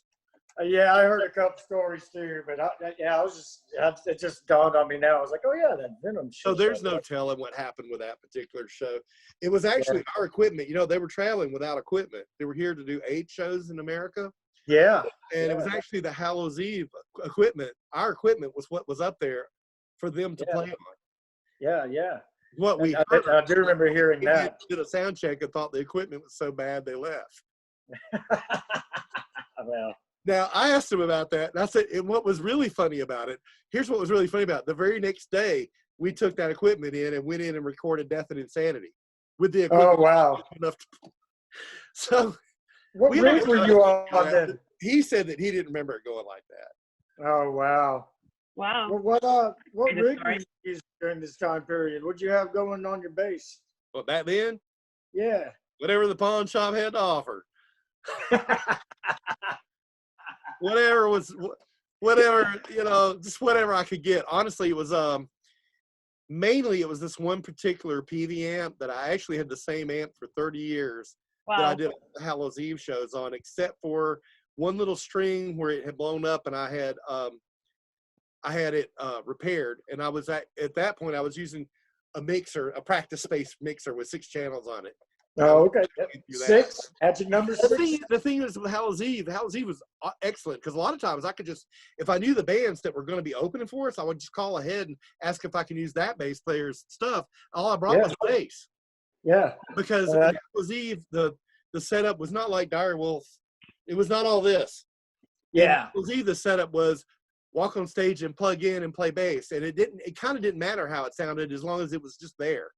Yeah, I heard a couple stories too, but it just dawned on me now. I was like, oh yeah, that Venom shit.
So there's no telling what happened with that particular show. It was actually our equipment. You know, they were traveling without equipment. They were here to do 8 shows in America.
Yeah.
And it was actually the Hallows Eve equipment. Our equipment was what was up there for them to play on.
Yeah, yeah.
What we heard.
I do remember hearing that.
Did a sound check and thought the equipment was so bad they left.
Well.
Now, I asked him about that, and I said, and what was really funny about it, here's what was really funny about it. The very next day, we took that equipment in and went in and recorded Death and Insanity with the equipment.
Oh, wow.
So,
what rig were you on then?
He said that he didn't remember it going like that.
Oh, wow.
Wow.
Well, what
Good
rig
story.
were you using during this time period? What'd you have going on your bass?
Well, back then,
Yeah.
whatever the pawn shop had to offer. Whatever, just whatever I could get. Honestly, it was mainly it was this one particular PV amp that I actually had the same amp for 30 years that I did Hallows Eve shows on, except for one little string where it had blown up, and I had it repaired. And I was at that point I was using a mixer, a practice space mixer with 6 channels on it.
Oh, okay. 6? Magic number 6?
The thing is with Hallows Eve was excellent because a lot of times I could just, if I knew the bands that were going to be opening for us, I would just call ahead and ask if I can use that bass player's stuff. All I brought was bass.
Yeah.
Because Hallows Eve, the setup was not like Dire Wolf. It was not all this.
Yeah.
Hallows Eve, the setup was walk on stage and plug in and play bass. And it kind of didn't matter how it sounded as long as it was just there.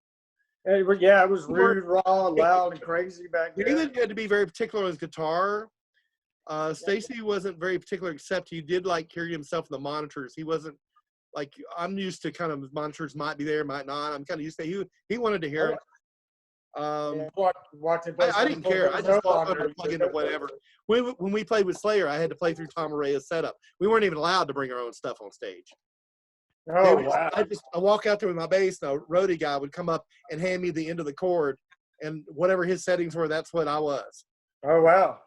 Yeah, it was rude, raw, loud, and crazy back then.
David had to be very particular on his guitar. Stacy wasn't very particular, except he did like hear himself in the monitors. He wasn't like, I'm used to kind of monitors might be there, might not. I'm kind of used to he wanted to hear it. I didn't care. I just thought I would plug into whatever. When we played with Slayer, I had to play through Tom Aray's setup. We weren't even allowed to bring our own stuff on stage.
Oh, wow.
I walk out there with my bass, and a roadie guy would come up and hand me the end of the chord, and whatever his settings were, that's what I was.
Oh, wow.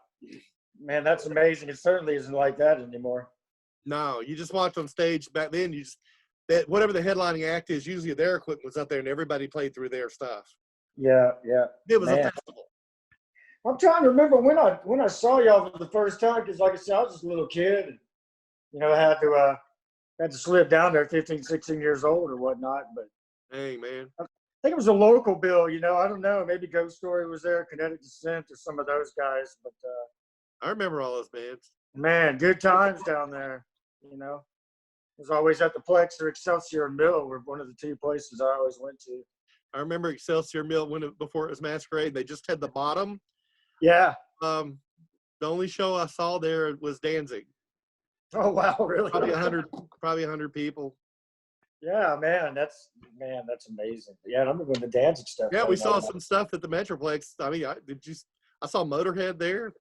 Man, that's amazing. It certainly isn't like that anymore.
No, you just walked on stage. Back then, whatever the headlining act is, usually their equipment was up there, and everybody played through their stuff.
Yeah, yeah.
It was a festival.
I'm trying to remember when I saw y'all for the first time, because like I said, I was just a little kid, and, I had to slip down there 15, 16 years old or whatnot. But
hey, man.
I think it was a local bill, I don't know. Maybe Ghost Story was there, Kinetic Descent, or some of those guys. But
I remember all those bands.
Man, good times down there, It was always at the Plex or Excelsior Mill were one of the 2 places I always went to.
I remember Excelsior Mill before it was Masquerade. They just had the bottom.
Yeah.
The only show I saw there was Danzig.
Oh, wow, really?
Probably 100 people.
Yeah, man, that's amazing. Yeah, I remember when the Danzig stuff.
Yeah, we saw some stuff at the Metroplex. I mean, I saw Motorhead there.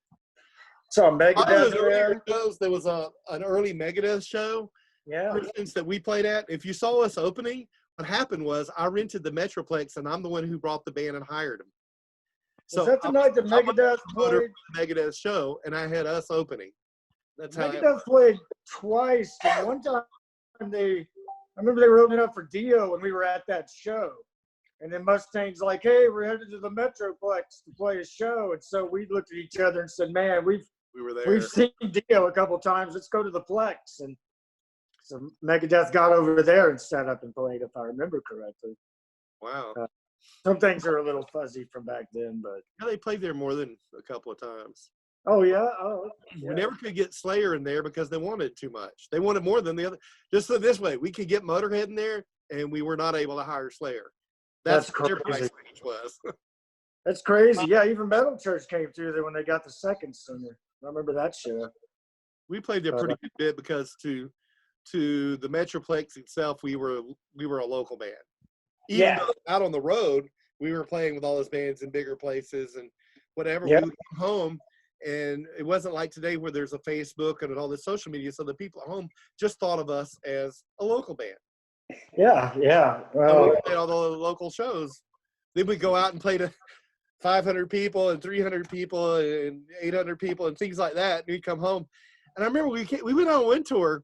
Saw Megadeth there.
There was an early Megadeth show.
Yeah.
For instance, that we played at. If you saw us opening, what happened was I rented the Metroplex, and I'm the one who brought the band and hired them. So
Was that the night that
I'm a
Megadeth
promoter
played?
for the Megadeth show, and I had us opening. That's how it
Megadeth played twice. And one time I remember they were opening up for Dio when we were at that show. And then Mustang's like, hey, we're headed to the Metroplex to play a show. And so we looked at each other and said, man,
we were there.
we've seen Dio a couple times. Let's go to the Plex. And so Megadeth got over there and set up and played, if I remember correctly.
Wow.
Some things are a little fuzzy from back then, but.
Yeah, they played there more than a couple of times.
Oh, yeah? Oh, yeah.
We never could get Slayer in there because they wanted too much. They wanted more than the other. Just so this way, we could get Motorhead in there, and we were not able to hire Slayer. That's what their price
crazy.
range was.
That's crazy. Yeah, even Metal Church came through there when they got the second singer. I remember that show.
We played there pretty good bit because to the Metroplex itself, we were a local band. Even though out on the road, we were playing with all those bands in bigger places and whatever.
Yep.
We would come home, and it wasn't like today where there's a Facebook and all this social media. So the people at home just thought of us as a local band.
Yeah.
So
Well,
we played all the local shows. Then we go out and play to 500 people and 300 people and 800 people and things like that. And we come home, and I remember we went on one tour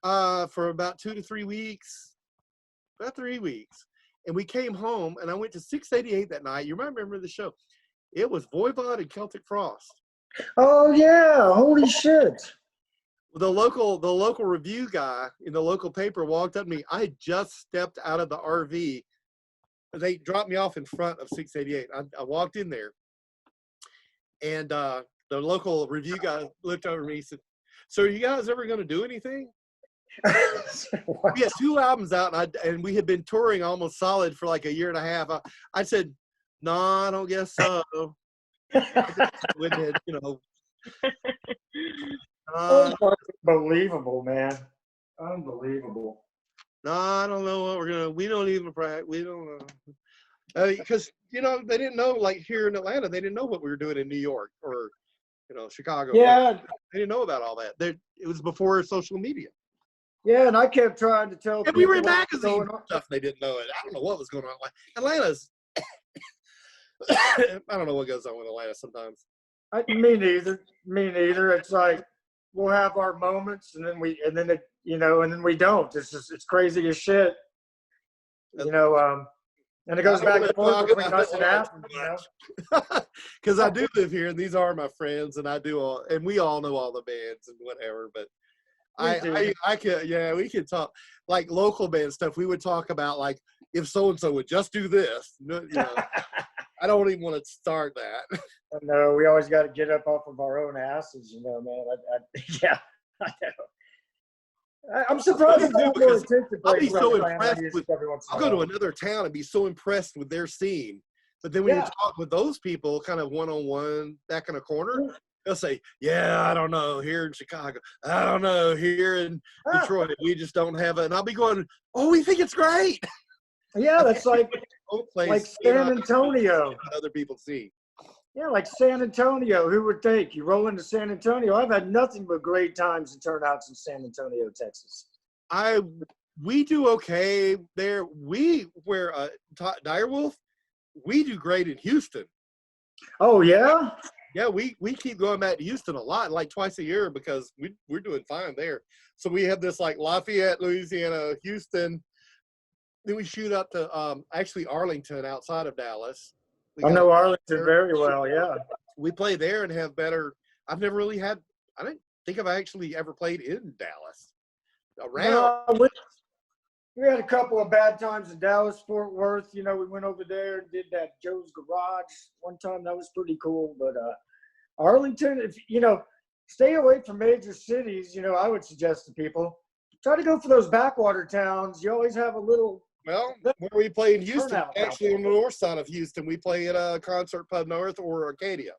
for about 2 to 3 weeks, about 3 weeks, and we came home. And I went to 688 that night. You might remember the show. It was Voivod and Celtic Frost.
oh yeah! Holy shit!
The local review guy in the local paper walked up to me. I had just stepped out of the RV. They dropped me off in front of 688. I walked in there, and the local review guy looked over at me and said, "So are you guys ever going to do anything?" We had 2 albums out, and we had been touring almost solid for like a year and a half. I said, "No, I don't guess so."
Unbelievable, man! Unbelievable.
No, I don't know what we're gonna. We don't even practice. We don't know because they didn't know, like here in Atlanta, they didn't know what we were doing in New York or Chicago.
Yeah,
They didn't know about all that. It was before social media.
yeah, and I kept trying to tell
And
people
we were in
what was
magazines
going
and
on.
stuff. They didn't know it. I don't know what was going on. Like Atlanta's. I don't know what goes on with Atlanta sometimes.
Me neither. Me neither. It's like we'll have our moments, and then we don't. It's crazy as shit. And it goes back and forth between us and Athens.
Because I do live here, and these are my friends, and we all know all the bands and whatever. But we could talk like local band stuff. We would talk about like if so and so would just do this. I don't even want to start that.
No, we always got to get up off of our own asses, man. I know. I'm surprised there's not more attention.
I'll be so impressed with. I'll go to another town and be so impressed with their scene, but then when you talk with those people, kind of one-on-one, that kind of corner, they'll say, "Yeah, I don't know here in Chicago. I don't know here in Detroit. We just don't have it." And I'll be going, "Oh, we think it's great."
Yeah, that's like San Antonio.
Other people see.
Yeah, like San Antonio. Who would think? You roll into San Antonio. I've had nothing but great times and turnouts in San Antonio, Texas.
We do okay there. Direwolf, we do great in Houston.
Oh yeah?
Yeah, we keep going back to Houston a lot, like twice a year, because we're doing fine there. So we have this like Lafayette, Louisiana, Houston. Then we shoot up to actually Arlington outside of Dallas.
I know Arlington very well, yeah.
We play there and have better. I don't think I've actually ever played in Dallas.
We had a couple of bad times in Dallas, Fort Worth. We went over there and did that Joe's Garage one time. That was pretty cool. But Arlington, if stay away from major cities. I would suggest to people, try to go for those backwater towns. You always have a little.
Well, where we play in Houston, actually on the north side of Houston, we play at a Concert Pub North or Arcadia.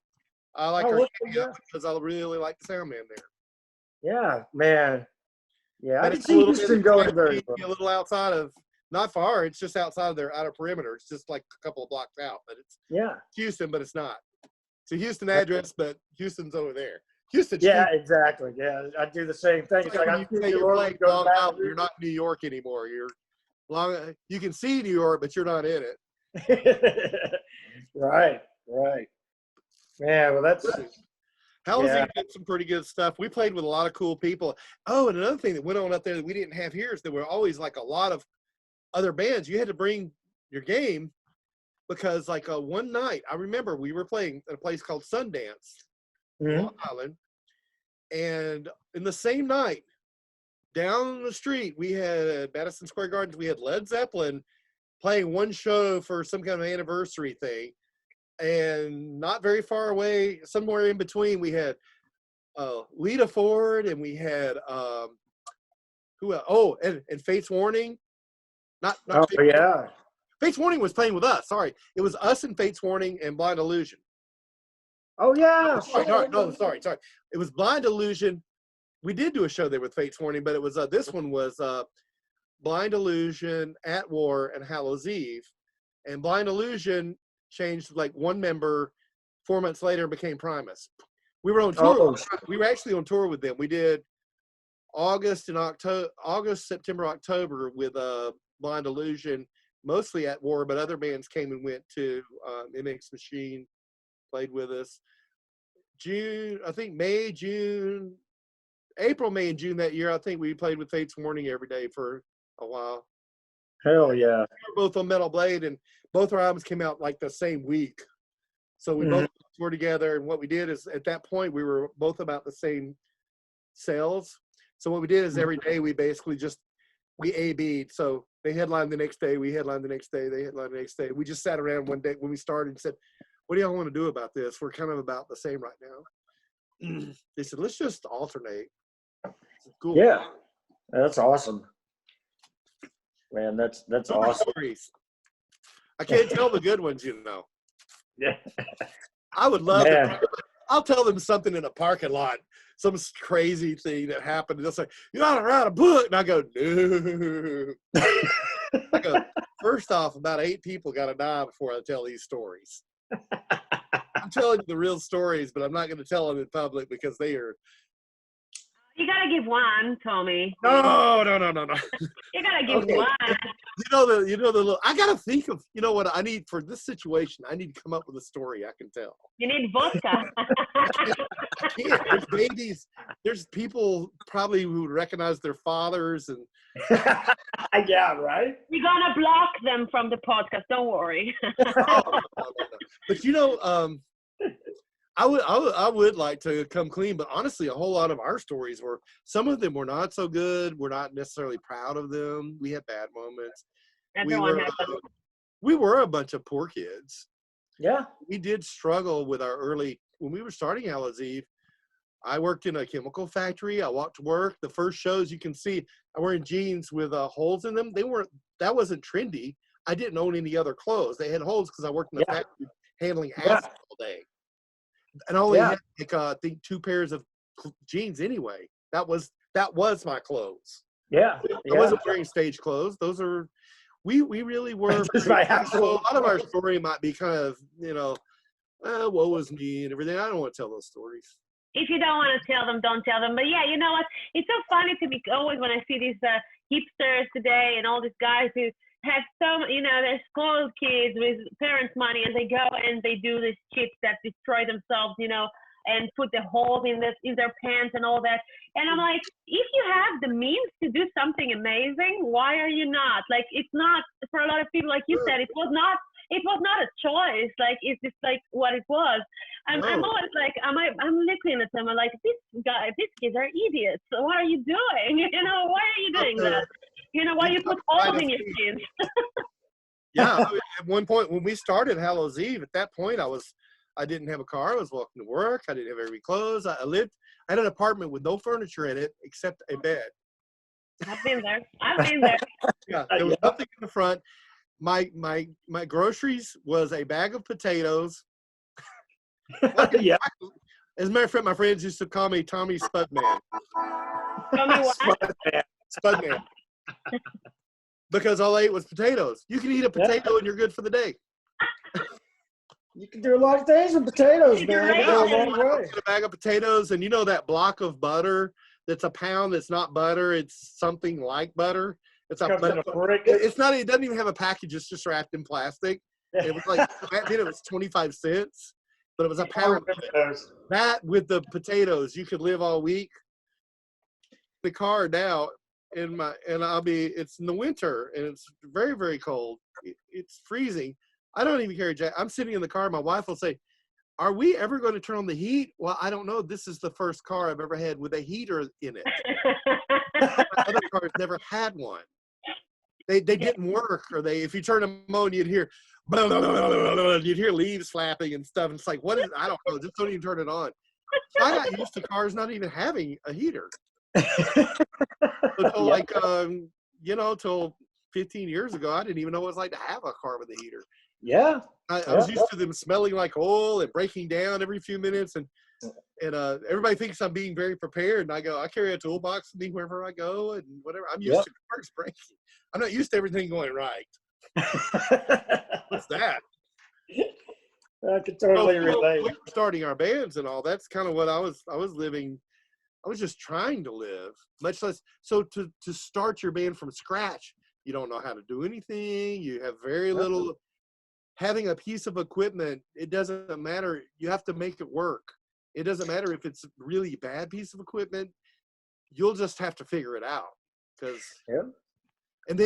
I like Arcadia because I really like the sound man there.
Yeah, man. Yeah,
but
I can see Houston going very well.
A little outside of, not far. It's just outside of their outer perimeter. It's just like a couple of blocks out, but it's Houston, but it's not. It's a Houston address, but Houston's over there. Houston.
Yeah, exactly. Yeah, I do the same thing. It's like
you're not in New York anymore. You can see New York, but you're not in it.
Right. Yeah, well, that's
Hallow's
Yeah.
did some pretty good stuff. We played with a lot of cool people. Oh, and another thing that went on up there that we didn't have here is there were always like a lot of other bands. You had to bring your game because like one night, I remember we were playing at a place called Sundance,
Mhm.
Long Island. And in the same night, down the street, we had at Madison Square Gardens, we had Led Zeppelin playing one show for some kind of anniversary thing. And not very far away, somewhere in between, we had Lita Ford, and we had who else? Oh, and Fates Warning. Not
Oh,
Fates,
yeah.
Fates Warning was playing with us. Sorry, it was us and Fates Warning and Blind Illusion.
Oh, yeah.
Sorry. It was Blind Illusion. We did do a show there with Fates Warning, but it was this one was Blind Illusion, At War, and Hallow's Eve. And Blind Illusion changed like one member 4 months later and became Primus. We were on tour.
Oh.
We were actually on tour with them. We did August, September, October with Blind Illusion, mostly At War, but other bands came and went too. MX Machine played with us. June, I think April, May, and June that year, I think we played with Fates Warning every day for a while.
Hell yeah.
We were both on Metal Blade, and both our albums came out like the same week. So we both were together, and what we did is at that point we were both about the same sales. So what we did is every day we basically we A-B'd. So they headlined the next day, we headlined the next day, they headlined the next day. We just sat around one day when we started and said, what do y'all want to do about this? We're kind of about the same right now. They said, let's just alternate. Cool.
Yeah. That's awesome. Man, that's awesome.
Stories. I can't tell the good ones, you know.
Yeah.
I would love
Man.
to. I'll tell them something in a parking lot, some crazy thing that happened. And they'll say, you ought to write a book. And I go, no. I go, first off, about 8 people got to die before I tell these stories. I'm telling you the real stories, but I'm not going to tell them in public because they are.
You gotta give one, Tommy.
No.
You gotta give
Okay.
one.
You know the little. I gotta think of. You know what I need for this situation? I need to come up with a story I can tell.
You need vodka.
I can't. There's babies. There's people probably who would recognize their fathers, and
Yeah, right?
We're gonna block them from the podcast. Don't worry.
no. But you know, I would like to come clean, but honestly, a whole lot of our stories were, some of them were not so good. We're not necessarily proud of them. We had bad moments.
Everyone has them.
We were a bunch of poor kids.
Yeah.
We did struggle with our when we were starting Hallow's Eve. I worked in a chemical factory. I walked to work. The first shows you can see, I wearing jeans with holes in them. That wasn't trendy. I didn't own any other clothes. They had holes because I worked in the factory handling acid all day. And I only had like I think 2 pairs of jeans anyway. That was my clothes.
Yeah.
I wasn't wearing stage clothes. Those are we really were.
That's right.
So a lot of our story might be kind of, woe is me and everything. I don't want to tell those stories.
If you don't want to tell them, don't tell them. But yeah, you know what? It's so funny to me always when I see these hipsters today and all these guys who have they're spoiled kids with parents' money, and they go and they do these chips that destroy themselves, and put the holes in their pants and all that. And I'm like, if you have the means to do something amazing, why are you not? Like, it's not, for a lot of people, like you said, it was not a choice. Like, it's just like what it was. I'm always like, I'm looking at them. I'm like, these kids are idiots. So what are you doing? Why are you doing that? Why you put holes in your skins?
Yeah, at one point when we started Hallow's Eve, at that point I didn't have a car. I was walking to work. I didn't have any clothes. I had an apartment with no furniture in it except a bed.
I've been there.
Yeah, there was nothing in the front. My groceries was a bag of potatoes.
Yeah.
As a matter of fact, my friends used to call me Tommy Spudman.
Tommy what?
Spudman. Because all I ate was potatoes. You can eat a potato and you're good for the day.
You can do a lot of things with potatoes, man. They go a long way.
A bag of potatoes, and that block of butter that's a pound that's not butter. It's something like butter. It's a brick. It's not. It doesn't even have a package. It's just wrapped in plastic. It was like back then it was 25 cents, but it was a
I
pound.
remember those.
That with the potatoes, you could live all week. The car now, and it's in the winter and it's very, very cold. It's freezing. I don't even carry jacket. I'm sitting in the car. My wife will say, "Are we ever going to turn on the heat?" Well, I don't know. This is the first car I've ever had with a heater in it. My other cars never had one. They didn't work, or if you turn them on, you'd hear blah, blah, blah, blah, blah, blah, you'd hear leaves flapping and stuff. And it's like, what is? I don't know. Just don't even turn it on. So I got used to cars not even having a heater. Until like till 15 years ago, I didn't even know what it was like to have a car with a heater.
Yeah.
I was used to them smelling like oil and breaking down every few minutes, and everybody thinks I'm being very prepared. And I carry a toolbox with me wherever I go and whatever. I'm used to cars breaking. I'm not used to everything going right. What's that?
I can totally relate.
We were starting our bands and all. That's kind of what I was living. I was just trying to live, much less. So to start your band from scratch, you don't know how to do anything. You have very little. Having a piece of equipment, it doesn't matter. You have to make it work. It doesn't matter if it's a really bad piece of equipment. You'll just have to figure it out. And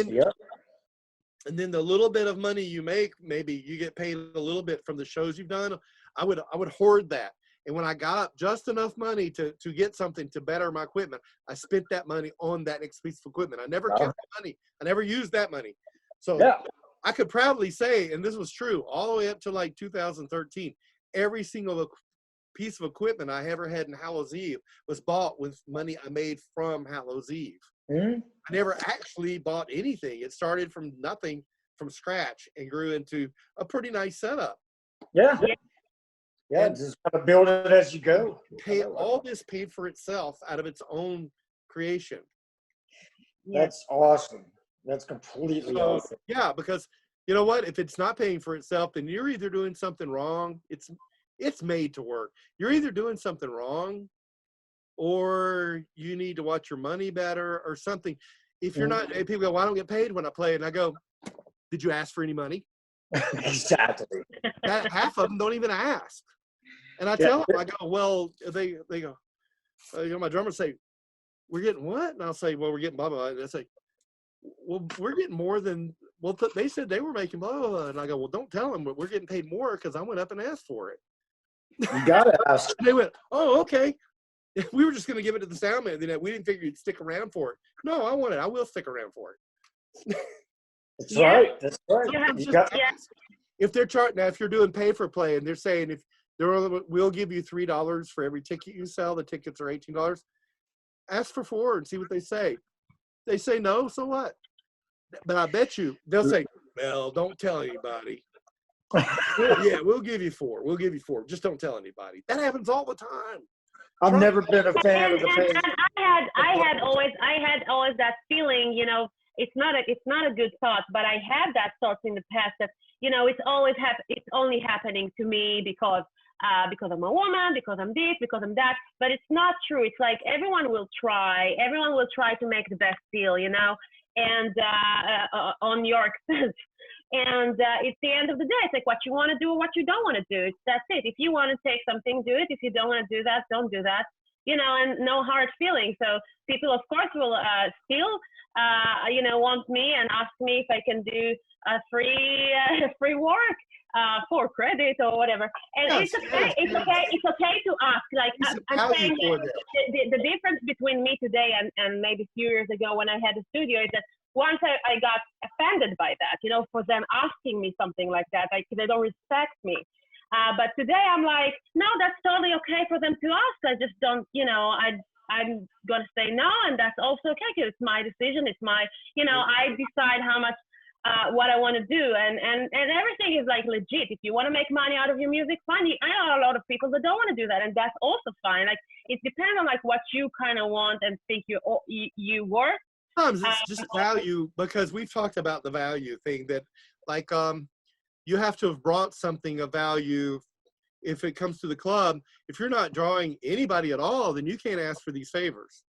then the little bit of money you make, maybe you get paid a little bit from the shows you've done. I would hoard that. And when I got up just enough money to get something to better my equipment, I spent that money on that next piece of equipment. I never kept the money. I never used that money. So I could proudly say, and this was true all the way up to like 2013, every single piece of equipment I ever had in Hallow's Eve was bought with money I made from Hallow's Eve. I never actually bought anything. It started from nothing, from scratch, and grew into a pretty nice setup.
Yeah, just kind of build it as you go.
All this paid for itself out of its own creation.
That's awesome. That's completely awesome.
Yeah, because you know what? If it's not paying for itself, then you're either doing something wrong. It's made to work. You're either doing something wrong, or you need to watch your money better or something. If you're not, people go, "Well, I don't get paid when I play," and I go, "Did you ask for any money?"
Exactly.
Half of them don't even ask. And I tell them, I go, "Well," they go, my drummers say, "We're getting what?" And I'll say, "Well, we're getting blah, blah, blah." And they say, "Well, we're getting more than, they said they were making blah, blah, blah." And I go, "Well, don't tell them, but we're getting paid more because I went up and asked for it."
You got to ask.
And they went, "Oh, okay." We were just going to give it to the sound man. We didn't figure you'd stick around for it. No, I want it. I will stick around for it.
That's right. That's right.
If they're charging, now if you're doing pay for play and they're saying we'll give you $3 for every ticket you sell, the tickets are $18, ask for $4 and see what they say. They say no, so what? But I bet you they'll say, "Well, don't tell anybody." Yeah, we'll give you $4. We'll give you $4. Just don't tell anybody. That happens all the time.
I've never been a fan of the pay.
And I had always that feeling, it's not a good thought, but I had that thought in the past that, it's only happening to me because I'm a woman, because I'm this, because I'm that, but it's not true. It's like everyone will try to make the best deal, and on your expense. And it's the end of the day. It's like what you want to do or what you don't want to do. That's it. If you want to take something, do it. If you don't want to do that, don't do that. And no hard feelings. So people, of course, will still, want me and ask me if I can do free work for credit or whatever. And it's okay. It's okay to ask. Like I'm saying, the difference between me today and maybe a few years ago when I had a studio is that once I got offended by that, for them asking me something like that, they don't respect me. But today I'm like, no, that's totally okay for them to ask. I just don't, I'm going to say no, and that's also okay because it's my decision. It's my, I decide how much, what I want to do. And everything is like legit. If you want to make money out of your music, fine. I know a lot of people that don't want to do that, and that's also fine. Like, it depends on like what you kind of want and think you worth.
Sometimes it's just value, because we've talked about the value thing that like you have to have brought something of value if it comes to the club. If you're not drawing anybody at all, then you can't ask for these favors.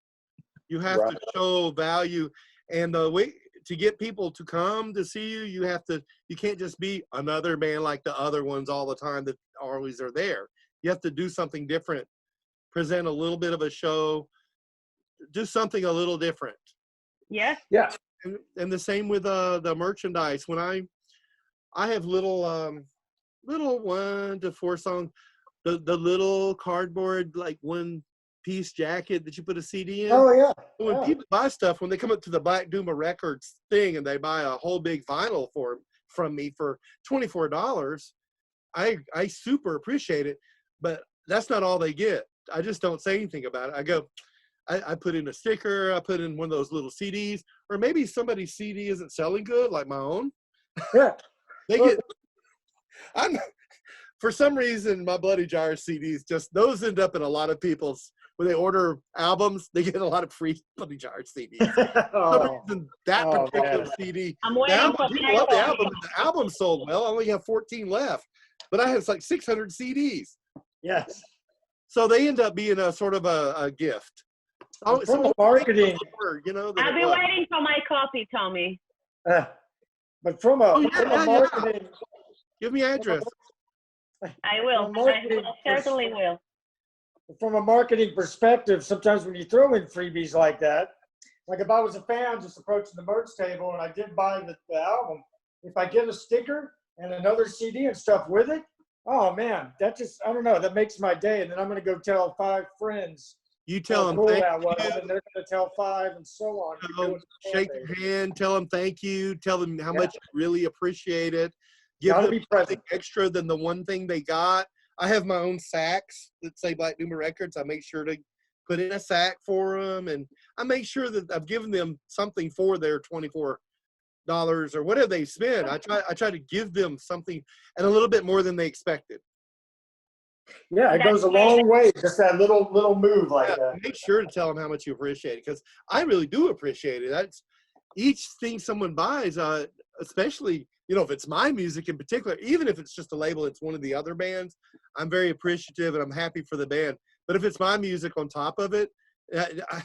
You have to show value. And the way to get people to come to see you, you can't just be another band like the other ones all the time that always are there. You have to do something different, present a little bit of a show, do something a little different.
Yes.
Yeah.
And the same with the merchandise. When I have little 1 to 4 songs, the little cardboard like 1-piece jacket that you put a CD in.
Oh yeah.
When people buy stuff, when they come up to the Black Doomba Records thing and they buy a whole big vinyl from me for $24, I super appreciate it, but that's not all they get. I just don't say anything about it. I put in a sticker, I put in one of those little CDs, or maybe somebody's CD isn't selling good, like my own.
Yeah.
For some reason, my Bloody Gyres CDs, those end up in a lot of people's, when they order albums, they get a lot of free Bloody Gyres CDs. For some reason, that particular
man.
CD,
I'm waiting for
people love the album, and the album sold well. I only have 14 left, but I have like 600 CDs.
Yes.
So they end up being a sort of a gift. Oh,
From a marketing,
you know.
I'll be waiting for my copy, Tommy.
but from a marketing,
Give me address.
I will. I certainly will.
From a marketing perspective, sometimes when you throw in freebies like that, like if I was a fan just approaching the merch table and I did buy the album, if I get a sticker and another CD and stuff with it, oh man, that just, I don't know, that makes my day. And then I'm going to go tell 5 friends.
You tell them
cool
thank
that was,
you.
and they're going to tell 5 and so on.
Shake their hand, tell them thank you, tell them how much you really appreciate it. Give
Gotta
them
be
something
present.
extra than the one thing they got. I have my own sacks that say Black Doomba Records. I make sure to put in a sack for them, and I make sure that I've given them something for their $24 or whatever they spend. I try to give them something and a little bit more than they expected.
Yeah, it goes a long way. Just that little move like that.
Make sure to tell them how much you appreciate it, because I really do appreciate it. That's each thing someone buys, especially, you know, if it's my music in particular, even if it's just a label, it's one of the other bands, I'm very appreciative and I'm happy for the band. But if it's my music on top of it,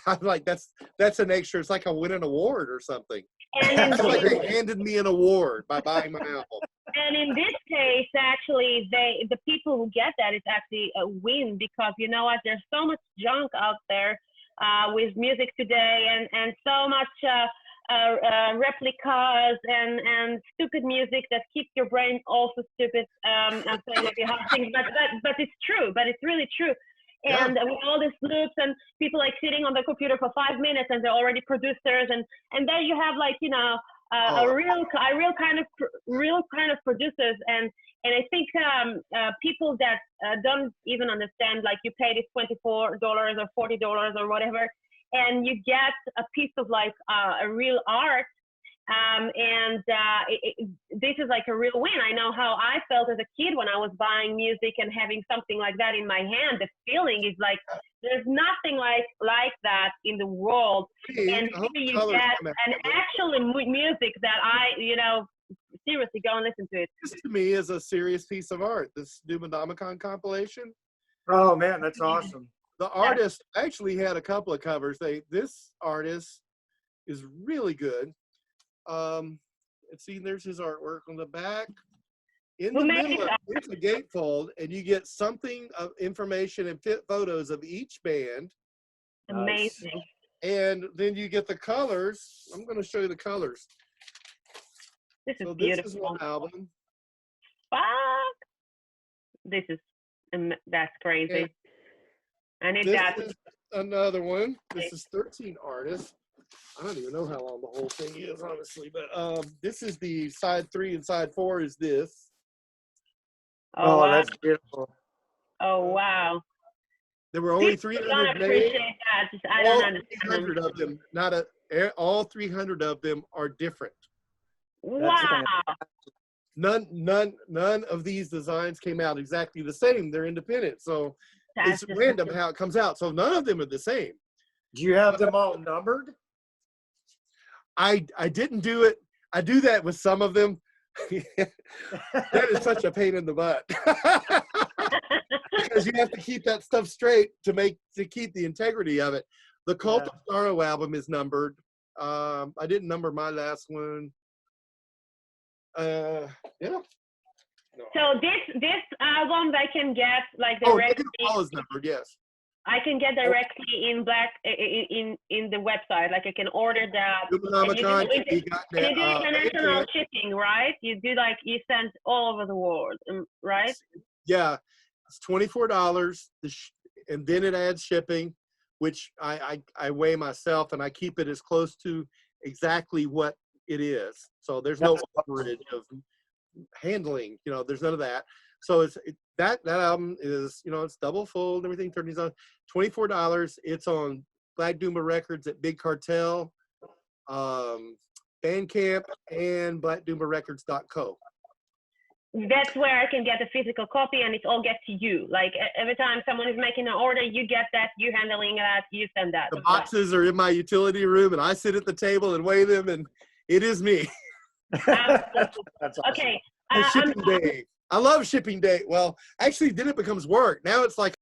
I'm like, that's an extra. It's like I win an award or something.
And
It's like they handed me an award by buying my album.
And in this case, actually, the people who get that is actually a win, because you know what? There's so much junk out there with music today, and so much replicas and stupid music that keeps your brain also stupid. I'm saying maybe hard things, but it's true. But it's really true. And with all these loops and people like sitting on the computer for 5 minutes and they're already producers, and there you have, like, you know, a real kind of producers, and I think people that don't even understand, like, you pay this $24 or $40 or whatever, and you get a piece of like a real art, and this is like a real win. I know how I felt as a kid when I was buying music and having something like that in my hand. The feeling is like there's nothing like that in the world. And here you get an actual music that seriously go and listen to it.
This to me is a serious piece of art. This Doomba compilation.
Oh man, that's awesome.
The artist actually had a couple of covers. This artist is really good. Let's see, there's his artwork on the back. In the middle, it's a gatefold, and you get something of information and photos of each band.
Amazing.
And then you get the colors. I'm going to show you the colors.
This is
so
beautiful.
This is one album.
Fuck. That's crazy.
And
I need that.
This is another one. This is 13 artists. I don't even know how long the whole thing is, honestly, but this is the side 3 and side 4 is this.
Oh,
wow.
That's beautiful.
Oh, wow.
There were only
People
300
don't appreciate that. I don't understand.
300 of them, all 300 of them are different.
Wow.
None of these designs came out exactly the same. They're independent, so it's random how it comes out. So none of them are the same.
Do you have them all numbered?
I didn't do it. I do that with some of them. That is such a pain in the butt. Because you have to keep that stuff straight to keep the integrity of it. The Cult of Sorrow album is numbered. I didn't number my last one. Yeah. No.
So this album I can get like
Oh,
directly.
all is numbered. Yes.
I can get directly in the website. Like I can order that. And you do international shipping, right? You do like you send all over the world, right?
Yeah, it's $24, and then it adds shipping, which I weigh myself, and I keep it as close to exactly what it is. So there's no overage of handling. You know, there's none of that. So that album is, you know, it's double fold, everything turns on. $24. It's on Black Doomba Records at Big Cartel, Bandcamp, and blackdoombarecords.co.
That's where I can get a physical copy, and it all gets to you. Like every time someone is making an order, you get that, you handling that, you send that.
The boxes are in my utility room, and I sit at the table and weigh them, and it is me.
That's awesome.
Okay.
And shipping day. I love shipping day. Well, actually, then it becomes work. Now it's like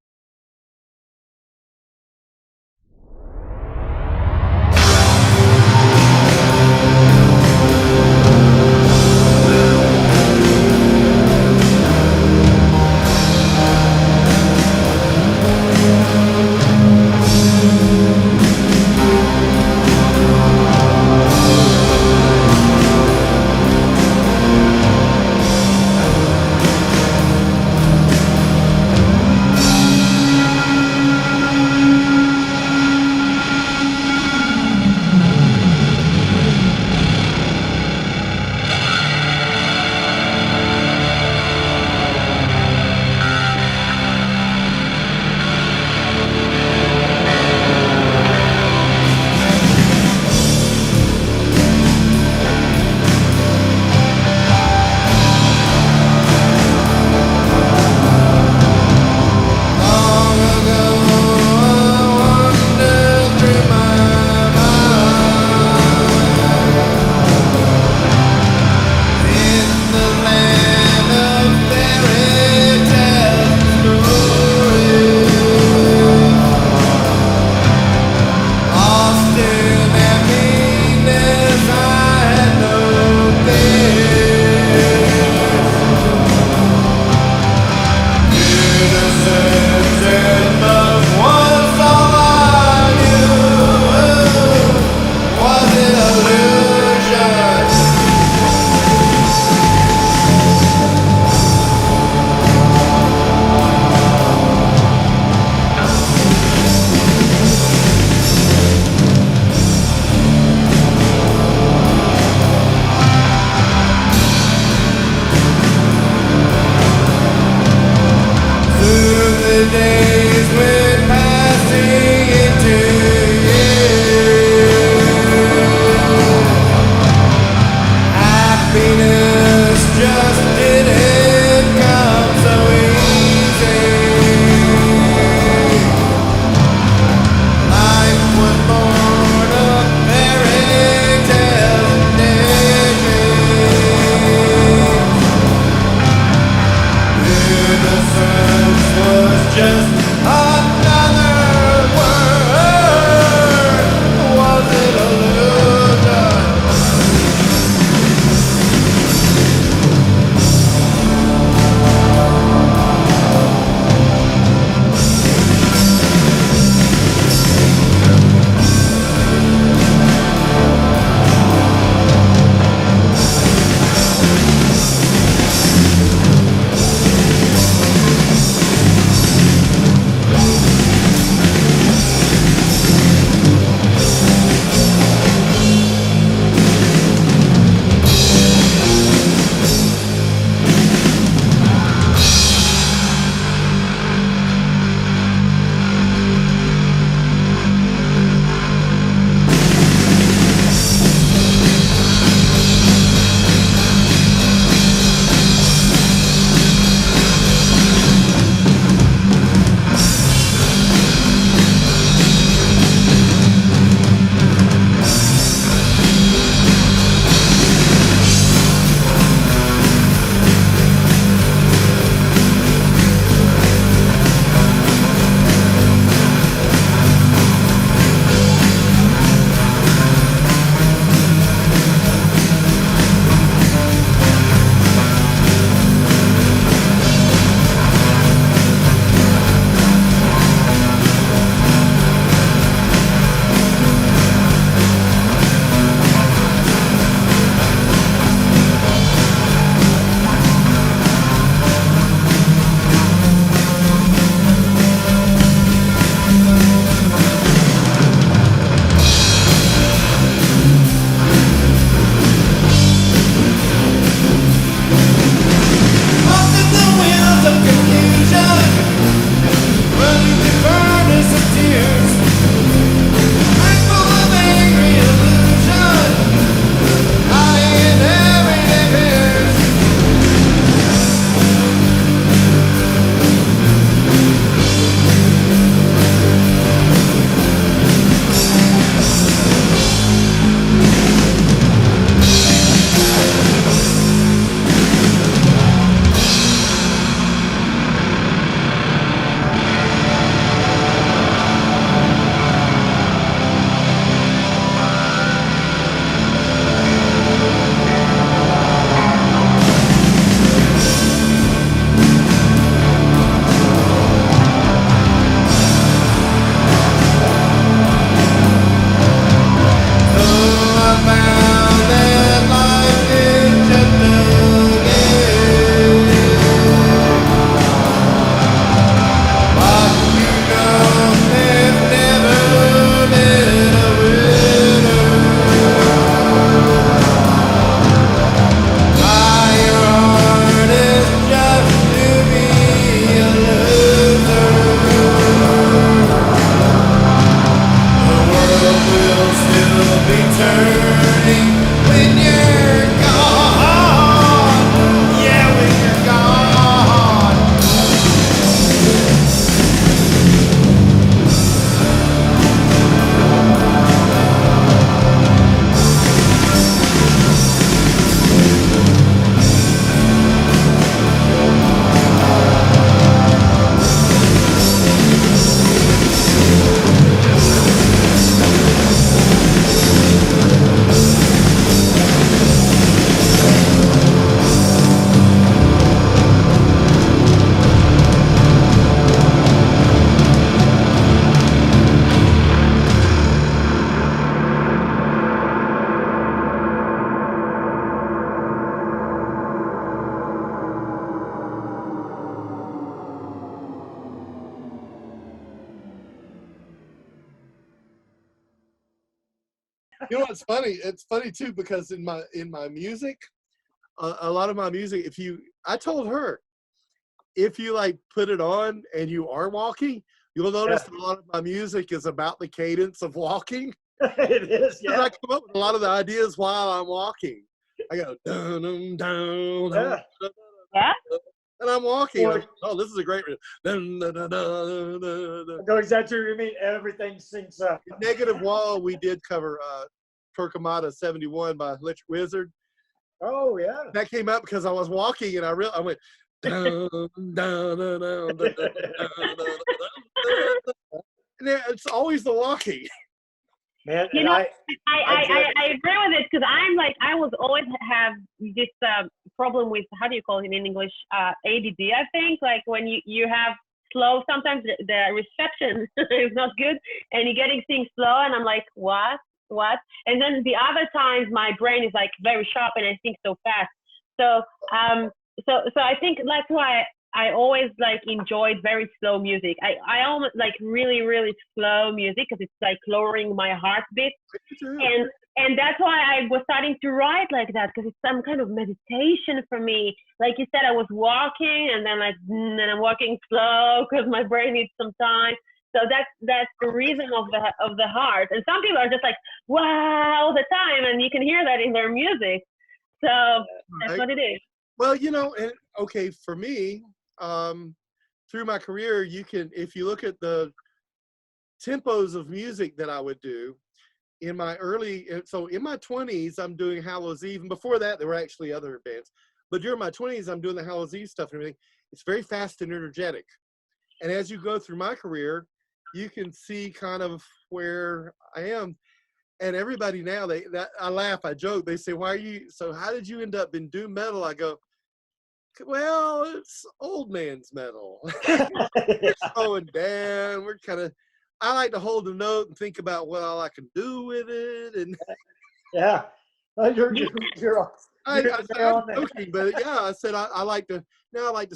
You know what's funny? It's funny too because in my music, a lot of my music, I told her, if you like put it on and you are walking, you'll notice that a lot of my music is about the cadence of walking.
It is, yeah.
I come up with a lot of the ideas while I'm walking. I go dun dun dun dun,
Yeah.
and I'm walking.
Or-
I'm, oh, this is a great. Dun, dun, dun, dun, dun, dun.
No, exactly what you mean. Everything syncs up.
Negative Wall, we did cover Torquemada 71 by Electric Wizard.
Oh, yeah.
That came up because I was walking and I went dun, dun, dun, dun, dun, dun, dun, dun, dun, dun. And it's always the walking.
Man,
You
and
know,
I
I agree with it because I'm like, I was always have this problem with, how do you call it in English? ADD, I think. Like when you have slow, sometimes the reception is not good and you're getting things slow and I'm like, what? And then the other times my brain is like very sharp and I think so fast. So, so I think that's why I always like enjoyed very slow music. I almost like really, really slow music because it's like lowering my heartbeat. And that's why I was starting to write like that because it's some kind of meditation for me. Like you said, I was walking and then I'm walking slow because my brain needs some time. So that's the reason of the heart. And some people are just like, wow, all the time. And you can hear that in their music. So that's what it is.
Well, you know, and okay, for me, through my career, you can, if you look at the tempos of music that I would do in my in my 20s, I'm doing Hallow's Eve. And before that, there were actually other bands. But during my 20s, I'm doing the Hallow's Eve stuff and everything. It's very fast and energetic. And as you go through my career, you can see kind of where I am. And everybody now, I laugh, I joke. They say, how did you end up in doom metal? I go, well, it's old man's metal. We're slowing down. We're I like to hold a note and think about what all I can do with it. And
yeah. I'm joking,
but yeah, I said I like to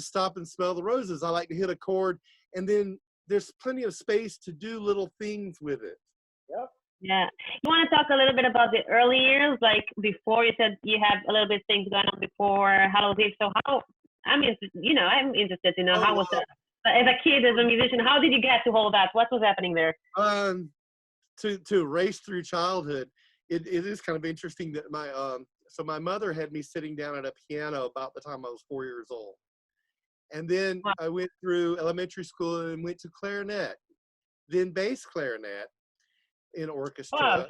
stop and smell the roses. I like to hit a chord, and then there's plenty of space to do little things with it.
Yep.
Yeah. You want to talk a little bit about the early years, like before you said you had a little bit things going on before Hallow Eve. So I'm interested to know how was that as a kid, as a musician, how did you get to all that? What was happening there?
To race through childhood, it is kind of interesting that my mother had me sitting down at a piano about the time I was 4 years old. And then I went through elementary school and went to clarinet, then bass clarinet in orchestra,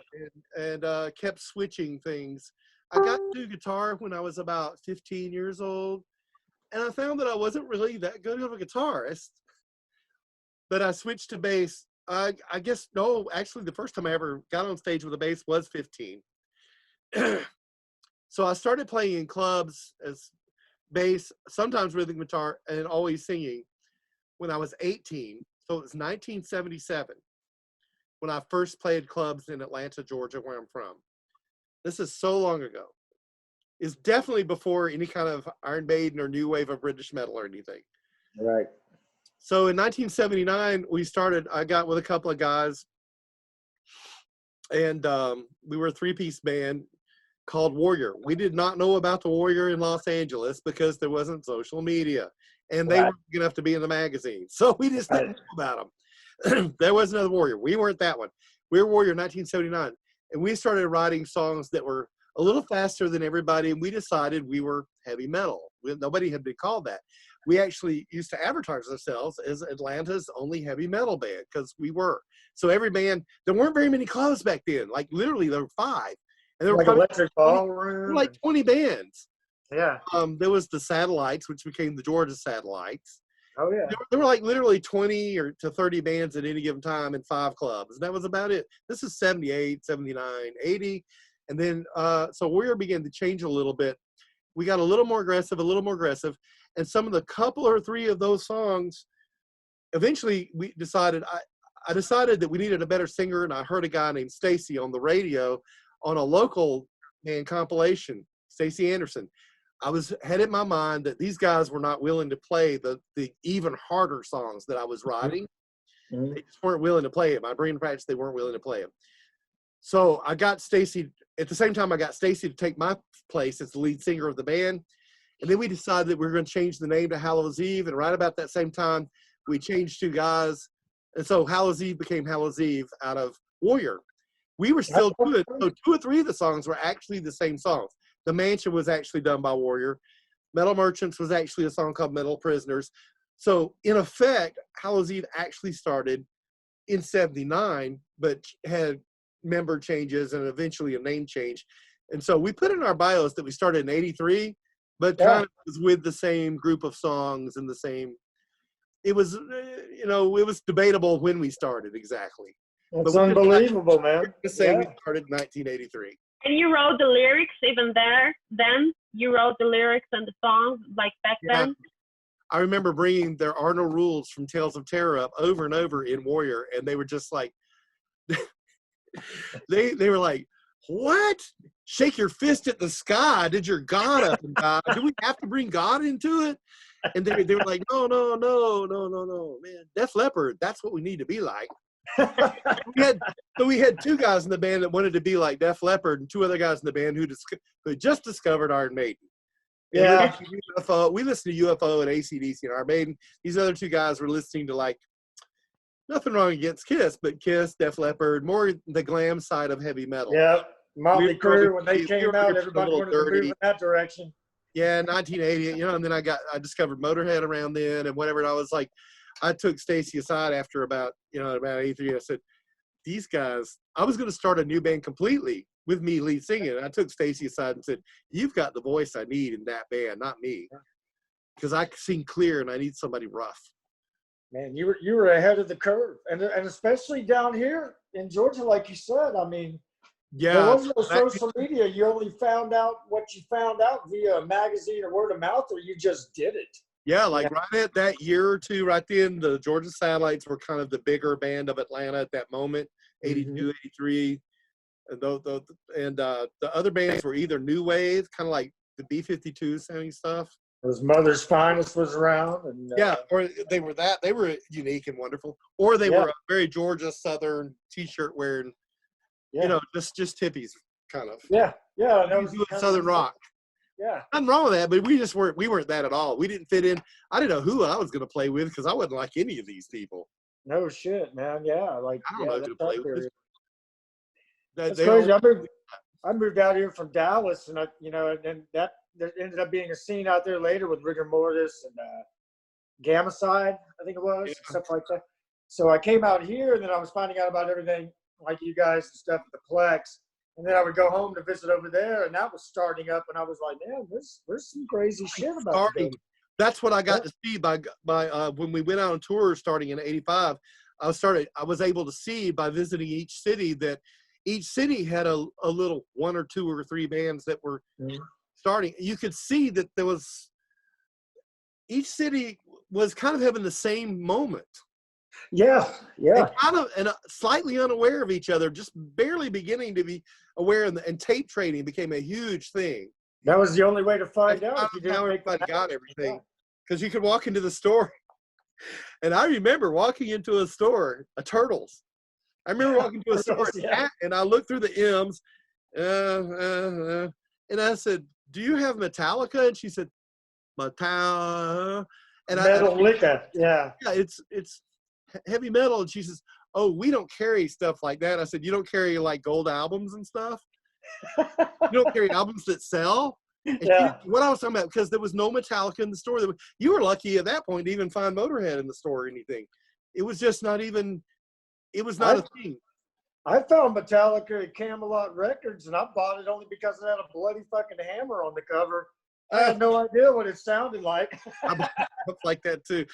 and kept switching things. I got to do guitar when I was about 15 years old, and I found that I wasn't really that good of a guitarist. But I switched to bass. Actually, the first time I ever got on stage with a bass was 15. So I started playing in clubs as bass, sometimes rhythm guitar, and always singing when I was 18. So it was 1977 when I first played clubs in Atlanta, Georgia, where I'm from. This is so long ago. It's definitely before any kind of Iron Maiden or new wave of British metal or anything.
Right.
So in 1979, I got with a couple of guys, and we were a three-piece band called Warrior. We did not know about the Warrior in Los Angeles because there wasn't social media, and they weren't big enough to be in the magazine. So we just didn't know about them. There was another Warrior. We weren't that one. We were Warrior in 1979, and we started writing songs that were a little faster than everybody, and we decided we were heavy metal. Nobody had been called that. We actually used to advertise ourselves as Atlanta's only heavy metal band because we were. So every band, there weren't very many clubs back then. Like literally there were 5. And there
Like
were
Electric Ballroom.
like 20 bands.
Yeah.
There was the Satellites, which became the Georgia Satellites.
Oh, yeah.
There were like literally 20 or to 30 bands at any given time in 5 clubs. And that was about it. This is 78, 79, 80. And then, so Warrior began to change a little bit. We got a little more aggressive. And some of the couple or 3 of those songs, eventually we decided, I decided that we needed a better singer. And I heard a guy named Stacy on the radio on a local band compilation, Stacy Anderson. I had in my mind that these guys were not willing to play the even harder songs that I was writing. Mm-hmm. They just weren't willing to play it. My brain practice, they weren't willing to play them. So I got Stacy at the same time. I got Stacy to take my place as the lead singer of the band, and then we decided that we were going to change the name to Hallow's Eve. And right about that same time, we changed 2 guys, and so Hallow's Eve became Hallow's Eve out of Warrior. We were still doing so 2 or 3 of the songs were actually the same songs. The Mansion was actually done by Warrior. Metal Merchants was actually a song called Metal Prisoners. So in effect, Hallow's Eve actually started in '79, but had member changes and eventually a name change. And so we put in our bios that we started in '83, but kind of was with the same group of songs and the same. It was, you know, it was debatable when we started exactly.
That's unbelievable, man.
To say we started in 1983.
And you wrote the lyrics even then? You wrote the lyrics and the songs like back then?
I remember bringing There Are No Rules from Tales of Terror up over and over in Warrior, and they were just like, they were like, what? Shake your fist at the sky. Did your God up and die? Do we have to bring God into it? And they were like, no, man. Def Leppard, that's what we need to be like. we had 2 guys in the band that wanted to be like Def Leppard, and 2 other guys in the band who had just discovered Iron Maiden.
Yeah.
We listened to UFO and AC/DC and Iron Maiden. These other 2 guys were listening to, like, nothing wrong against Kiss, but Kiss, Def Leppard, more the glam side of heavy metal.
Yeah. Motley Crue, when they came out, everybody wanted to move in that direction.
Yeah, 1980, you know, and then I discovered Motorhead around then and whatever. And I was like, I took Stacy aside after about 83. I said, these guys, I was going to start a new band completely with me lead singing. And I took Stacy aside and said, you've got the voice I need in that band, not me. Because I sing clear and I need somebody rough.
Man, you were ahead of the curve. And especially down here in Georgia, like you said, I mean, there was no social media. You only found out what you found out via a magazine or word of mouth, or you just did it.
Yeah, like right at that year or two, right then, the Georgia Satellites were kind of the bigger band of Atlanta at that moment, 82, 83. And the other bands were either new wave, kind of like the B-52 sounding stuff.
Those Mother's Finest was around. And,
or they were unique and wonderful. Or they were a very Georgia Southern T-shirt wearing, you know, just hippies kind of.
Yeah. That was
Southern rock.
Yeah.
Nothing wrong with that, but we weren't that at all. We didn't fit in. I didn't know who I was going to play with because I wasn't like any of these people.
No shit, man. Yeah. Like,
I don't know who to play with.
That's crazy. I moved out here from Dallas, and and that there ended up being a scene out there later with Rigor Mortis and Gamma Side, I think it was, stuff like that. So I came out here, and then I was finding out about everything like you guys and stuff at the Plex. And then I would go home to visit over there, and that was starting up. And I was like, man, there's some crazy shit about it.
That's what I got to see by when we went out on tour starting in '85. I was able to see by visiting each city that each city had a little 1 or 2 or 3 bands that were starting. You could see that each city was kind of having the same moment.
Yeah.
And kind of slightly unaware of each other, just barely beginning to be aware, and tape trading became a huge thing.
That was the only way to find out.
How everybody got everything, because you could walk into the store, and I remember walking into a store, a Turtles. I remember walking to a store, and I looked through the M's, and I said, "Do you have Metallica?" And she said, "Metallica." And
Metallica, yeah,
it's heavy metal. And she says, "Oh, we don't carry stuff like that." I said, "You don't carry like gold albums and stuff? You don't carry albums that sell?" What I was talking about, because there was no Metallica in the store. You were lucky at that point to even find Motorhead in the store or anything. It was just not even. It was not a thing.
I found Metallica at Camelot Records, and I bought it only because it had a bloody fucking hammer on the cover. I had no idea what it sounded like.
I bought like that too.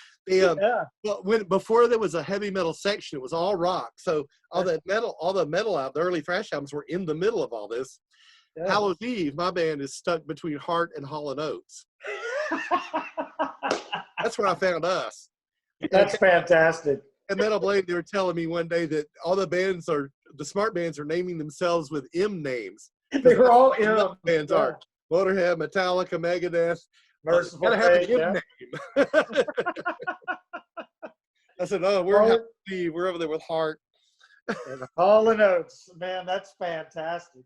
Before there was a heavy metal section, it was all rock. So all the metal out, the early thrash albums were in the middle of all this. Yeah. Hallow's Eve, my band, is stuck between Heart and Hall & Oates. That's where I found us.
That's fantastic.
And Metal Blade, they were telling me one day that all the smart bands are naming themselves with M names.
They were all M.
Bands are Motorhead, Metallica, Megadeth.
Merciful
gotta have an M name. I said, "Oh, we're over there with Heart."
And Hall and Oates, man, that's fantastic.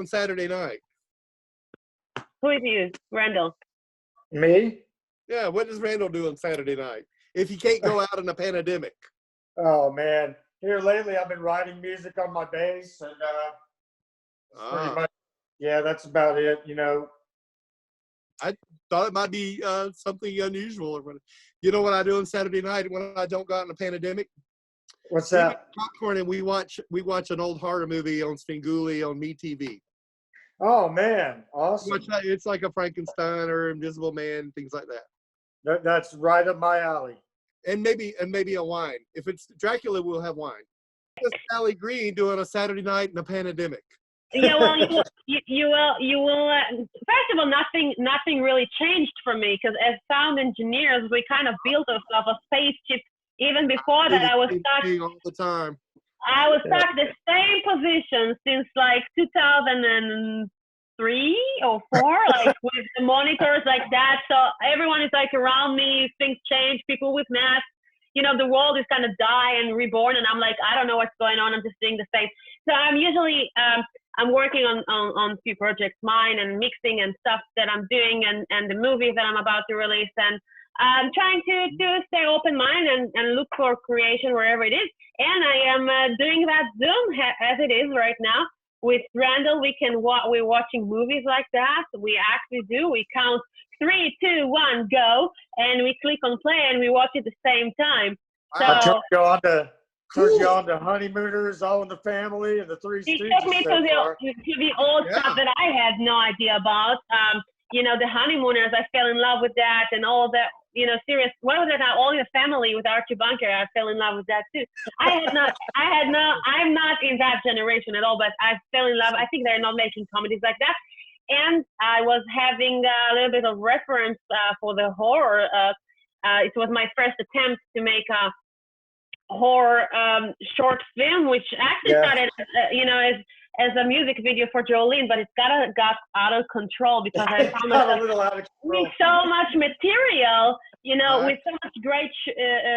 doing Saturday night?
Who is you, Randall?
Me?
Yeah, what does Randall do on Saturday night if he can't go out in a pandemic?
Oh man, here lately I've been writing music on my bass, and pretty much, yeah, that's about it. You know.
Thought it might be something unusual. Or whatever. You know what I do on Saturday night when I don't go out in a pandemic?
What's
We
that?
get popcorn and we watch an old horror movie on Svengoolie on MeTV.
Oh man, awesome.
It's like a Frankenstein or Invisible Man, things like that.
That's right up my alley.
And maybe a wine. If it's Dracula, we'll have wine. What's Sally Green doing a Saturday night in a pandemic?
Yeah, well, you will. First of all, nothing really changed for me because as sound engineers, we kind of built ourselves a spaceship. Even before that, I was stuck
all the time.
I was stuck in the same position since like 2003 or 4, like with the monitors like that. So everyone is like around me. Things change. People with masks. You know, the world is kind of die and reborn, and I'm like, I don't know what's going on. I'm just doing the same. So I'm usually I'm working on a few projects, mine and mixing and stuff that I'm doing, and the movies that I'm about to release, and I'm trying to stay open-minded and look for creation wherever it is. And I am doing that Zoom as it is right now with Randall. We're watching movies like that. We actually do. We count 3, 2, 1, go, and we click on play and we watch it at the same time. So
I turned you on to Honeymooners, All in the Family, and the Three
he
Stooges.
took me to the old stuff that I had no idea about. You know, the Honeymooners, I fell in love with that, and all that, you know, serious. What was it? All in the Family with Archie Bunker. I fell in love with that too. I'm not in that generation at all, but I fell in love. I think they're not making comedies like that. And I was having a little bit of reference for the horror. It was my first attempt to make a horror short film, which actually started, you know, as a music video for Jolene, but it got out of control because I found myself with so much material, you know, with so much great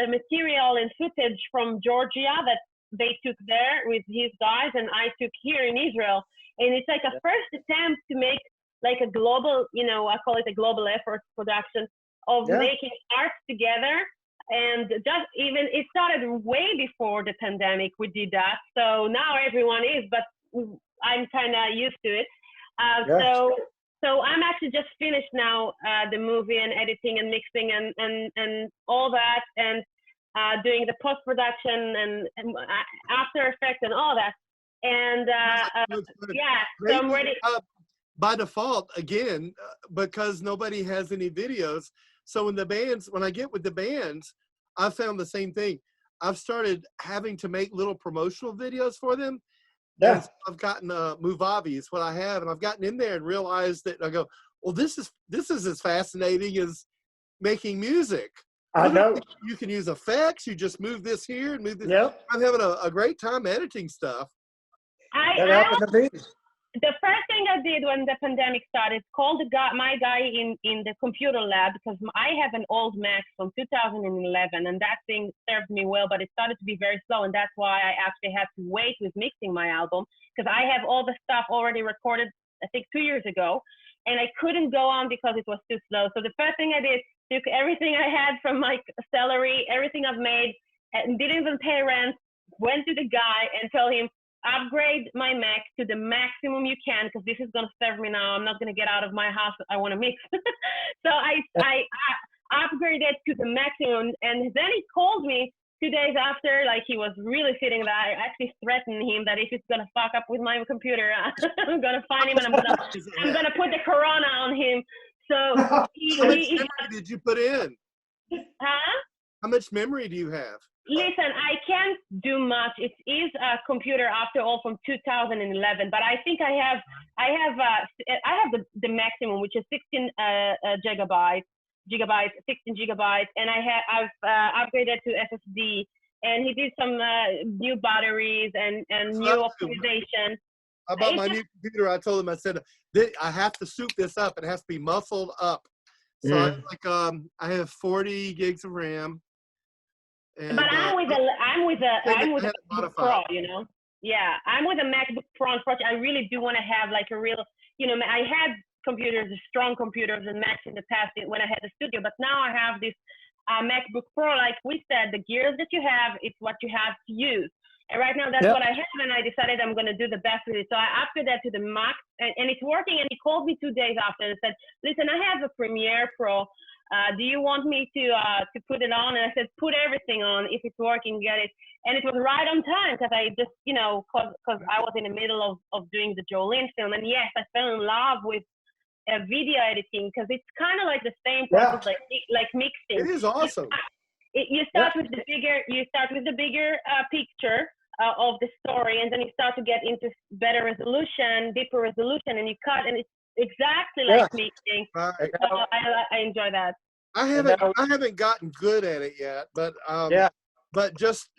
material and footage from Georgia that they took there with his guys, and I took here in Israel. And it's like a first attempt to make like a global, you know, I call it a global effort production of making art together. And just even, it started way before the pandemic, we did that. So now everyone is, but I'm kind of used to it. So I'm actually just finished now the movie and editing and mixing and all that, and doing the post-production and After Effects and all that. And so I'm ready.
By default, again, because nobody has any videos. So when I get with the bands, I've found the same thing. I've started having to make little promotional videos for them. Yeah. So I've gotten Movavi is what I have, and I've gotten in there and realized that I go, well, this is as fascinating as making music.
I know.
You can use effects. You just move this here and move this.
Yep.
I'm having a great time editing stuff.
That happened to me.
The first thing I did when the pandemic started, called my guy in the computer lab, because I have an old Mac from 2011, and that thing served me well, but it started to be very slow, and that's why I actually had to wait with mixing my album, because I have all the stuff already recorded, I think 2 years ago, and I couldn't go on because it was too slow. So the first thing I did, took everything I had from my salary, everything I've made, and didn't even pay rent, went to the guy and told him, upgrade my Mac to the maximum you can, because this is going to serve me now. I'm not going to get out of my house. I want to mix. So I upgraded to the maximum, and then he called me 2 days after, like he was really sitting there. I actually threatened him that if he's going to fuck up with my computer, I'm going to find him and I'm going to put the corona on him. So
how much memory did you put in?
Huh?
How much memory do you have?
Listen, I can't do much. It is a computer after all from 2011, but I think I have the maximum, which is 16 gigabytes, 16 gigabytes, and I've upgraded to SSD, and he did some new batteries and new optimization.
About my new computer, I told him, I said, I have to soup this up. It has to be muscled up. So I have 40 gigs of RAM. And,
but I'm with a Pro, you know. Yeah, I'm with a MacBook Pro. Unfortunately, I really do want to have like a real, I had computers, strong computers and Macs in the past when I had the studio, but now I have this MacBook Pro. Like we said, the gears that you have, it's what you have to use. And right now, that's what I have, and I decided I'm going to do the best with it. So I upgraded that to the Max, and it's working. And he called me 2 days after and said, "Listen, I have a Premiere Pro. Do you want me to put it on?" And I said, "Put everything on. If it's working, get it." And it was right on time because I just, because I was in the middle of doing the Jolene film. And yes, I fell in love with video editing because it's kind of like the same process, like mixing.
It is awesome.
You start with the bigger picture of the story, and then you start to get into better resolution, deeper resolution, and you cut, and it's exactly like mixing.
Right.
So I enjoy that.
I haven't gotten good at it yet, but but just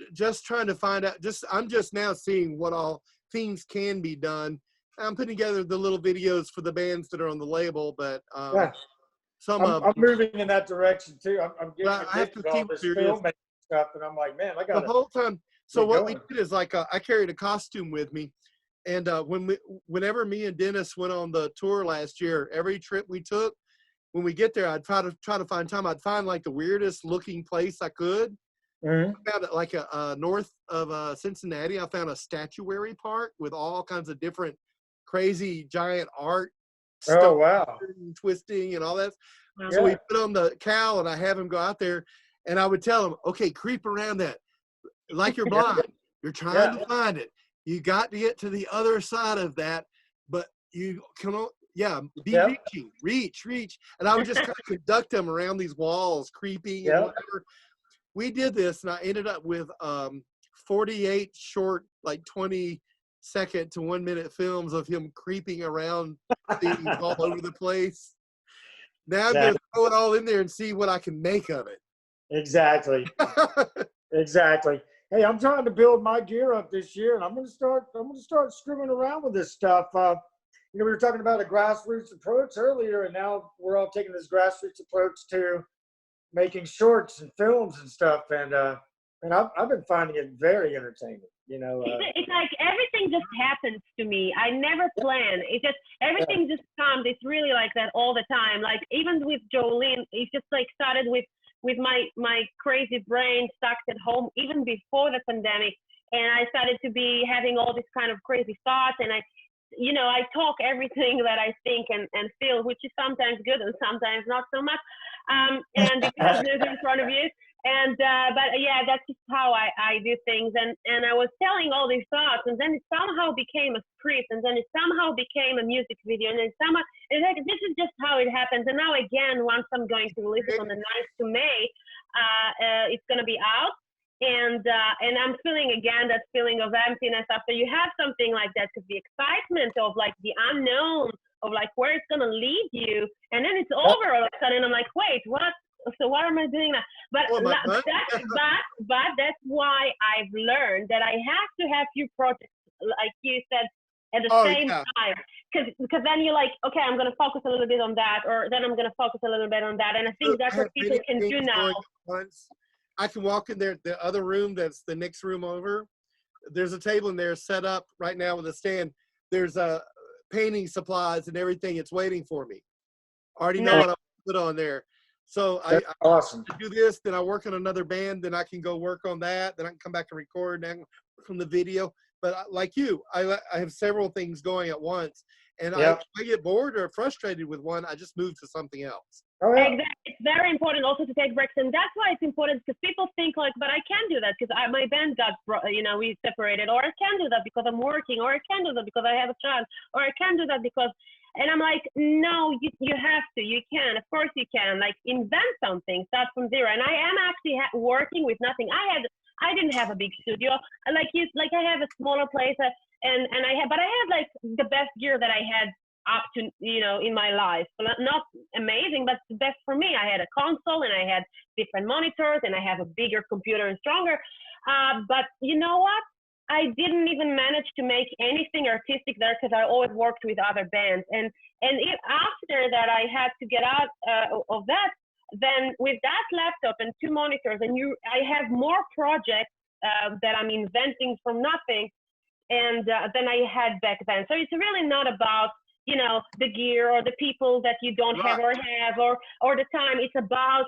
trying to find out. I'm just now seeing what all things can be done. I'm putting together the little videos for the bands that are on the label, but
I'm moving in that direction too. I'm getting addicted to all this filmmaking stuff, and I'm like, man, I got
the whole time. So what we did is like I carried a costume with me, and whenever me and Dennis went on the tour last year, every trip we took, when we get there, I'd try to find time. I'd find like the weirdest looking place I could. I found it like north of Cincinnati. I found a statuary park with all kinds of different crazy giant art.
Oh wow!
And twisting and all that. So we put on the cowl, and I have him go out there, and I would tell him, "Okay, creep around that, like you're blind. You're trying to find it. You got to get to the other side of that, but you can." Reach. And I would just kind of conduct them around these walls, creeping and whatever. We did this, and I ended up with 48 short, like 20-second to 1-minute films of him creeping around things all over the place. Now I'm going to throw it all in there and see what I can make of it.
Exactly. Exactly. Hey, I'm trying to build my gear up this year, and I'm going to start screwing around with this stuff. We were talking about a grassroots approach earlier, and now we're all taking this grassroots approach to making shorts and films and stuff. And I've been finding it very entertaining.
It's like everything just happens to me. I never plan. It just everything just comes. It's really like that all the time. Like even with Jolene, it just like started with my crazy brain stuck at home even before the pandemic, and I started to be having all this kind of crazy thoughts, and I talk everything that I think and feel, which is sometimes good and sometimes not so much. And because there's in front of you. And but yeah, that's just how I do things. And I was telling all these thoughts, and then it somehow became a script, and then it somehow became a music video, and then somehow it's like this is just how it happens. And now again, once I'm going to release it on the 9th of May, it's gonna be out. And I'm feeling again that feeling of emptiness after you have something like that, because the excitement of like the unknown of like where it's gonna lead you, and then it's over all of a sudden. I'm like, wait, what? So what am I doing now? But that's why I've learned that I have to have few projects, like you said, at the same time, because then you're like, okay, I'm gonna focus a little bit on that, or then I'm gonna focus a little bit on that, and I think that's what people can do now.
I can walk in there, the other room that's the next room over. There's a table in there set up right now with a stand. There's painting supplies and everything. It's waiting for me. I already know what I put on there. So I do this, then I work on another band, then I can go work on that, then I can come back and record and from the video. But like you, I have several things going at once, and if I get bored or frustrated with one, I just move to something else.
Exactly. It's very important also to take breaks, and that's why it's important, because people think like, but I can't do that because my band got, we separated, or I can't do that because I'm working, or I can't do that because I have a child, or I can't do that because, and I'm like, no, you have to, you can, of course you can, like invent something, start from zero. And I am actually working with nothing. I didn't have a big studio, I have a smaller place, but I had like the best gear that I had up to, in my life. Not amazing, but the best for me. I had a console, and I had different monitors, and I have a bigger computer and stronger. But you know what? I didn't even manage to make anything artistic there because I always worked with other bands. And after that, I had to get out of that. Then with that laptop and 2 monitors, and I have more projects that I'm inventing from nothing. than I had back then. So it's really not about, you know, the gear or the people that you don't have or the time. It's about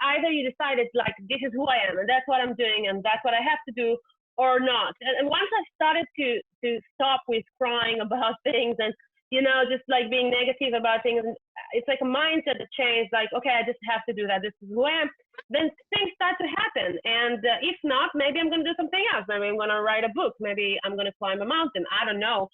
either you decided like, this is who I am and that's what I'm doing and that's what I have to do, or not. And once I started to stop with crying about things and, you know, just like being negative about things, it's like a mindset that changed, like, okay, I just have to do that. This is who I am. Then things start to happen. And if not, maybe I'm going to do something else. Maybe I'm going to write a book. Maybe I'm going to climb a mountain. I don't know.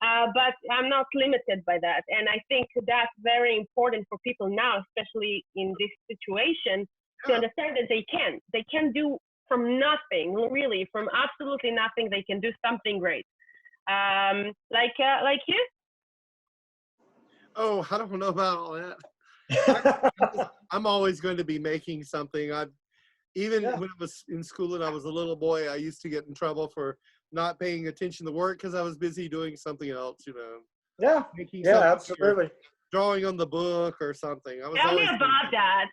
But I'm not limited by that. And I think that's very important for people now, especially in this situation, to understand that they can do from nothing, really, from absolutely nothing. They can do something great. Like you.
Oh, I don't know about all that. I'm always going to be making something. Even when I was in school and I was a little boy, I used to get in trouble for not paying attention to work because I was busy doing something else, you know.
Yeah,
Making
yeah, absolutely.
Drawing on the book or something.
Tell me about that.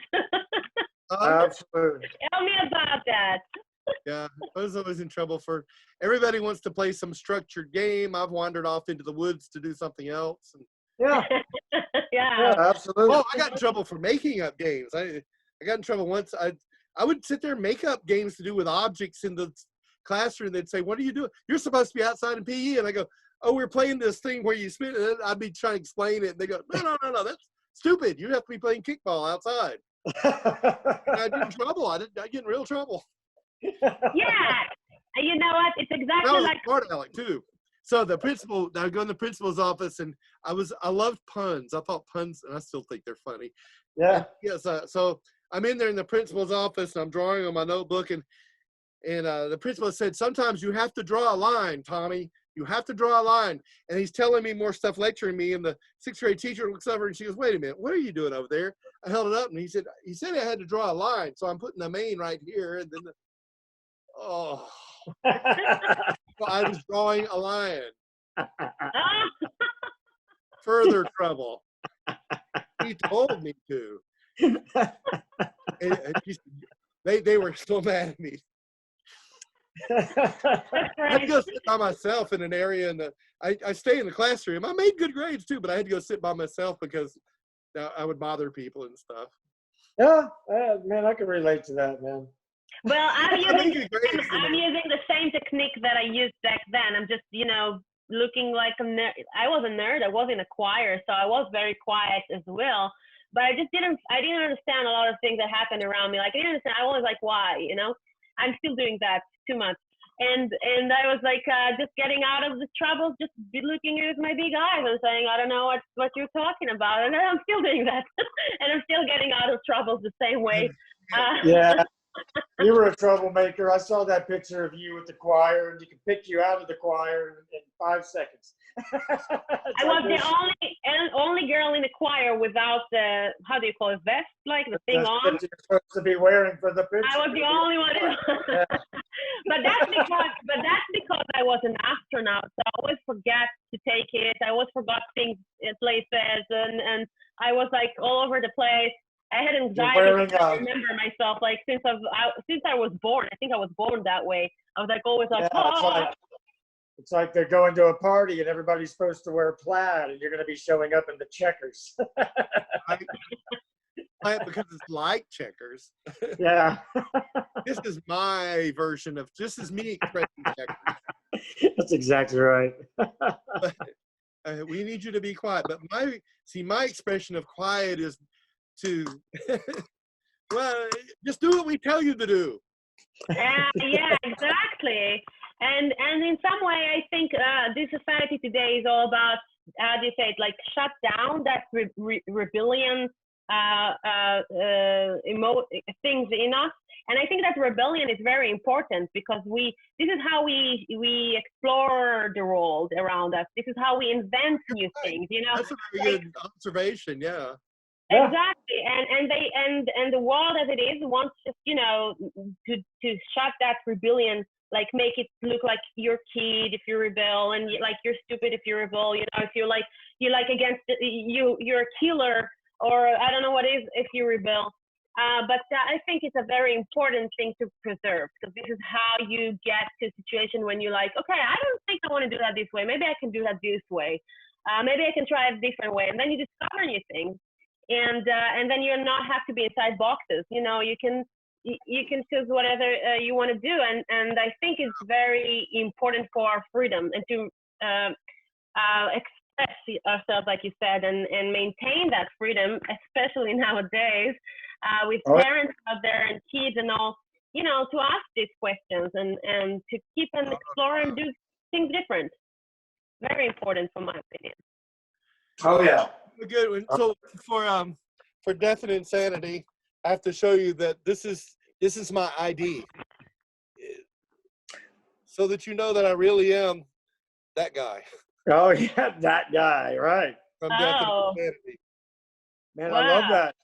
Absolutely.
Tell me about that.
Yeah, I was always in trouble for, everybody wants to play some structured game. I've wandered off into the woods to do something else. And,
Yeah,
yeah,
absolutely.
oh, I got in trouble for making up games. I got in trouble once. I would sit there and make up games to do with objects in the classroom. They'd say, what are you doing? You're supposed to be outside in PE. And I go, oh, we're playing this thing where you spin it. I'd be trying to explain it. And they go, no, that's stupid. You have to be playing kickball outside. I'd get in trouble. I get in real trouble.
yeah. You know what? It's exactly
I was
like
a smart aleck too. So the principal, I go in the principal's office, and I loved puns. I thought puns, and I still think they're funny.
Yeah.
Yes. So I'm in there in the principal's office, and I'm drawing on my notebook, and the principal said, sometimes you have to draw a line, Tommy. You have to draw a line. And he's telling me more stuff, lecturing me, and the 6th grade teacher looks over and she goes, wait a minute, what are you doing over there? I held it up, and he said I had to draw a line, so I'm putting the main right here, and then I was drawing a lion. Further trouble. He told me to. And they were so mad at me. I had to go sit by myself in an area, and I stay in the classroom. I made good grades too, but I had to go sit by myself because I would bother people and stuff.
Yeah, man, I can relate to that, man.
Well, I'm using the same technique that I used back then. I'm just, you know, looking like a nerd. I was a nerd. I was in a choir, so I was very quiet as well. But I didn't understand a lot of things that happened around me. Like, I didn't understand. I was like, why? You know, I'm still doing that too much. And I was like, just getting out of the troubles, just looking at my big eyes and saying, I don't know what you're talking about. And I'm still doing that. And I'm still getting out of troubles the same way.
Yeah. You were a troublemaker. I saw that picture of you with the choir, and you can pick you out of the choir in 5 seconds.
I was the only girl in the choir without the, how do you call it, vest, like the thing on.
You're supposed to be wearing for the picture.
I was the only one. But that's because I was an astronaut, so I always forget to take it. I always forgot things in places, and I was like all over the place. I had anxiety to remember myself, like since I was born. I think I was born that way. I was like always like,
it's like they're going to a party and everybody's supposed to wear plaid, and you're going to be showing up in the checkers.
Because it's like checkers.
Yeah.
This is my version of, this is me expressing checkers.
That's exactly right.
But, we need you to be quiet. But my expression of quiet is to, well, just do what we tell you to do.
Yeah, exactly. And in some way, I think this society today is all about, how do you say it, like shut down that rebellion things in us. And I think that rebellion is very important because this is how we explore the world around us. This is how we invent new things, you know.
That's a very good observation, yeah.
Exactly, and the world as it is wants just, you know, to shut that rebellion, like make it look like you're a kid if you rebel, and like you're stupid if you rebel. You know, if you're against you're a killer, or I don't know what is if you rebel. But I think it's a very important thing to preserve, because this is how you get to a situation when you're like, okay, I don't think I want to do that this way. Maybe I can do that this way. Maybe I can try a different way. And then you discover new things. And then you'll not have to be inside boxes. You know, you can choose whatever you want to do. And I think it's very important for our freedom and to express ourselves, like you said, and maintain that freedom, especially nowadays. With parents out there and kids and all, you know, to ask these questions and to keep and explore and do things different. Very important, from my opinion.
Oh yeah.
Good one. So for Definite Insanity, I have to show you that this is my ID, so that you know that I really am that guy.
Oh yeah, that guy, right?
From Definite Insanity.
Man,
Wow.
I love that.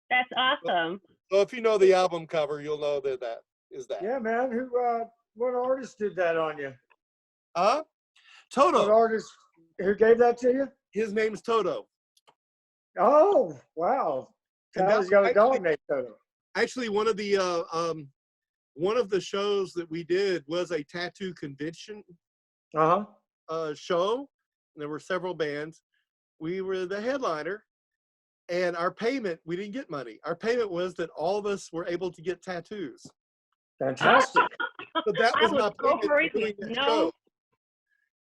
That's awesome.
So if you know the album cover, you'll know that is that.
Yeah, man. Who? What artist did that on you? What
Toto.
artist? Who gave that to you?
His name's Toto.
Oh, wow.
And
Tyler's got a dog named Toto.
Actually, one of the shows that we did was a tattoo convention show. There were several bands. We were the headliner, and our payment, we didn't get money. Our payment was that all of us were able to get tattoos.
Fantastic.
So that was my payment for doing that show.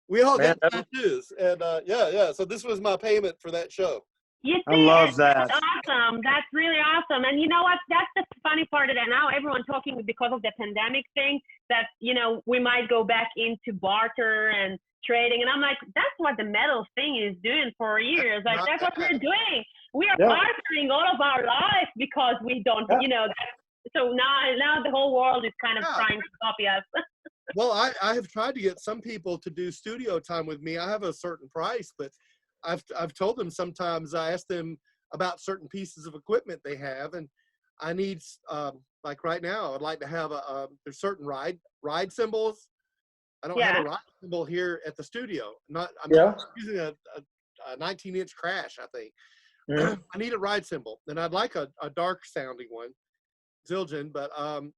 We all got tattoos, and yeah. So this was my payment for that show.
You see,
I love that.
That's awesome. That's really awesome. And you know what? That's the funny part of that. Now everyone talking because of the pandemic thing that, you know, we might go back into barter and trading. And I'm like, that's what the metal thing is doing for years. Like, that's what we're doing. We are bartering all of our life because we don't, you know, so now the whole world is kind of trying to copy us.
Well, I have tried to get some people to do studio time with me. I have a certain price, but I've told them sometimes, I ask them about certain pieces of equipment they have, and I need, like right now, I'd like to have there's certain ride cymbals. I don't have a ride cymbal here at the studio. I'm using a 19-inch Crash, I think. Yeah. I need a ride cymbal, and I'd like a dark sounding one, Zildjian, but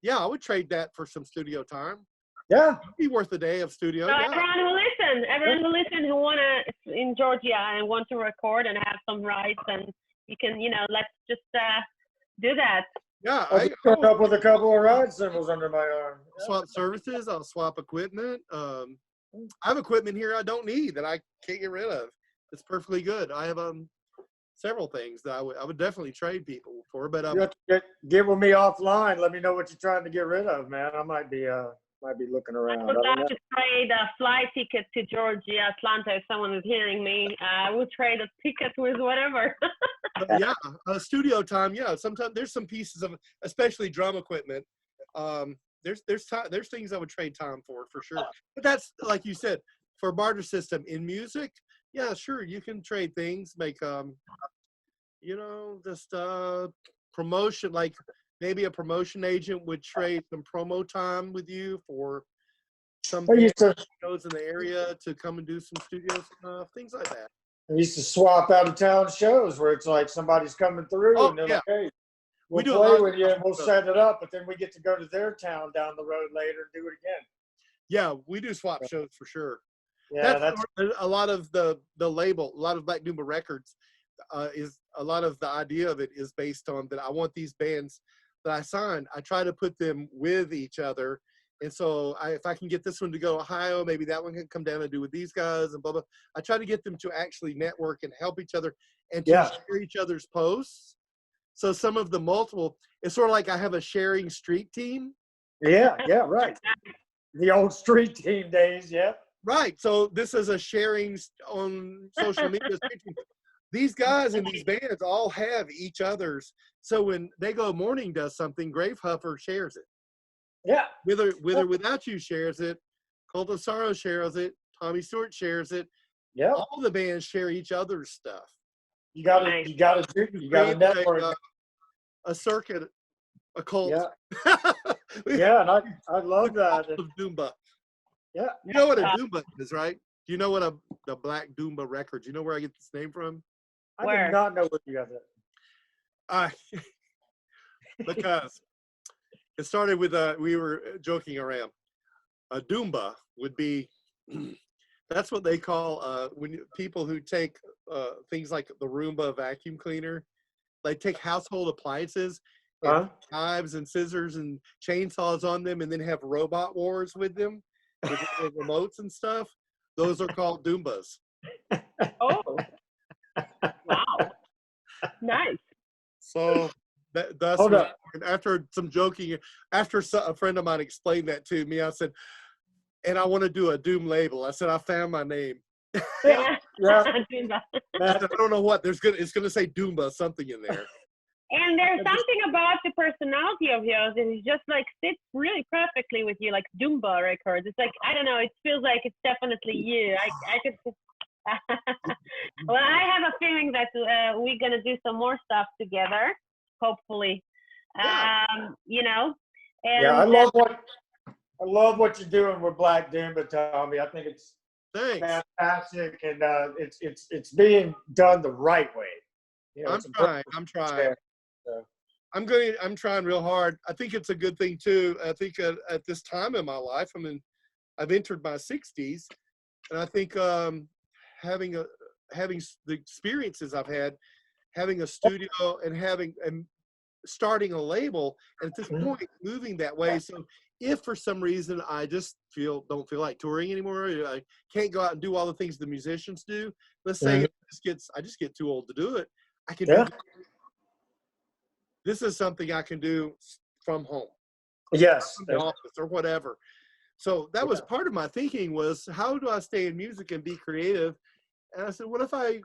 yeah, I would trade that for some studio time. Yeah, it'd be worth a day of studio.
So everyone who listen, who wanna in Georgia and want to record and have some rides, and you can, you know, let's just do that.
Yeah,
I'll come up with a couple of ride cymbals under my arm.
Swap services. I'll swap equipment. I have equipment here I don't need that I can't get rid of. It's perfectly good. I have several things that I would definitely trade people for. But
you have to get with me offline. Let me know what you're trying to get rid of, man. I might be looking around.
I would love to trade a flight ticket to Georgia, Atlanta, if someone is hearing me. I would trade a ticket with whatever.
Yeah, studio time. Yeah, sometimes there's some pieces of, especially drum equipment. There's things I would trade time for sure. But that's, like you said, for a barter system in music. Yeah, sure, you can trade things, make you know, just promotion, like maybe a promotion agent would trade some promo time with you for some shows in the area to come and do some studio stuff, things like that.
I used to swap out of town shows where it's like somebody's coming through and they're like, hey, we'll play with you and we'll set it up, but then we get to go to their town down the road later and do it again.
Yeah, we do swap shows for sure.
Yeah,
that's a lot of the label, a lot of Black Doomba Records is a lot of the idea of it is based on that I want these bands that I signed, I try to put them with each other. And so if I can get this one to go to Ohio, maybe that one can come down and do with these guys and blah, blah. I try to get them to actually network and help each other and to share each other's posts. So some of the multiple, it's sort of like I have a sharing street team.
Yeah, right. The old street team days,
Right. So this is a sharing on social media. These guys in these bands all have each other's. So when they go Morning does something, Grave Huffer shares it.
Yeah.
With or without you shares it. Cult of Sorrow shares it. Tommy Stewart shares it.
Yeah.
All the bands share each other's stuff.
You got to network.
A circuit, a cult.
Yeah. Yeah, and I love that.
Of Doomba.
Yeah.
You know what a Doomba is, right? Do you know what the Black Doomba record? Do you know where I get this name from?
I do not know what you got there.
because it started with we were joking around. A Doomba would be, that's what they call people who take things like the Roomba vacuum cleaner. They take household appliances, and knives and scissors and chainsaws on them, and then have robot wars with them, with the remotes and stuff. Those are called Doombas.
Oh, wow, nice.
So that's
Hold up.
after some joking, after a friend of mine explained that to me, I said, and I want to do a Doom label. I said, I found my name.
Yeah.
Yeah.
Doomba.
I don't know what it's gonna say Doomba something in there.
And there's something about the personality of yours that is just like fits really perfectly with you, like Doomba Records. It's like, I don't know, it feels like it's definitely you. I could. Well, I have a feeling that we're gonna do some more stuff together, hopefully.
Yeah.
You know. And,
Yeah, I love what you're doing with Black Doomba, Tommy. I think it's
Thanks.
fantastic, and it's being done the right way. You know,
I'm trying.
So.
I'm trying real hard. I think it's a good thing too. I think at this time in my life, I've entered my 60s, and I think having the experiences I've had, having a studio and starting a label, and at this point moving that way. So if for some reason I just don't feel like touring anymore, I can't go out and do all the things the musicians do. Let's say I just get too old to do it. I can do this is something I can do from home.
Yes.
From the office or whatever. So that was part of my thinking was, how do I stay in music and be creative? And I said, what if I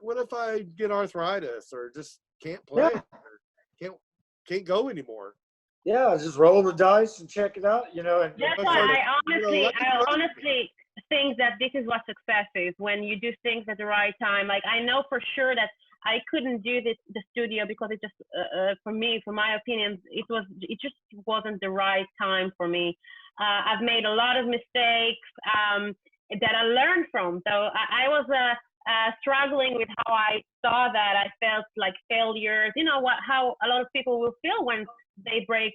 get arthritis or just can't play or can't go anymore?
Yeah, just roll the dice and check it out, you know. And
that's why I honestly think that this is what success is, when you do things at the right time. Like, I know for sure that I couldn't do the studio because it just, for me, for my opinion, it just wasn't the right time for me. I've made a lot of mistakes that I learned from. So I was struggling with how I saw that. I felt like failures. You know how a lot of people will feel when they break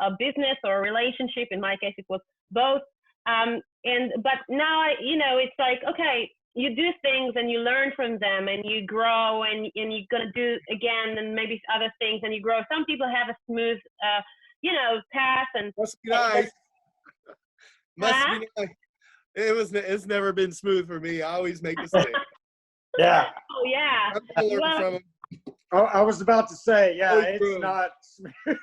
a business or a relationship. In my case, it was both. But now it's like, okay, you do things and you learn from them and you grow and you're gonna do again and maybe other things and you grow. Some people have a smooth, path and.
Must be nice. Must be nice. It's never been smooth for me. I always make mistakes.
Yeah.
Oh yeah.
I'm learning from them.
I was about to say, it's not smooth.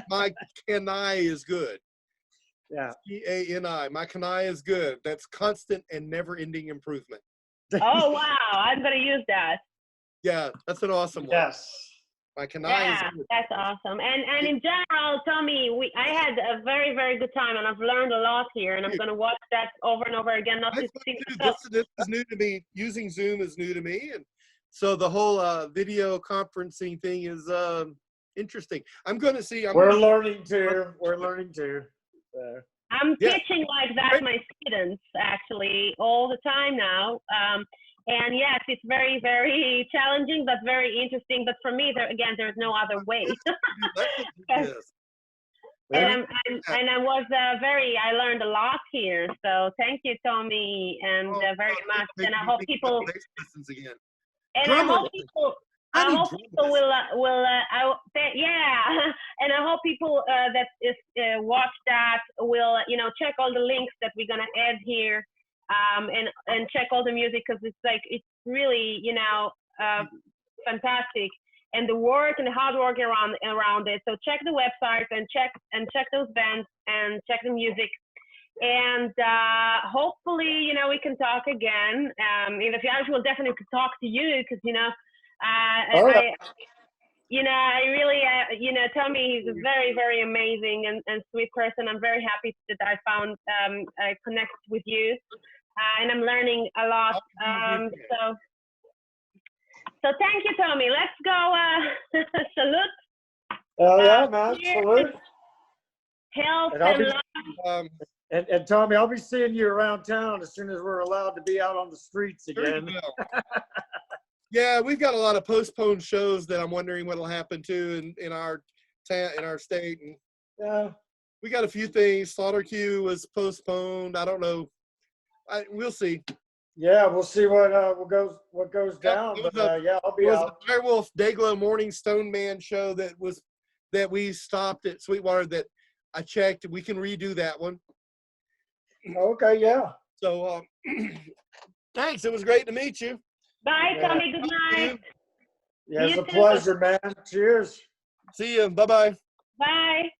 My canai is good.
Yeah.
CANI. My canai is good. That's constant and never-ending improvement.
Oh wow! I'm gonna use that.
Yeah, that's an awesome one.
Yes.
My canai is
Yeah,
good.
that's awesome. And in general, Tommy, I had a very, very good time, and I've learned a lot here, and I'm gonna watch that over and over again. Not to see myself.
This is new to me. Using Zoom is new to me, and so the whole video conferencing thing is interesting. We're learning too.
I'm teaching like that my students actually all the time now. And yes, it's very, very challenging, but very interesting. But for me, there's no other way. And I learned a lot here. So thank you, Tommy, and very much. And I hope people. And I hope people. I hope people will and I hope people that watch that will check all the links that we're gonna add here, and check all the music, because it's really fantastic, and the work and the hard work around it. So check the website and check those bands and check the music. And hopefully we can talk again. In the future, we'll definitely talk to you, because I really, Tommy, he's a very, very amazing and sweet person. I'm very happy that I found, I connect with you, and I'm learning a lot. So thank you, Tommy. Let's go, salute.
Oh yeah, man, salute.
Health and love.
And Tommy, I'll be seeing you around town as soon as we're allowed to be out on the streets again.
Yeah, we've got a lot of postponed shows that I'm wondering what'll happen to in our in our state, and
Yeah.
we got a few things. Slaughter Q was postponed. I don't know. We'll see.
Yeah, we'll see what goes down.
it was
But yeah, I'll
It
be
was
out.
a Direwolf Dayglow Morning Stone Man show that we stopped at Sweetwater that I checked. We can redo that one.
Okay, yeah.
So thanks. It was great to meet you.
Bye,
Yeah.
Tommy. Good night.
Yeah, it's
You
a
too.
pleasure, man. Cheers.
See you. Bye-bye.
Bye.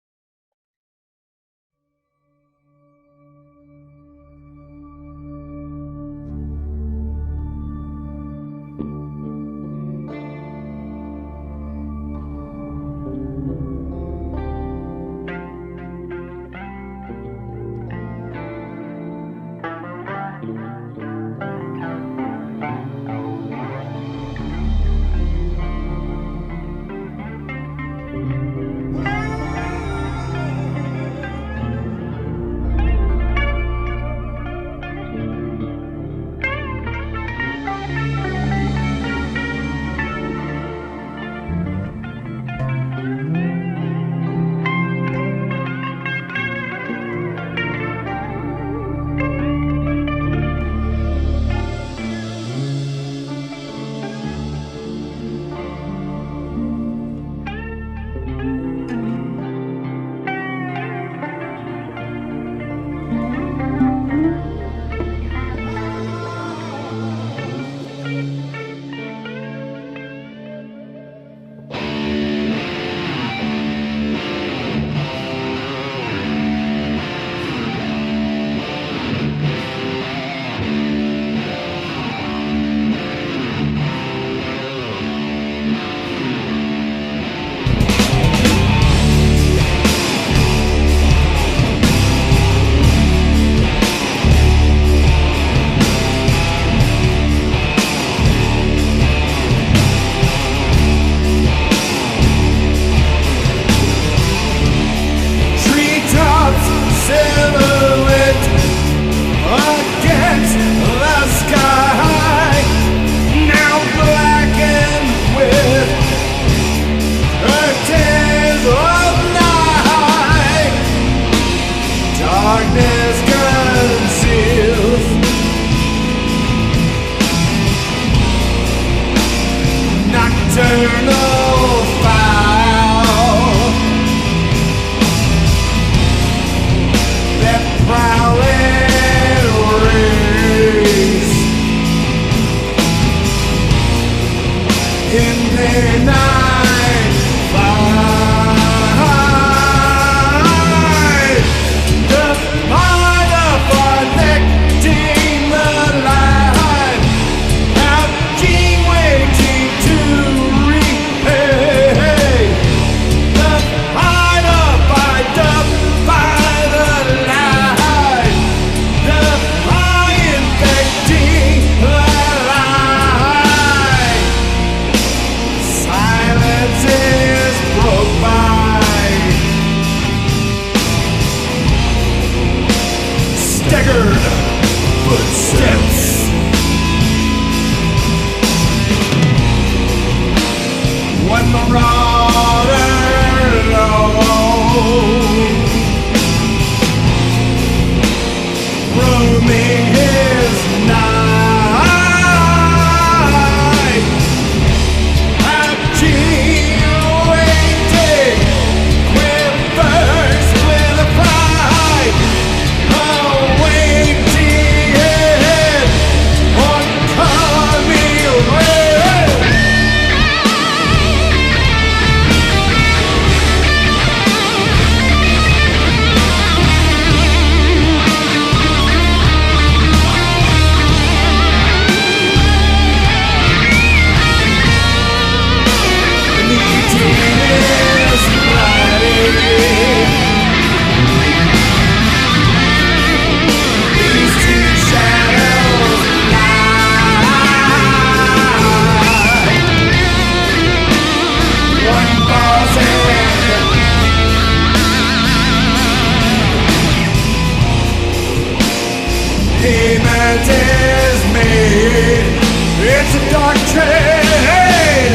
dark trade,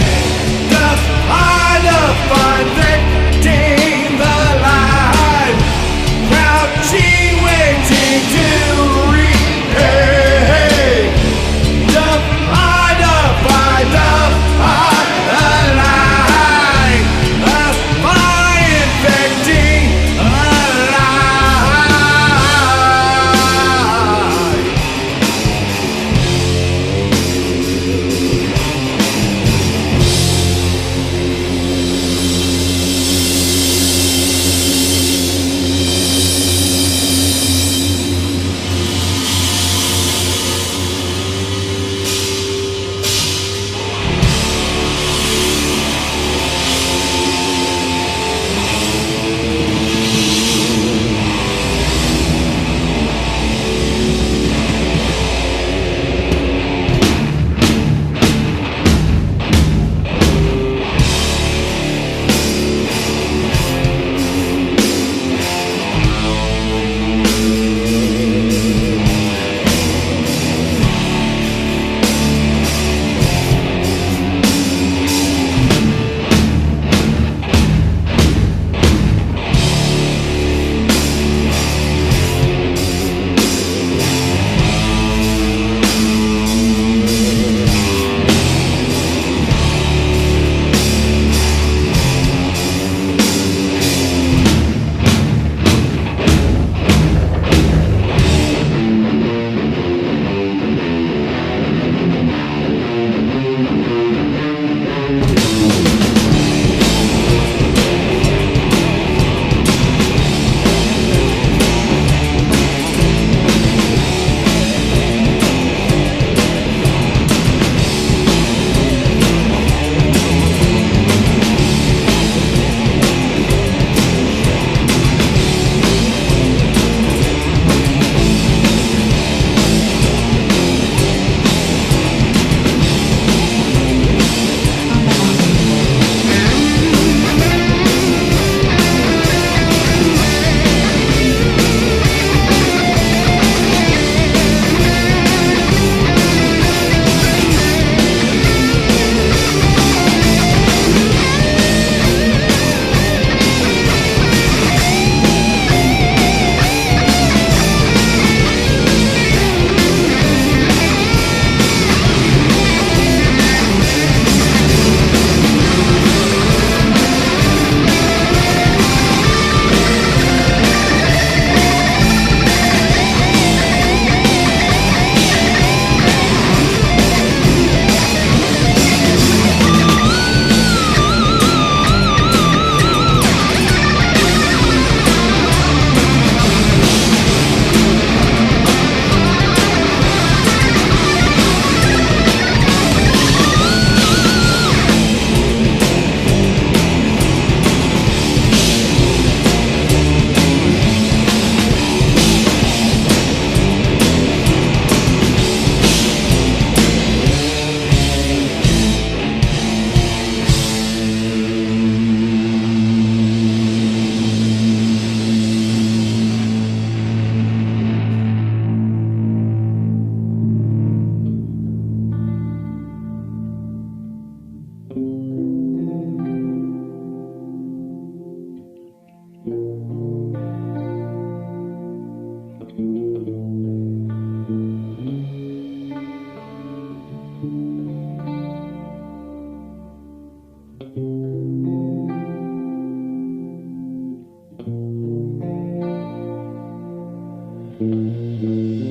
the find of my victim.
you.